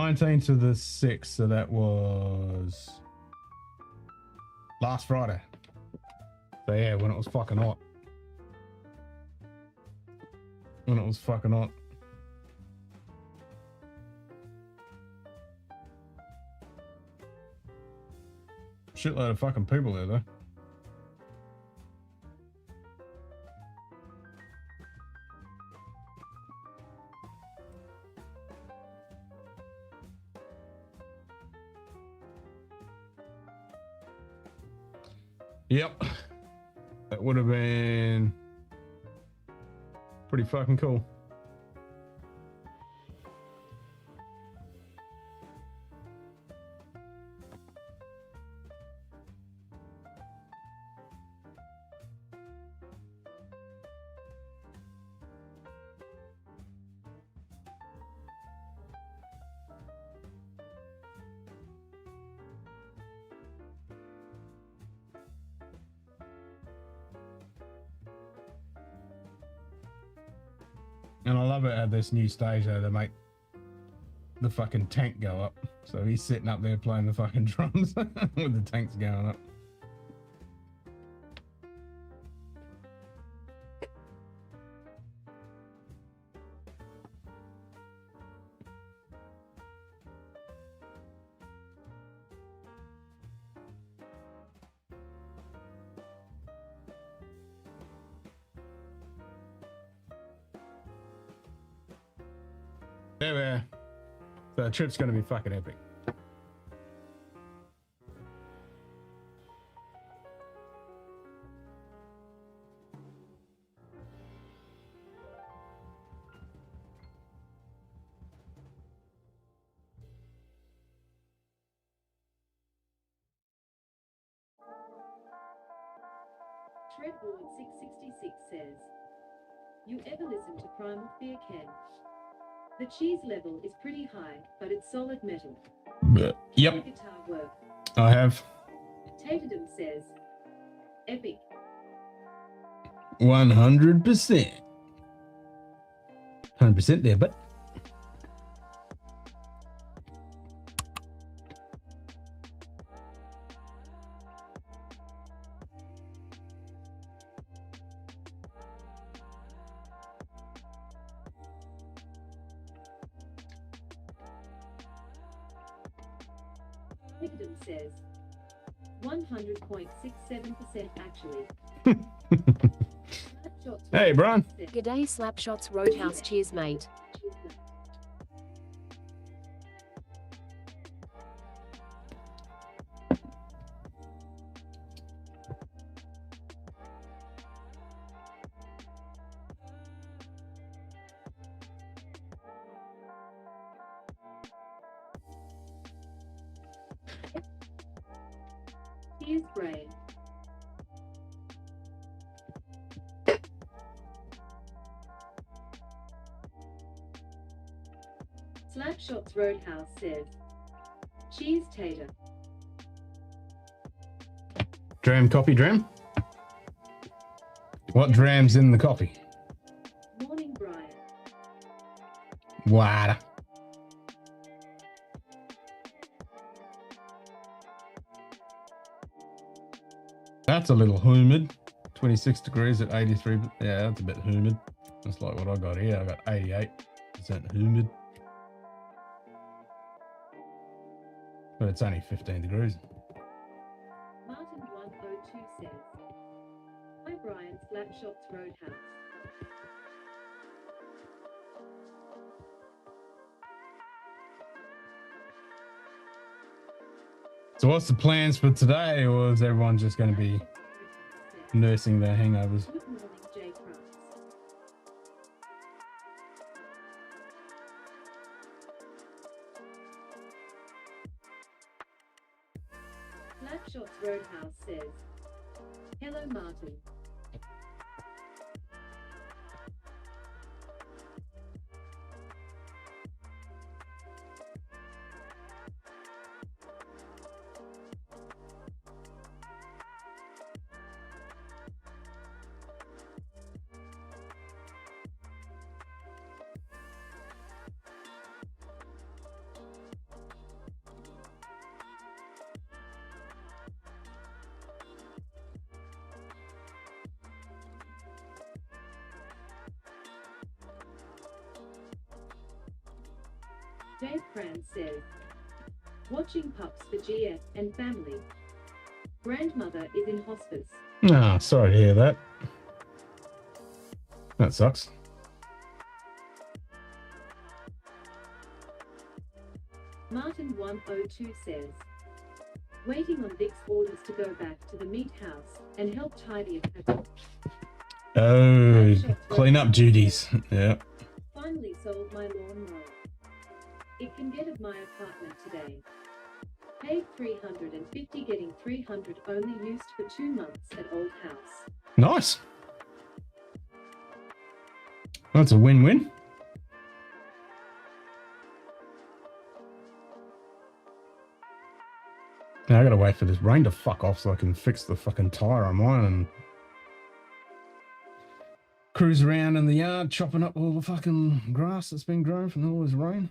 19th to the 6th, so that was last Friday. So yeah, when it was fucking hot. When it was fucking hot. Shitload of fucking people there though. Yep. That would have been pretty fucking cool. And I love it at this new stage though, they make the fucking tank go up. So he's sitting up there playing the fucking drums with the tanks going up. There we are. So the trip's going to be fucking epic. Shredboard 666 says, "You ever listen to Primal Fear, Ken? The cheese level is pretty high, but it's solid metal. Yep, Guitar work." I have. Taterdom says, "Epic." 100%. 100% there, but Taterdom says, 100.67% actually. Snapshots Hey, Brian. says, G'day Slapshots Roadhouse, cheers mate. Here's Brain. Slapshots Roadhouse says, "Cheese tater." Dram coffee, Dram? What dram's in the coffee? Morning, Brian. Water. That's a little humid. 26 degrees at 83. Yeah, that's a bit humid. That's like what I got here. I got 88% humid. But it's only 15 degrees. Martin 102 says, "Hi Brian, Slapshots Roadhouse." So what's the plans for today, or is everyone just going to be nursing their hangovers? Good morning, Jay Krantz. Slapshots Roadhouse says, "Hello Martin." Dave Cran says, watching pups for GF and family. Grandmother is in hospice. Ah, sorry to hear that. That sucks. Martin 102 says, waiting on Vic's orders to go back to the meat house and help tidy up. Oh, clean up duties. Yeah. Finally sold my lawnmower. It can get at my apartment today. Paid $350, getting $300 only used for 2 months at old house. Nice. That's a win-win. Now I gotta wait for this rain to fuck off so I can fix the fucking tire on mine and cruise around in the yard chopping up all the fucking grass that's been grown from all this rain.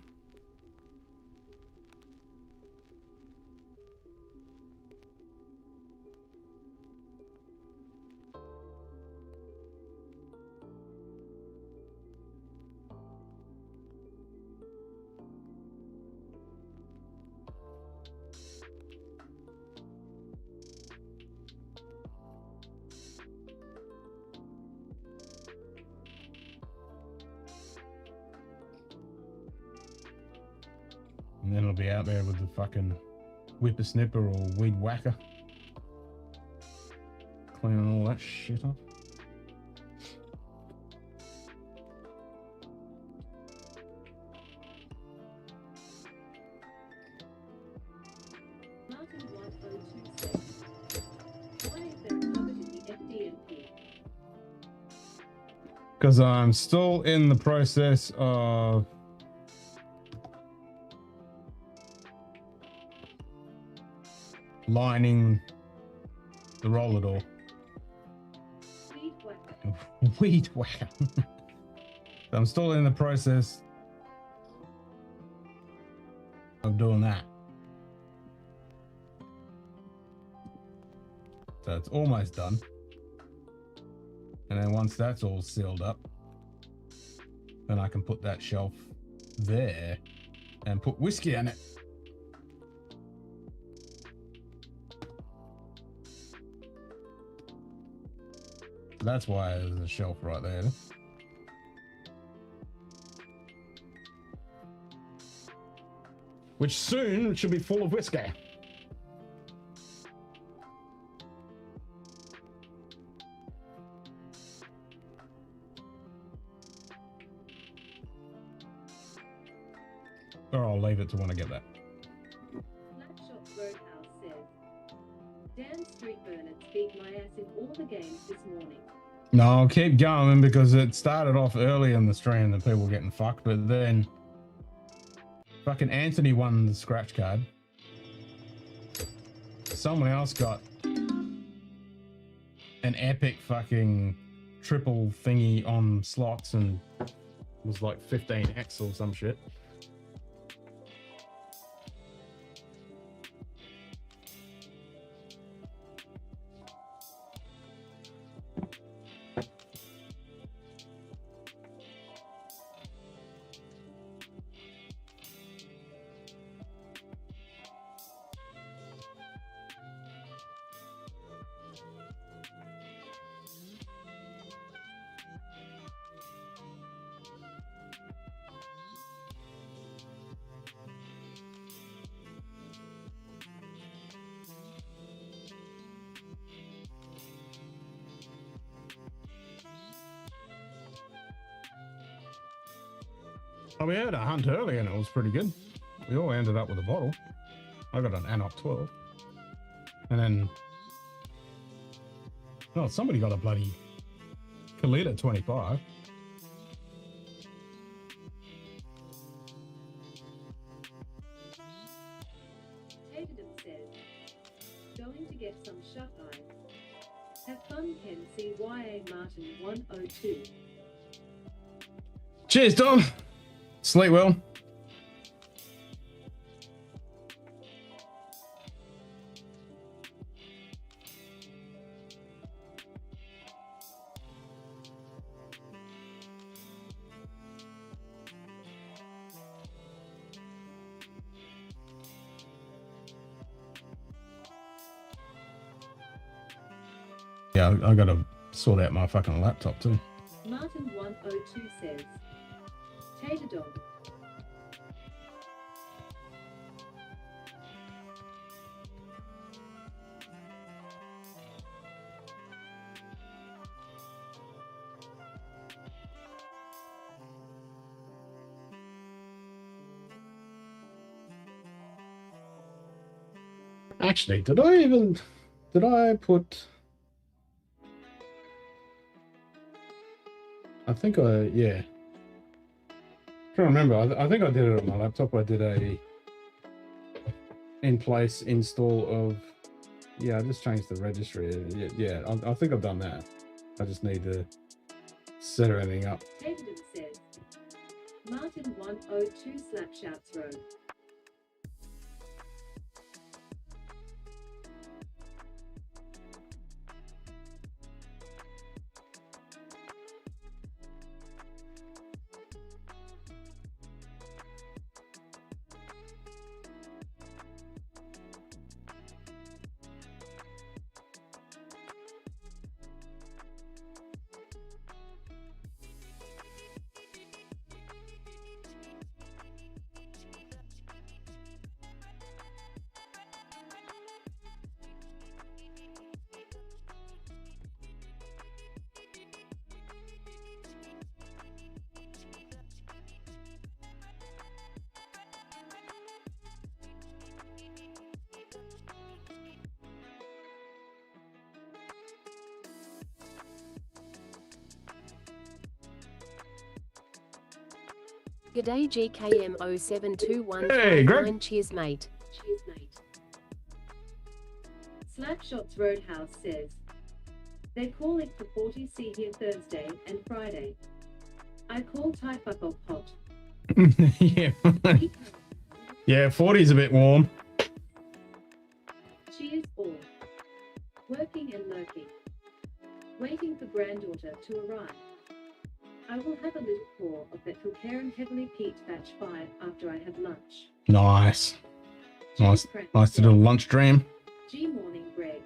And then it'll be out there with the fucking whippersnipper or weed whacker. Cleaning all that shit up. Martin 102 says, why is there covered in the FDNP? Because I'm still in the process of lining the roller door. Weed whacker. Weed whacker. I'm still in the process of doing that. So it's almost done. And then once that's all sealed up, then I can put that shelf there and put whiskey in it. That's why there's a shelf right there. Which soon should be full of whiskey. Or I'll leave it to when I get that. Blackshot Roadhouse says, Dan Streetburn beat my ass in all the games this morning. No, I'll keep going because it started off early in the stream that people were getting fucked, but then fucking Anthony won the scratch card. Someone else got an epic fucking triple thingy on slots and was like 15x or some shit. Oh, we had a hunt early and it was pretty good. We all ended up with a bottle. I got an Anok 12. And then... no, somebody got a bloody Kalita 25. Tatum says, going to get some shut eye. Have fun, Ken. CYA Martin 102. Cheers, Tom. Sleep well. Yeah, I gotta sort out my fucking laptop too. Martin 102 says, Tater dog. Actually, did I put? I think yeah. I'm trying to remember. I think I did it on my laptop. I did a in-place install of. Yeah, I just changed the registry. Yeah, I think I've done that. I just need to set everything up. David says, Martin 102 Slapshouts Road. G'day GKM 0721559. Hey, Greg. Cheers, mate. Cheers, mate. Slapshots Roadhouse says, they call it for 40C here Thursday and Friday. I call type up of hot. Yeah. Yeah, 40's a bit warm. Cheers all. Working and lurking. Waiting for granddaughter to arrive. I will have a little pour of that Kilkerran Heavily Peat Batch 5 after I have lunch. Nice. Nice. Cheers, Nice little lunch dream. G morning, Greg.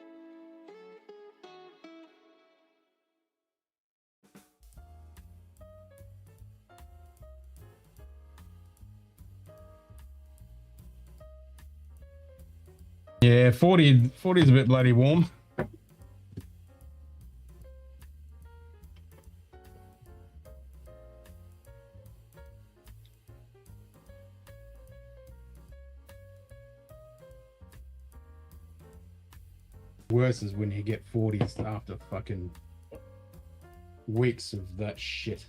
Yeah, 40's a bit bloody warm. Worse is when you get 40s after fucking weeks of that shit.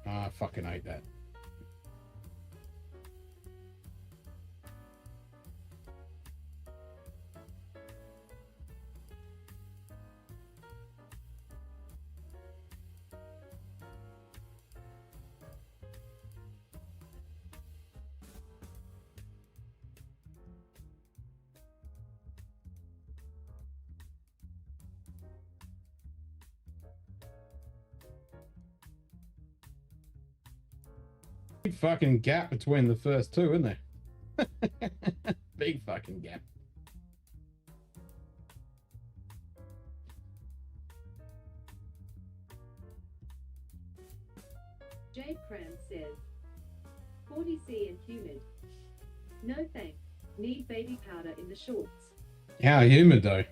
I fucking hate that. Big fucking gap between the first two, isn't there? Big fucking gap. Jade Cram says, 40C and humid. No thanks. Need baby powder in the shorts. How humid though?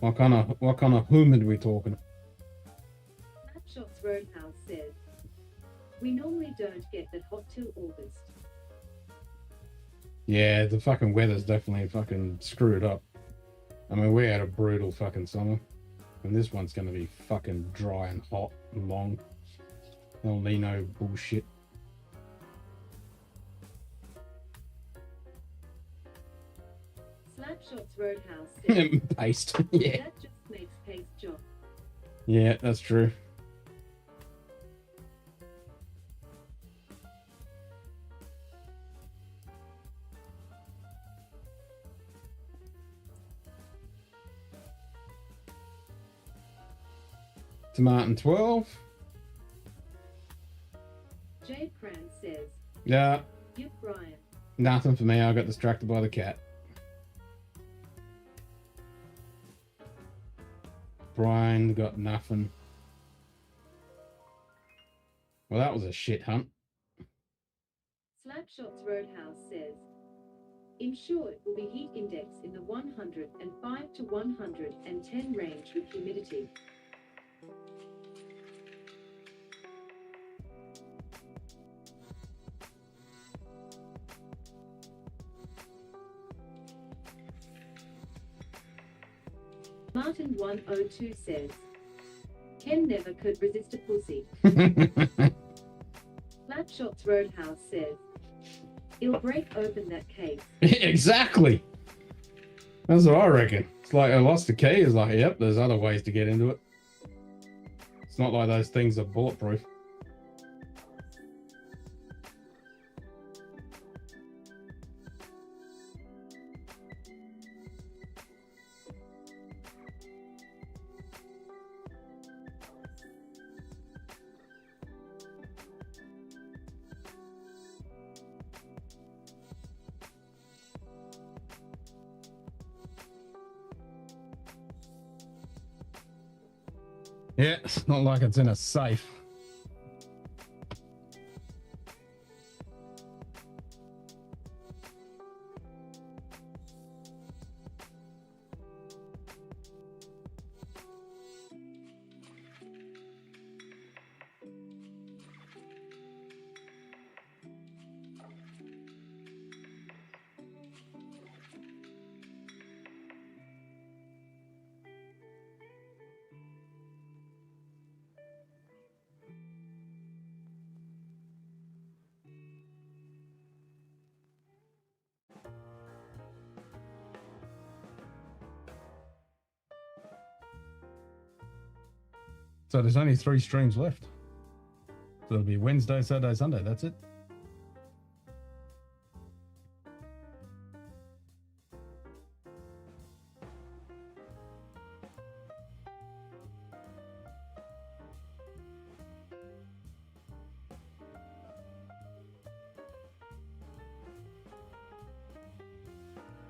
What kind of humid we talking? Snapshots Roadhouse says, we normally don't get that hot till August. Yeah, the fucking weather's definitely fucking screwed up. I mean, we had a brutal fucking summer, and this one's gonna be fucking dry and hot and long. El Nino bullshit. Slapshots Roadhouse says, Paste. Yeah. that just makes paste job. Yeah, that's true. To Martin 12. Jade Cram says, Yeah. Yep, Brian. Nothing for me. I got distracted by the cat. Brian got nothing. Well, that was a shit hunt. Slapshots Roadhouse says, in short, will be heat index in the 105 to 110 range with humidity. Martin 102 says, Ken never could resist a pussy. Slapshots Roadhouse says, it'll break open that case. Exactly. That's what I reckon. It's like I lost the key. It's like, yep, there's other ways to get into it. It's not like those things are bulletproof. Yeah, it's not like it's in a safe. So there's only 3 streams left. So it'll be Wednesday, Saturday, Sunday. That's it.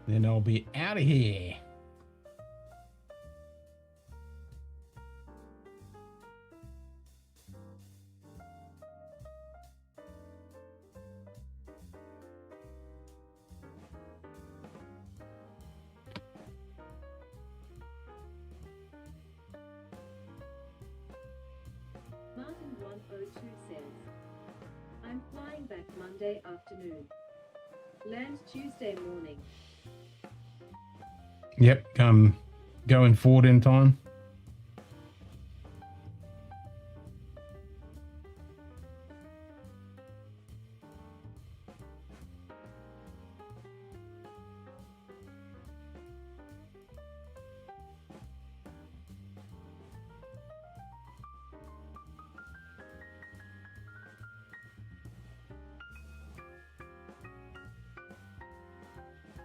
Then I'll be out of here. Martin 102 says, I'm flying back Monday afternoon. Land Tuesday morning. Yep, going forward in time.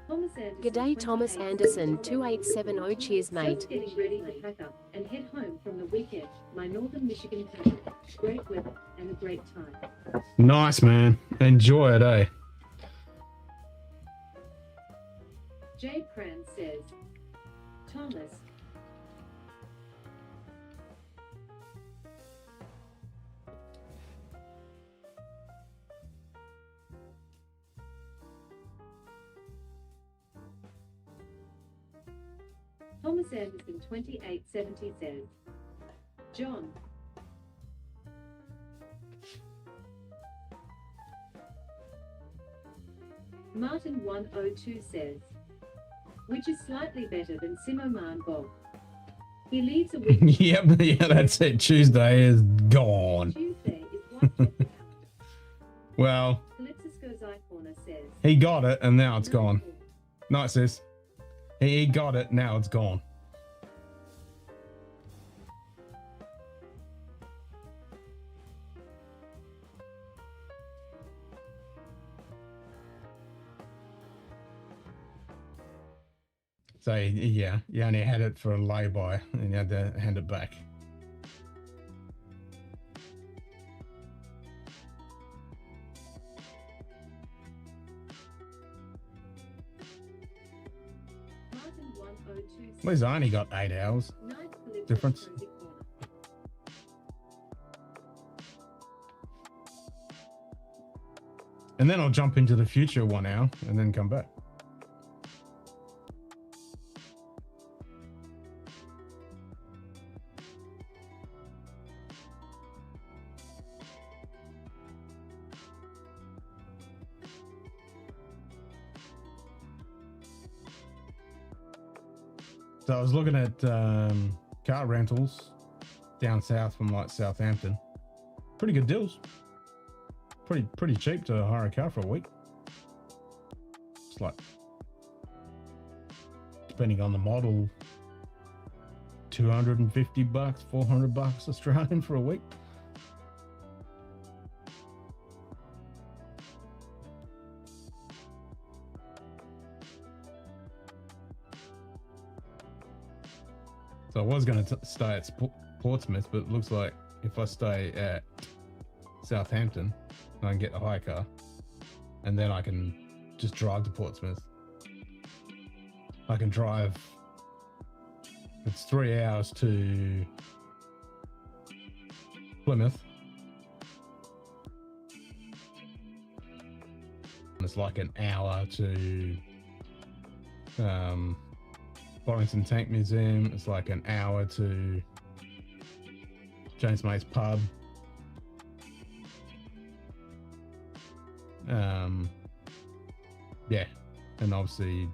Thomas Anderson, G'day Thomas 28, Anderson 2870 cheers mate. Just getting ready to pack up and head home from the weekend. My northern Michigan town. Great weather and a great time. Nice, man. Enjoy it, eh? Jay Pran says, Thomas, Thomas Anderson 2870 says, John, Martin 102 says, which is slightly better than Simoman Bob. He leaves a week. Yep, yeah, that's it. Tuesday is gone. Tuesday is Whitechapel. Well, Calypsosco's Corner says, he got it and now it's gone. Nice, sis. He got it, now it's gone. So yeah, you only had it for a lay-by and you had to hand it back. At least I only got 8 hours difference. And then I'll jump into the future 1 hour and then come back. So I was looking at car rentals down south from like Southampton. Pretty good deals. Pretty cheap to hire a car for a week. It's like, depending on the model, $250, $400 Australian for a week. So I was going to stay at Portsmouth, but it looks like if I stay at Southampton, I can get a hire car, and then I can just drive to Portsmouth. I can drive. It's 3 hours to Plymouth. It's like an hour to Bollington Tank Museum. It's like an hour to James May's pub. Yeah, and obviously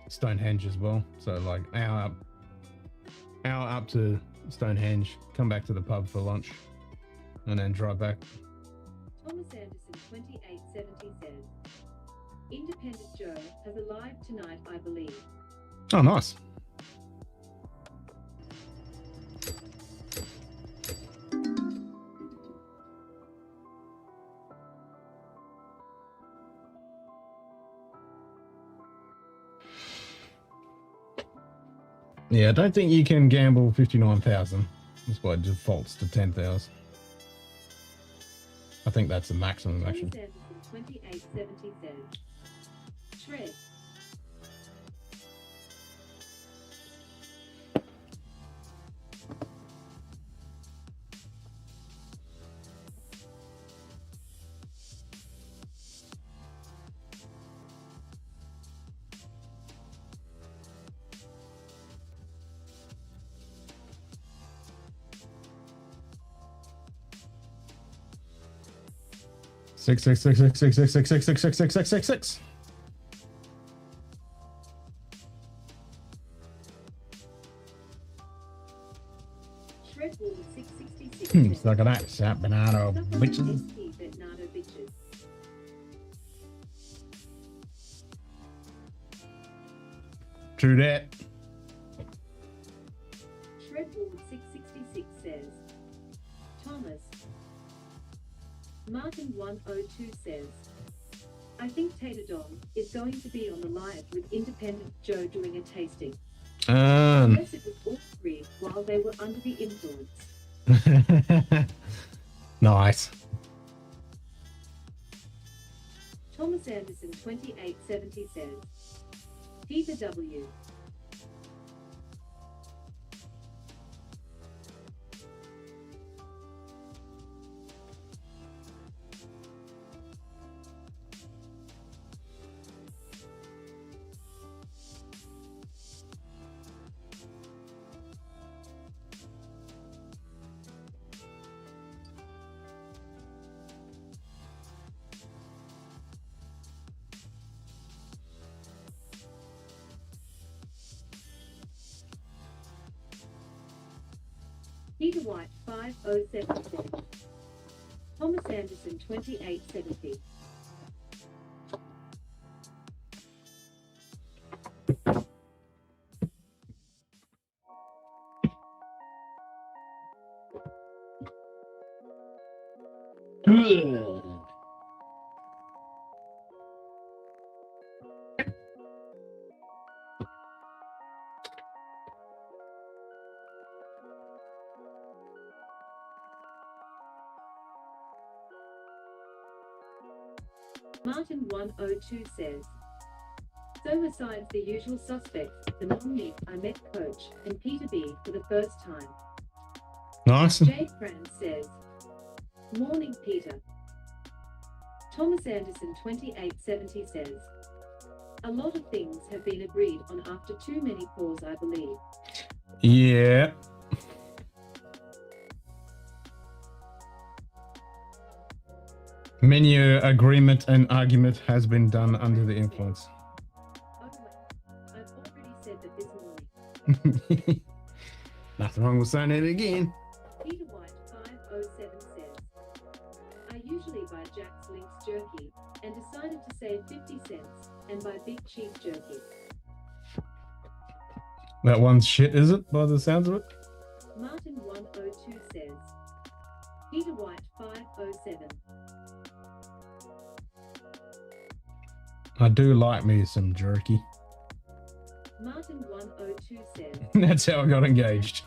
Stonehenge as well. So like hour up to Stonehenge, come back to the pub for lunch, and then drive back. Thomas Anderson 2870 says, Independent Joe has a live tonight, I believe. Oh, nice. Yeah, I don't think you can gamble 59,000. That's why it defaults to 10,000. I think that's the maximum, actually. Thomas Anderson 2870 says, Shred. Six, six, six, six, six, six, six, six, six, six, six, six, six, six. Shredball 666. Look at that, Sap Bernardo bitches. Bernardo bitches. True that. Shredball 666 says, Thomas. Martin 102 says, I think Tater Dom is going to be on the live with Independent Joe doing a tasting. Unless it was all three while they were under the influence. Nice. Thomas Anderson 2870 says, Peter W. Peter White 507 says, Thomas Anderson 2870. Martin 102 says, So besides the usual suspects, the nominee, I met Coach and Peter B for the first time. Nice. Jay Fran says, Morning Peter. Thomas Anderson 2870 says, a lot of things have been agreed on after too many pours, I believe. Yeah. Many agreement and argument has been done under the influence. Oh, wait. I've already said that this morning. Nothing wrong with saying it again. Peter White 507 says, I usually buy Jack's Lynx jerky and decided to save 50 cents and buy big cheap jerky. That one's shit, is it, by the sounds of it? Martin 102 says, Peter White 507. I do like me some jerky. Martin 102 says, That's how I got engaged.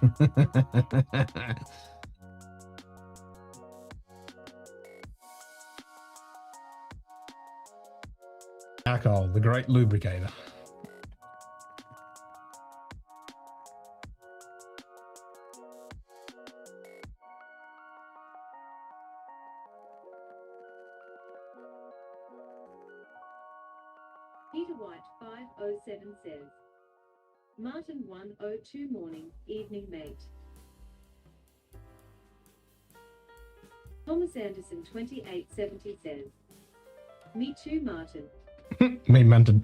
Alcohol, the great lubricator. Peter White 507 says, Martin 102 morning, evening mate. Thomas Anderson 2870 says, me too, Martin. Me Munted.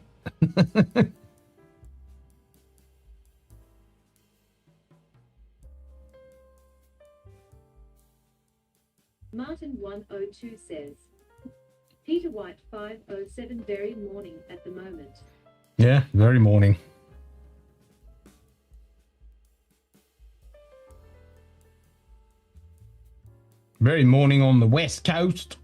Martin 102 says, Peter White 507 very morning at the moment. Yeah, very morning. Very morning on the west coast.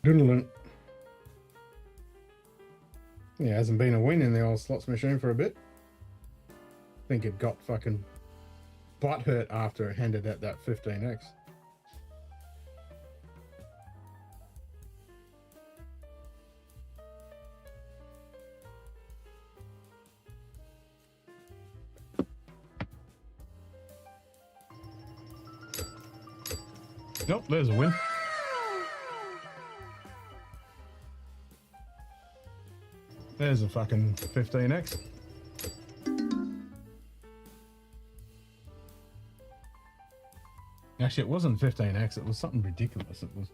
Doodling. Yeah, hasn't been a win in the old slots machine for a bit. I think it got fucking butt hurt after it handed out that 15x. Nope, there's a win. There's a fucking 15x. Actually, it wasn't 15x. It was something ridiculous. It was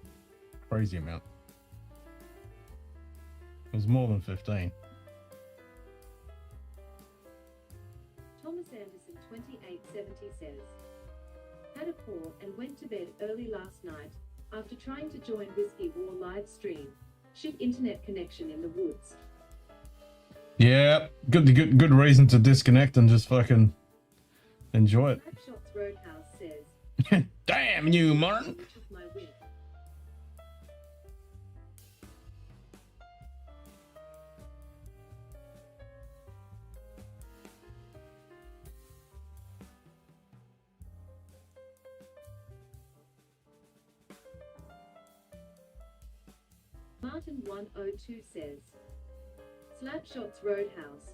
a crazy amount. It was more than 15. Thomas Anderson 2870 says, had a pour and went to bed early last night after trying to join Whiskey War live stream. Shit internet connection in the woods. Yeah, good reason to disconnect and just fucking enjoy it. Shots Roadhouse says, damn you, Martin. Which is my win. Martin 102 says, Slapshots Roadhouse.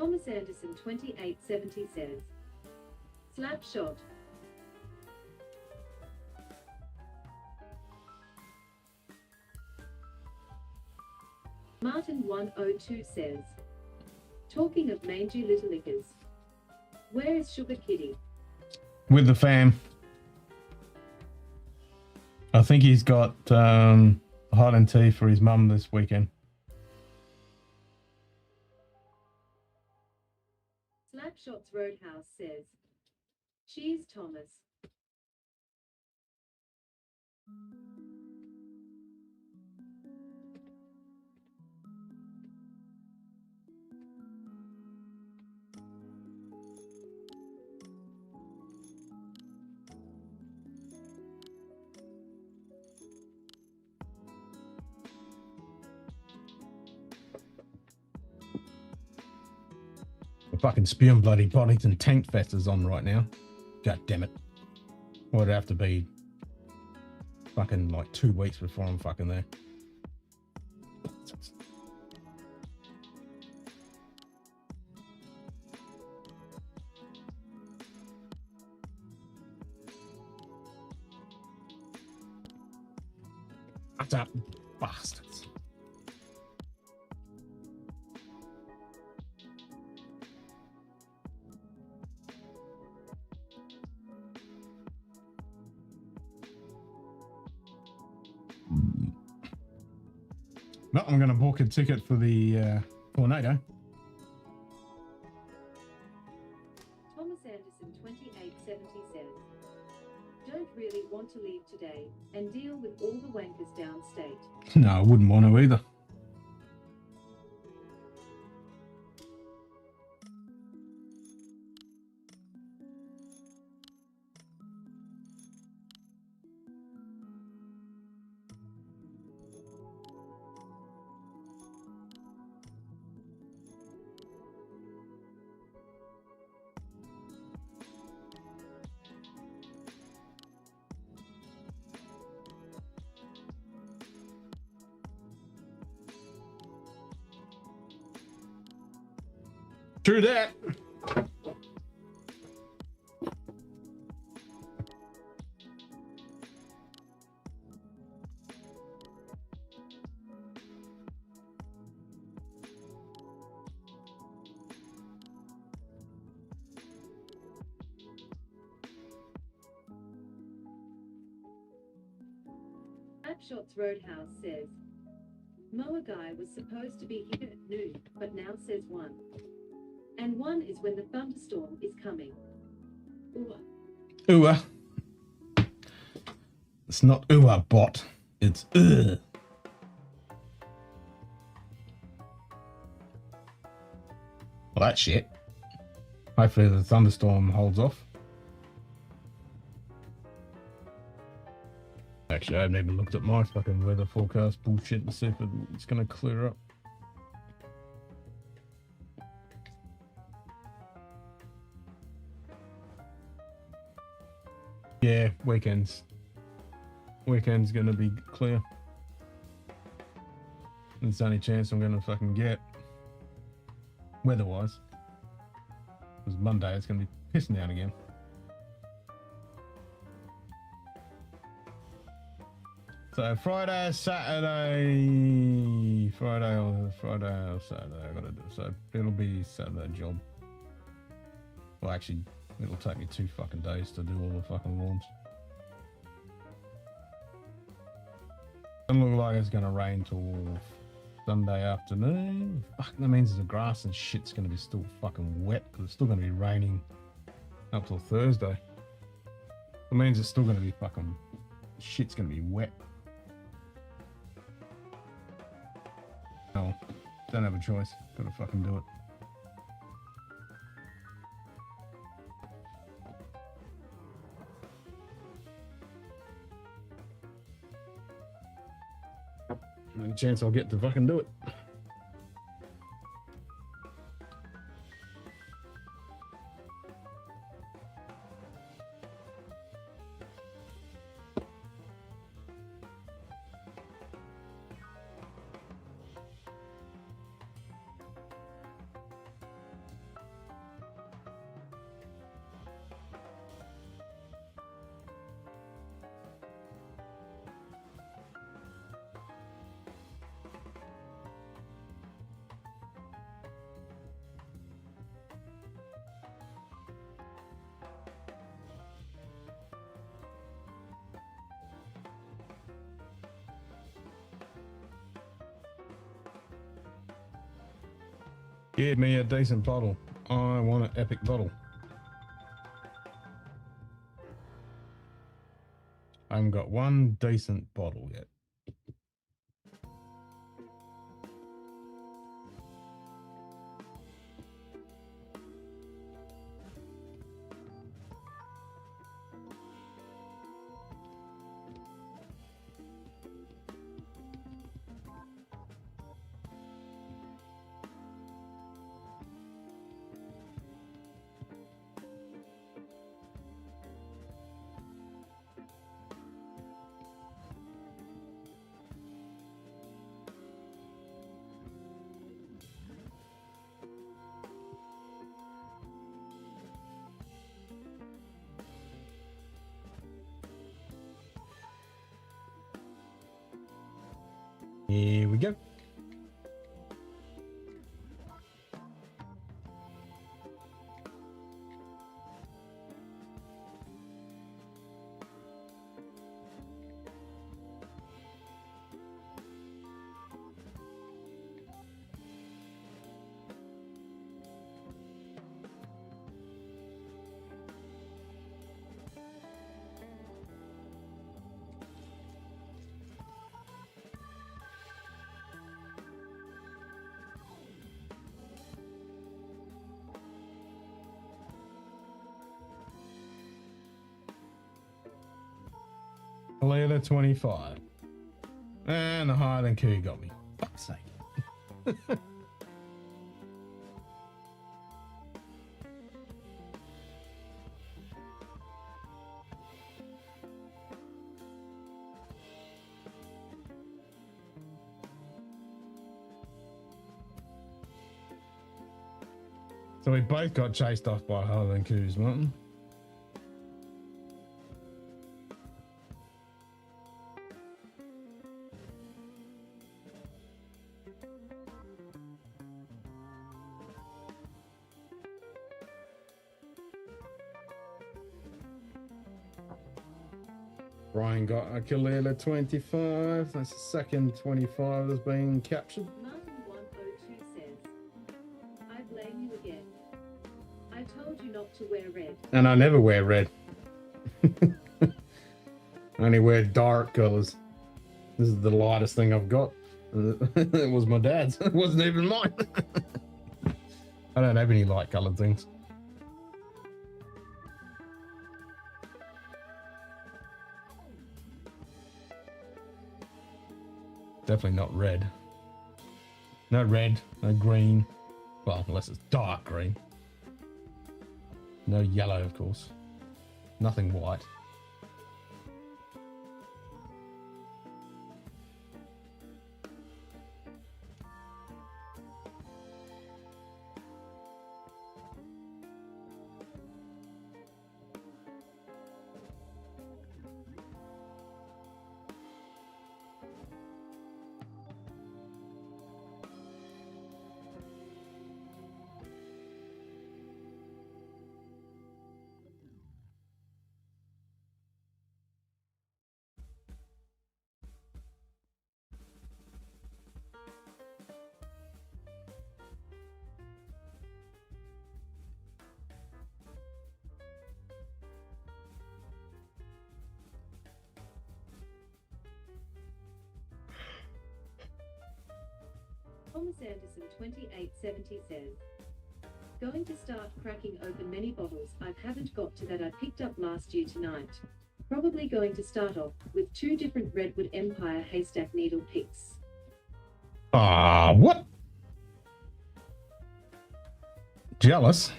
Thomas Anderson 2870 says. Slap shot. Martin 102 says. Talking of mangy little lickers. Where is Sugar Kitty? With the fam. I think he's got Highland tea for his mum this weekend. Slapshots Roadhouse says. Cheese Thomas. The fucking spewing bloody Boddington Tank Fest is on right now. God damn it. Well, it'd have to be fucking like 2 weeks before I'm fucking there. Shut up, bastards. No, I'm going to book a ticket for the tornado. Thomas Anderson 2870 says. Don't really want to leave today and deal with all the wankers downstate. No, I wouldn't want to either. True that. Snapshots Roadhouse says. Moa guy was supposed to be here at noon, but now says 1. And 1 is when the thunderstorm is coming. Ooh. Ooh. It's not ooh bot. It's ugh. Well, that shit. Hopefully the thunderstorm holds off. Actually, I haven't even looked at my fucking weather forecast bullshit and see if it's going to clear up. Yeah, weekends. Weekend's going to be clear. It's the only chance I'm going to fucking get. Weather-wise. Because Monday it's going to be pissing down again. So Friday or Saturday I gotta do. So it'll be Saturday job. Well, actually, it'll take me 2 fucking days to do all the fucking lawns. Doesn't look like it's gonna rain till Sunday afternoon. Fuck, that means the grass and shit's gonna be still fucking wet because it's still gonna be raining up till Thursday. It means it's still gonna be fucking shit's gonna be wet. Oh, don't have a choice. Gotta fucking do it. Any chance I'll get to fucking do it. Give me a decent bottle. I want an epic bottle. I haven't got one decent bottle yet. Here we go. Leader 25. And the Highland Coup got me. Fuck's sake. So we both got chased off by Highland Coups, Martin. Brian got a Kalila 25. That's the second 25 that's been captured. Martin 102 says, I blame you again. I told you not to wear red. And I never wear red. I only wear dark colors. This is the lightest thing I've got. It was my dad's. It wasn't even mine. I don't have any light colored things. Definitely not red. No red, no green. Well, unless it's dark green. No yellow, of course. Nothing white. Thomas Anderson 2870 says, going to start cracking open many bottles. I haven't got to that I picked up last year tonight. Probably going to start off with 2 different Redwood Empire haystack needle picks. Ah, what? Jealous?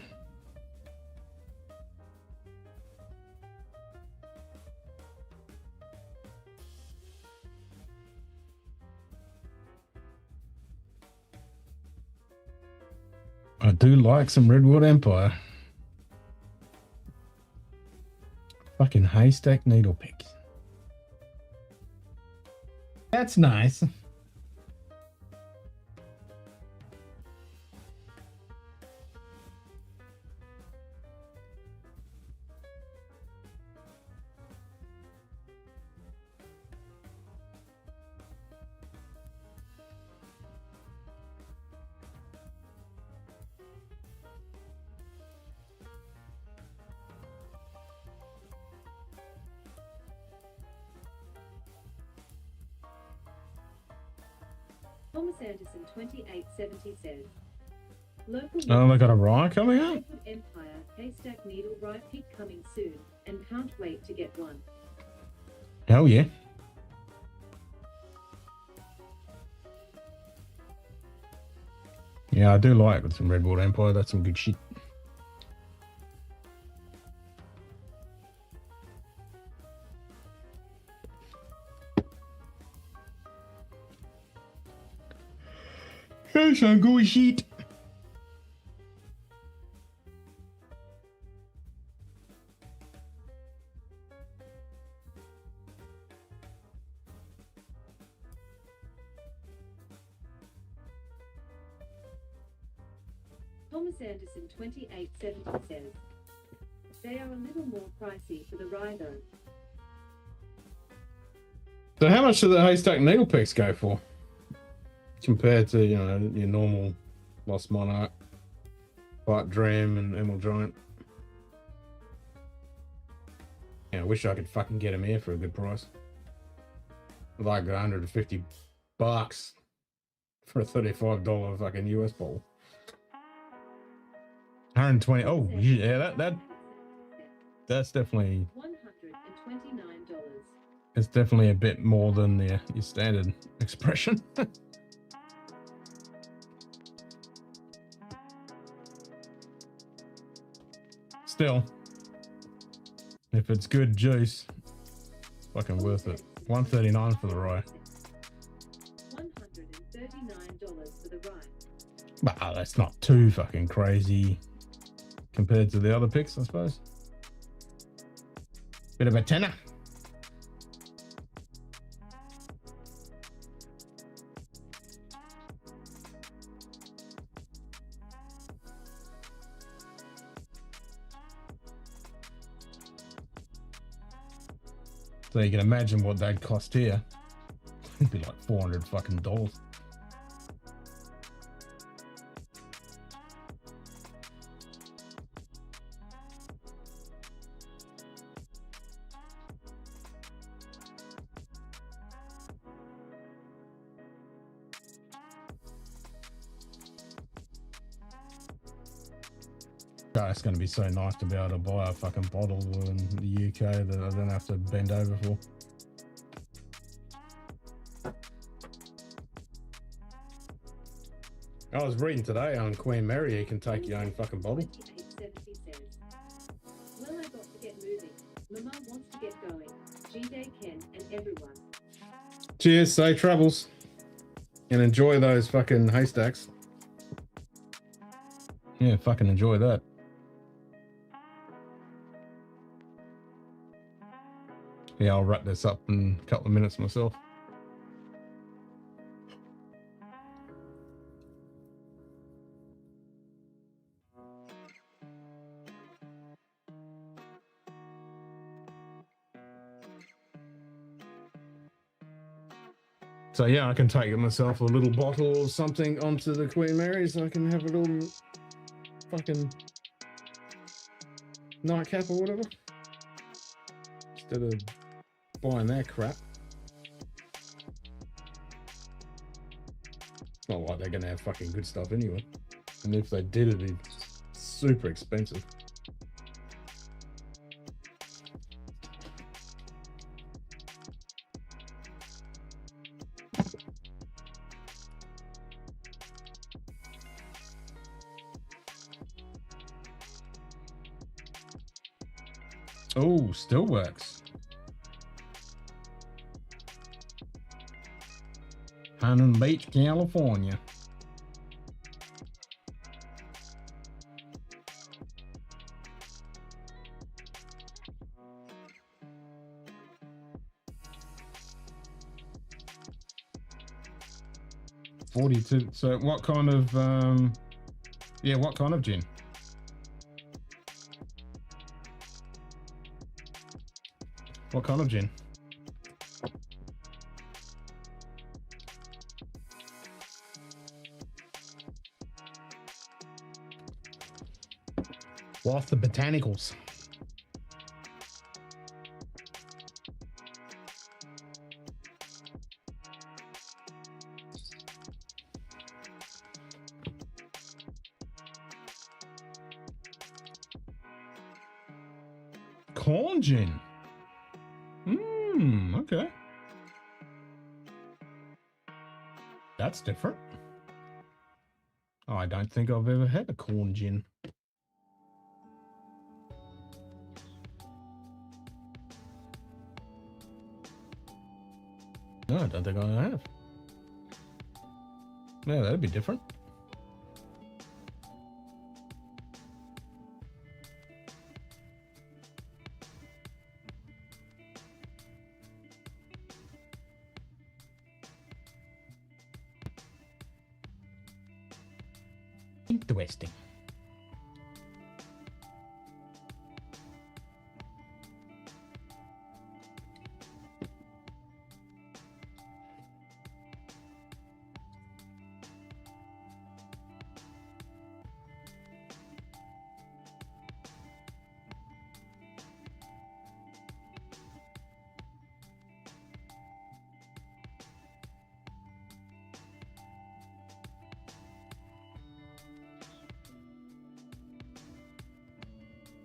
I do like some Redwood Empire. Fucking haystack needle picks. That's nice. Anderson 2870 says. Local Oh, they got a rye coming out? Lakewood Empire haystack needle rye pick coming soon, and can't wait to get one. Hell yeah. Yeah, I do like some Redwood Empire. That's some good shit. That's some good shit. Thomas Anderson 2870 says. They are a little more pricey for the rye though. So how much do the haystack needle picks go for? Compared to, you know, your normal Lost Monarch, White Dream and Emerald Giant. Yeah, I wish I could fucking get them here for a good price. Like $150 for a $35 fucking US bottle. 120. Oh yeah, that's definitely. $129. It's definitely a bit more than your standard expression. Still, if it's good juice, fucking worth it. $139 for the rye. $139 for the rye. Wow, that's not too fucking crazy compared to the other picks, I suppose. Bit of a tenner. So you can imagine what that'd cost here. It'd be like $400 fucking dollars. God, it's going to be so nice to be able to buy a fucking bottle in the UK that I don't have to bend over for. I was reading today on Queen Mary, you can take your own fucking bottle. 2870 says. Well, I got to get moving. Mama wants to get going. G-Day Ken and everyone. Cheers, safe travels. And enjoy those fucking haystacks. Yeah, fucking enjoy that. Yeah, I'll wrap this up in a couple of minutes myself. So yeah, I can take myself a little bottle or something onto the Queen Mary so I can have a little fucking nightcap or whatever. Instead of buying that crap. It's not like they're gonna have fucking good stuff anyway. And if they did, it'd be super expensive. Oh, still works. Huntington Beach, California. $42. So what kind of yeah, what kind of gin? What kind of gin? What's the botanicals? Corn gin. Okay. That's different. Oh, I don't think I've ever had a corn gin. No, I don't think I have. Yeah, that'd be different. Interesting.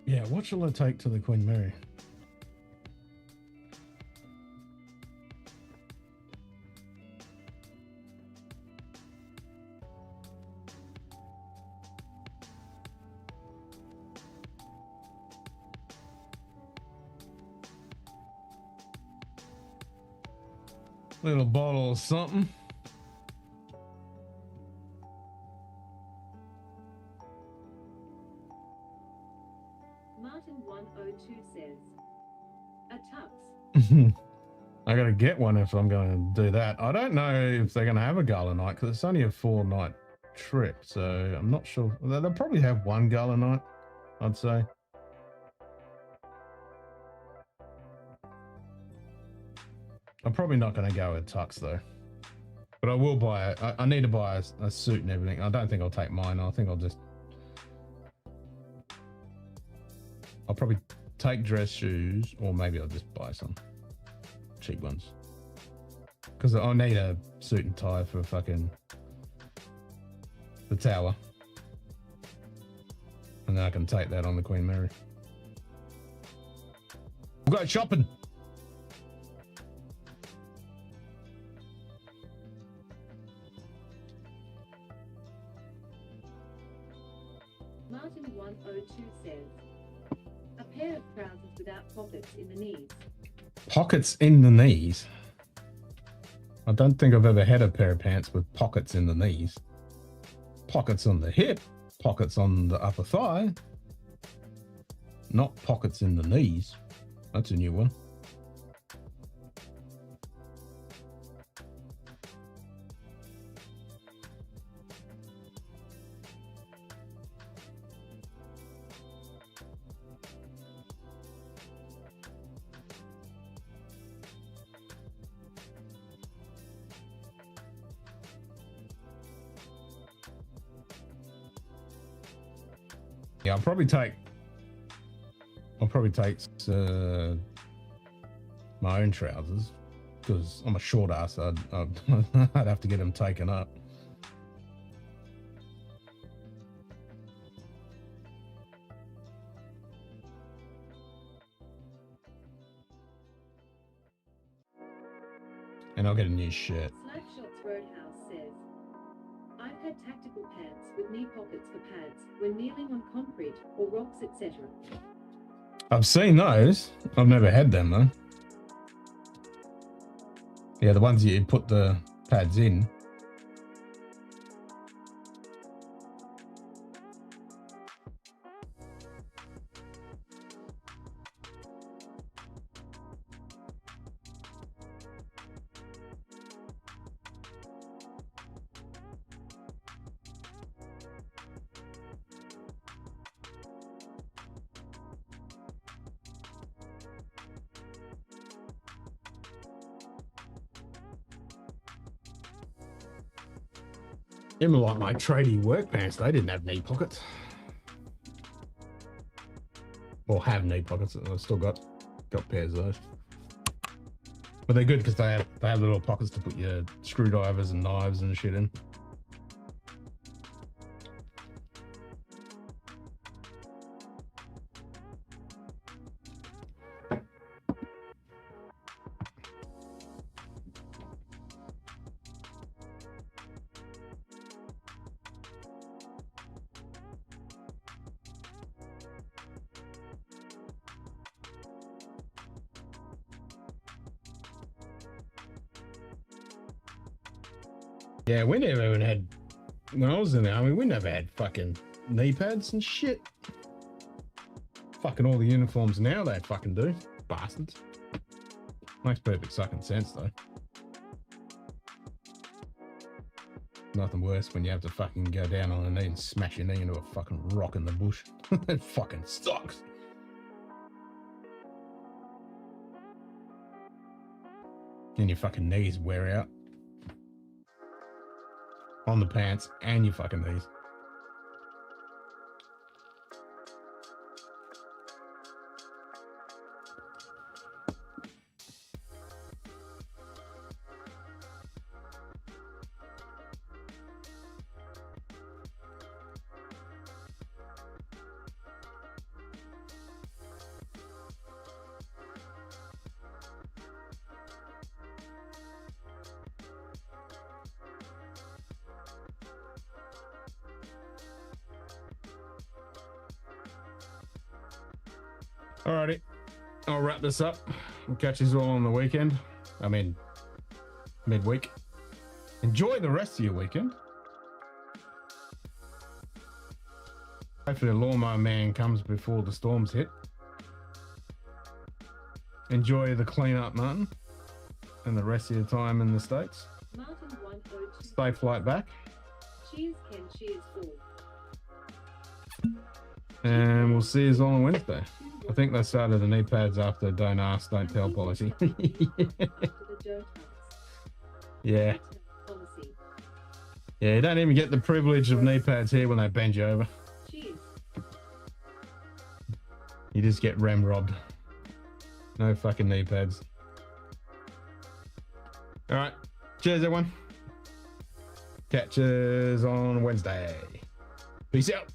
Yeah, what shall I take to the Queen Mary? Little bottle of something. Martin 102 says, a tux. I gotta get one if I'm gonna do that. I don't know if they're gonna have a gala night because it's only a 4-night trip, so I'm not sure. They'll probably have one gala night, I'd say. I'm probably not gonna go with tux though, but I will buy it. I need to buy a suit and everything. I don't think I'll take mine. I think I'll probably take dress shoes, or maybe I'll just buy some cheap ones. Because I'll need a suit and tie for fucking the tower. And then I can take that on the Queen Mary. We'll go shopping. Martin 102 says, a pair of trousers without pockets in the knees. Pockets in the knees? I don't think I've ever had a pair of pants with pockets in the knees. Pockets on the hip, pockets on the upper thigh. Not pockets in the knees. That's a new one. Yeah, I'll probably take my own trousers because I'm a short ass. I'd have to get them taken up. And I'll get a new shirt. Slapshots Roadhouse says, I've had tactical pants with knee pockets for pads when kneeling on concrete or rocks, etc. I've seen those. I've never had them though. Yeah, the ones you put the pads in. Even like my tradie work pants, they didn't have knee pockets. Or have knee pockets. I've still got pairs of those. But they're good because they have little pockets to put your screwdrivers and knives and shit in. Yeah, we never even had, when I was in the army, we never had fucking knee pads and shit. Fucking all the uniforms now they fucking do. Bastards. Makes perfect fucking sense though. Nothing worse when you have to fucking go down on a knee and smash your knee into a fucking rock in the bush. It fucking sucks. And your fucking knees wear out. On the pants and your fucking knees. Alrighty, I'll wrap this up. We'll catch you all on the weekend. I mean, midweek. Enjoy the rest of your weekend. Hopefully the lawnmower man comes before the storms hit. Enjoy the cleanup, Martin, and the rest of your time in the States. Martin 102. Stay flight back. Cheers, Ken. Cheers, 4. And we'll see you all on Wednesday. I think they started the knee pads after don't ask, don't tell policy. Yeah. Yeah, you don't even get the privilege of knee pads here when they bend you over. Cheers. You just get robbed. No fucking knee pads. Alright. Cheers, everyone. Catch us on Wednesday. Peace out.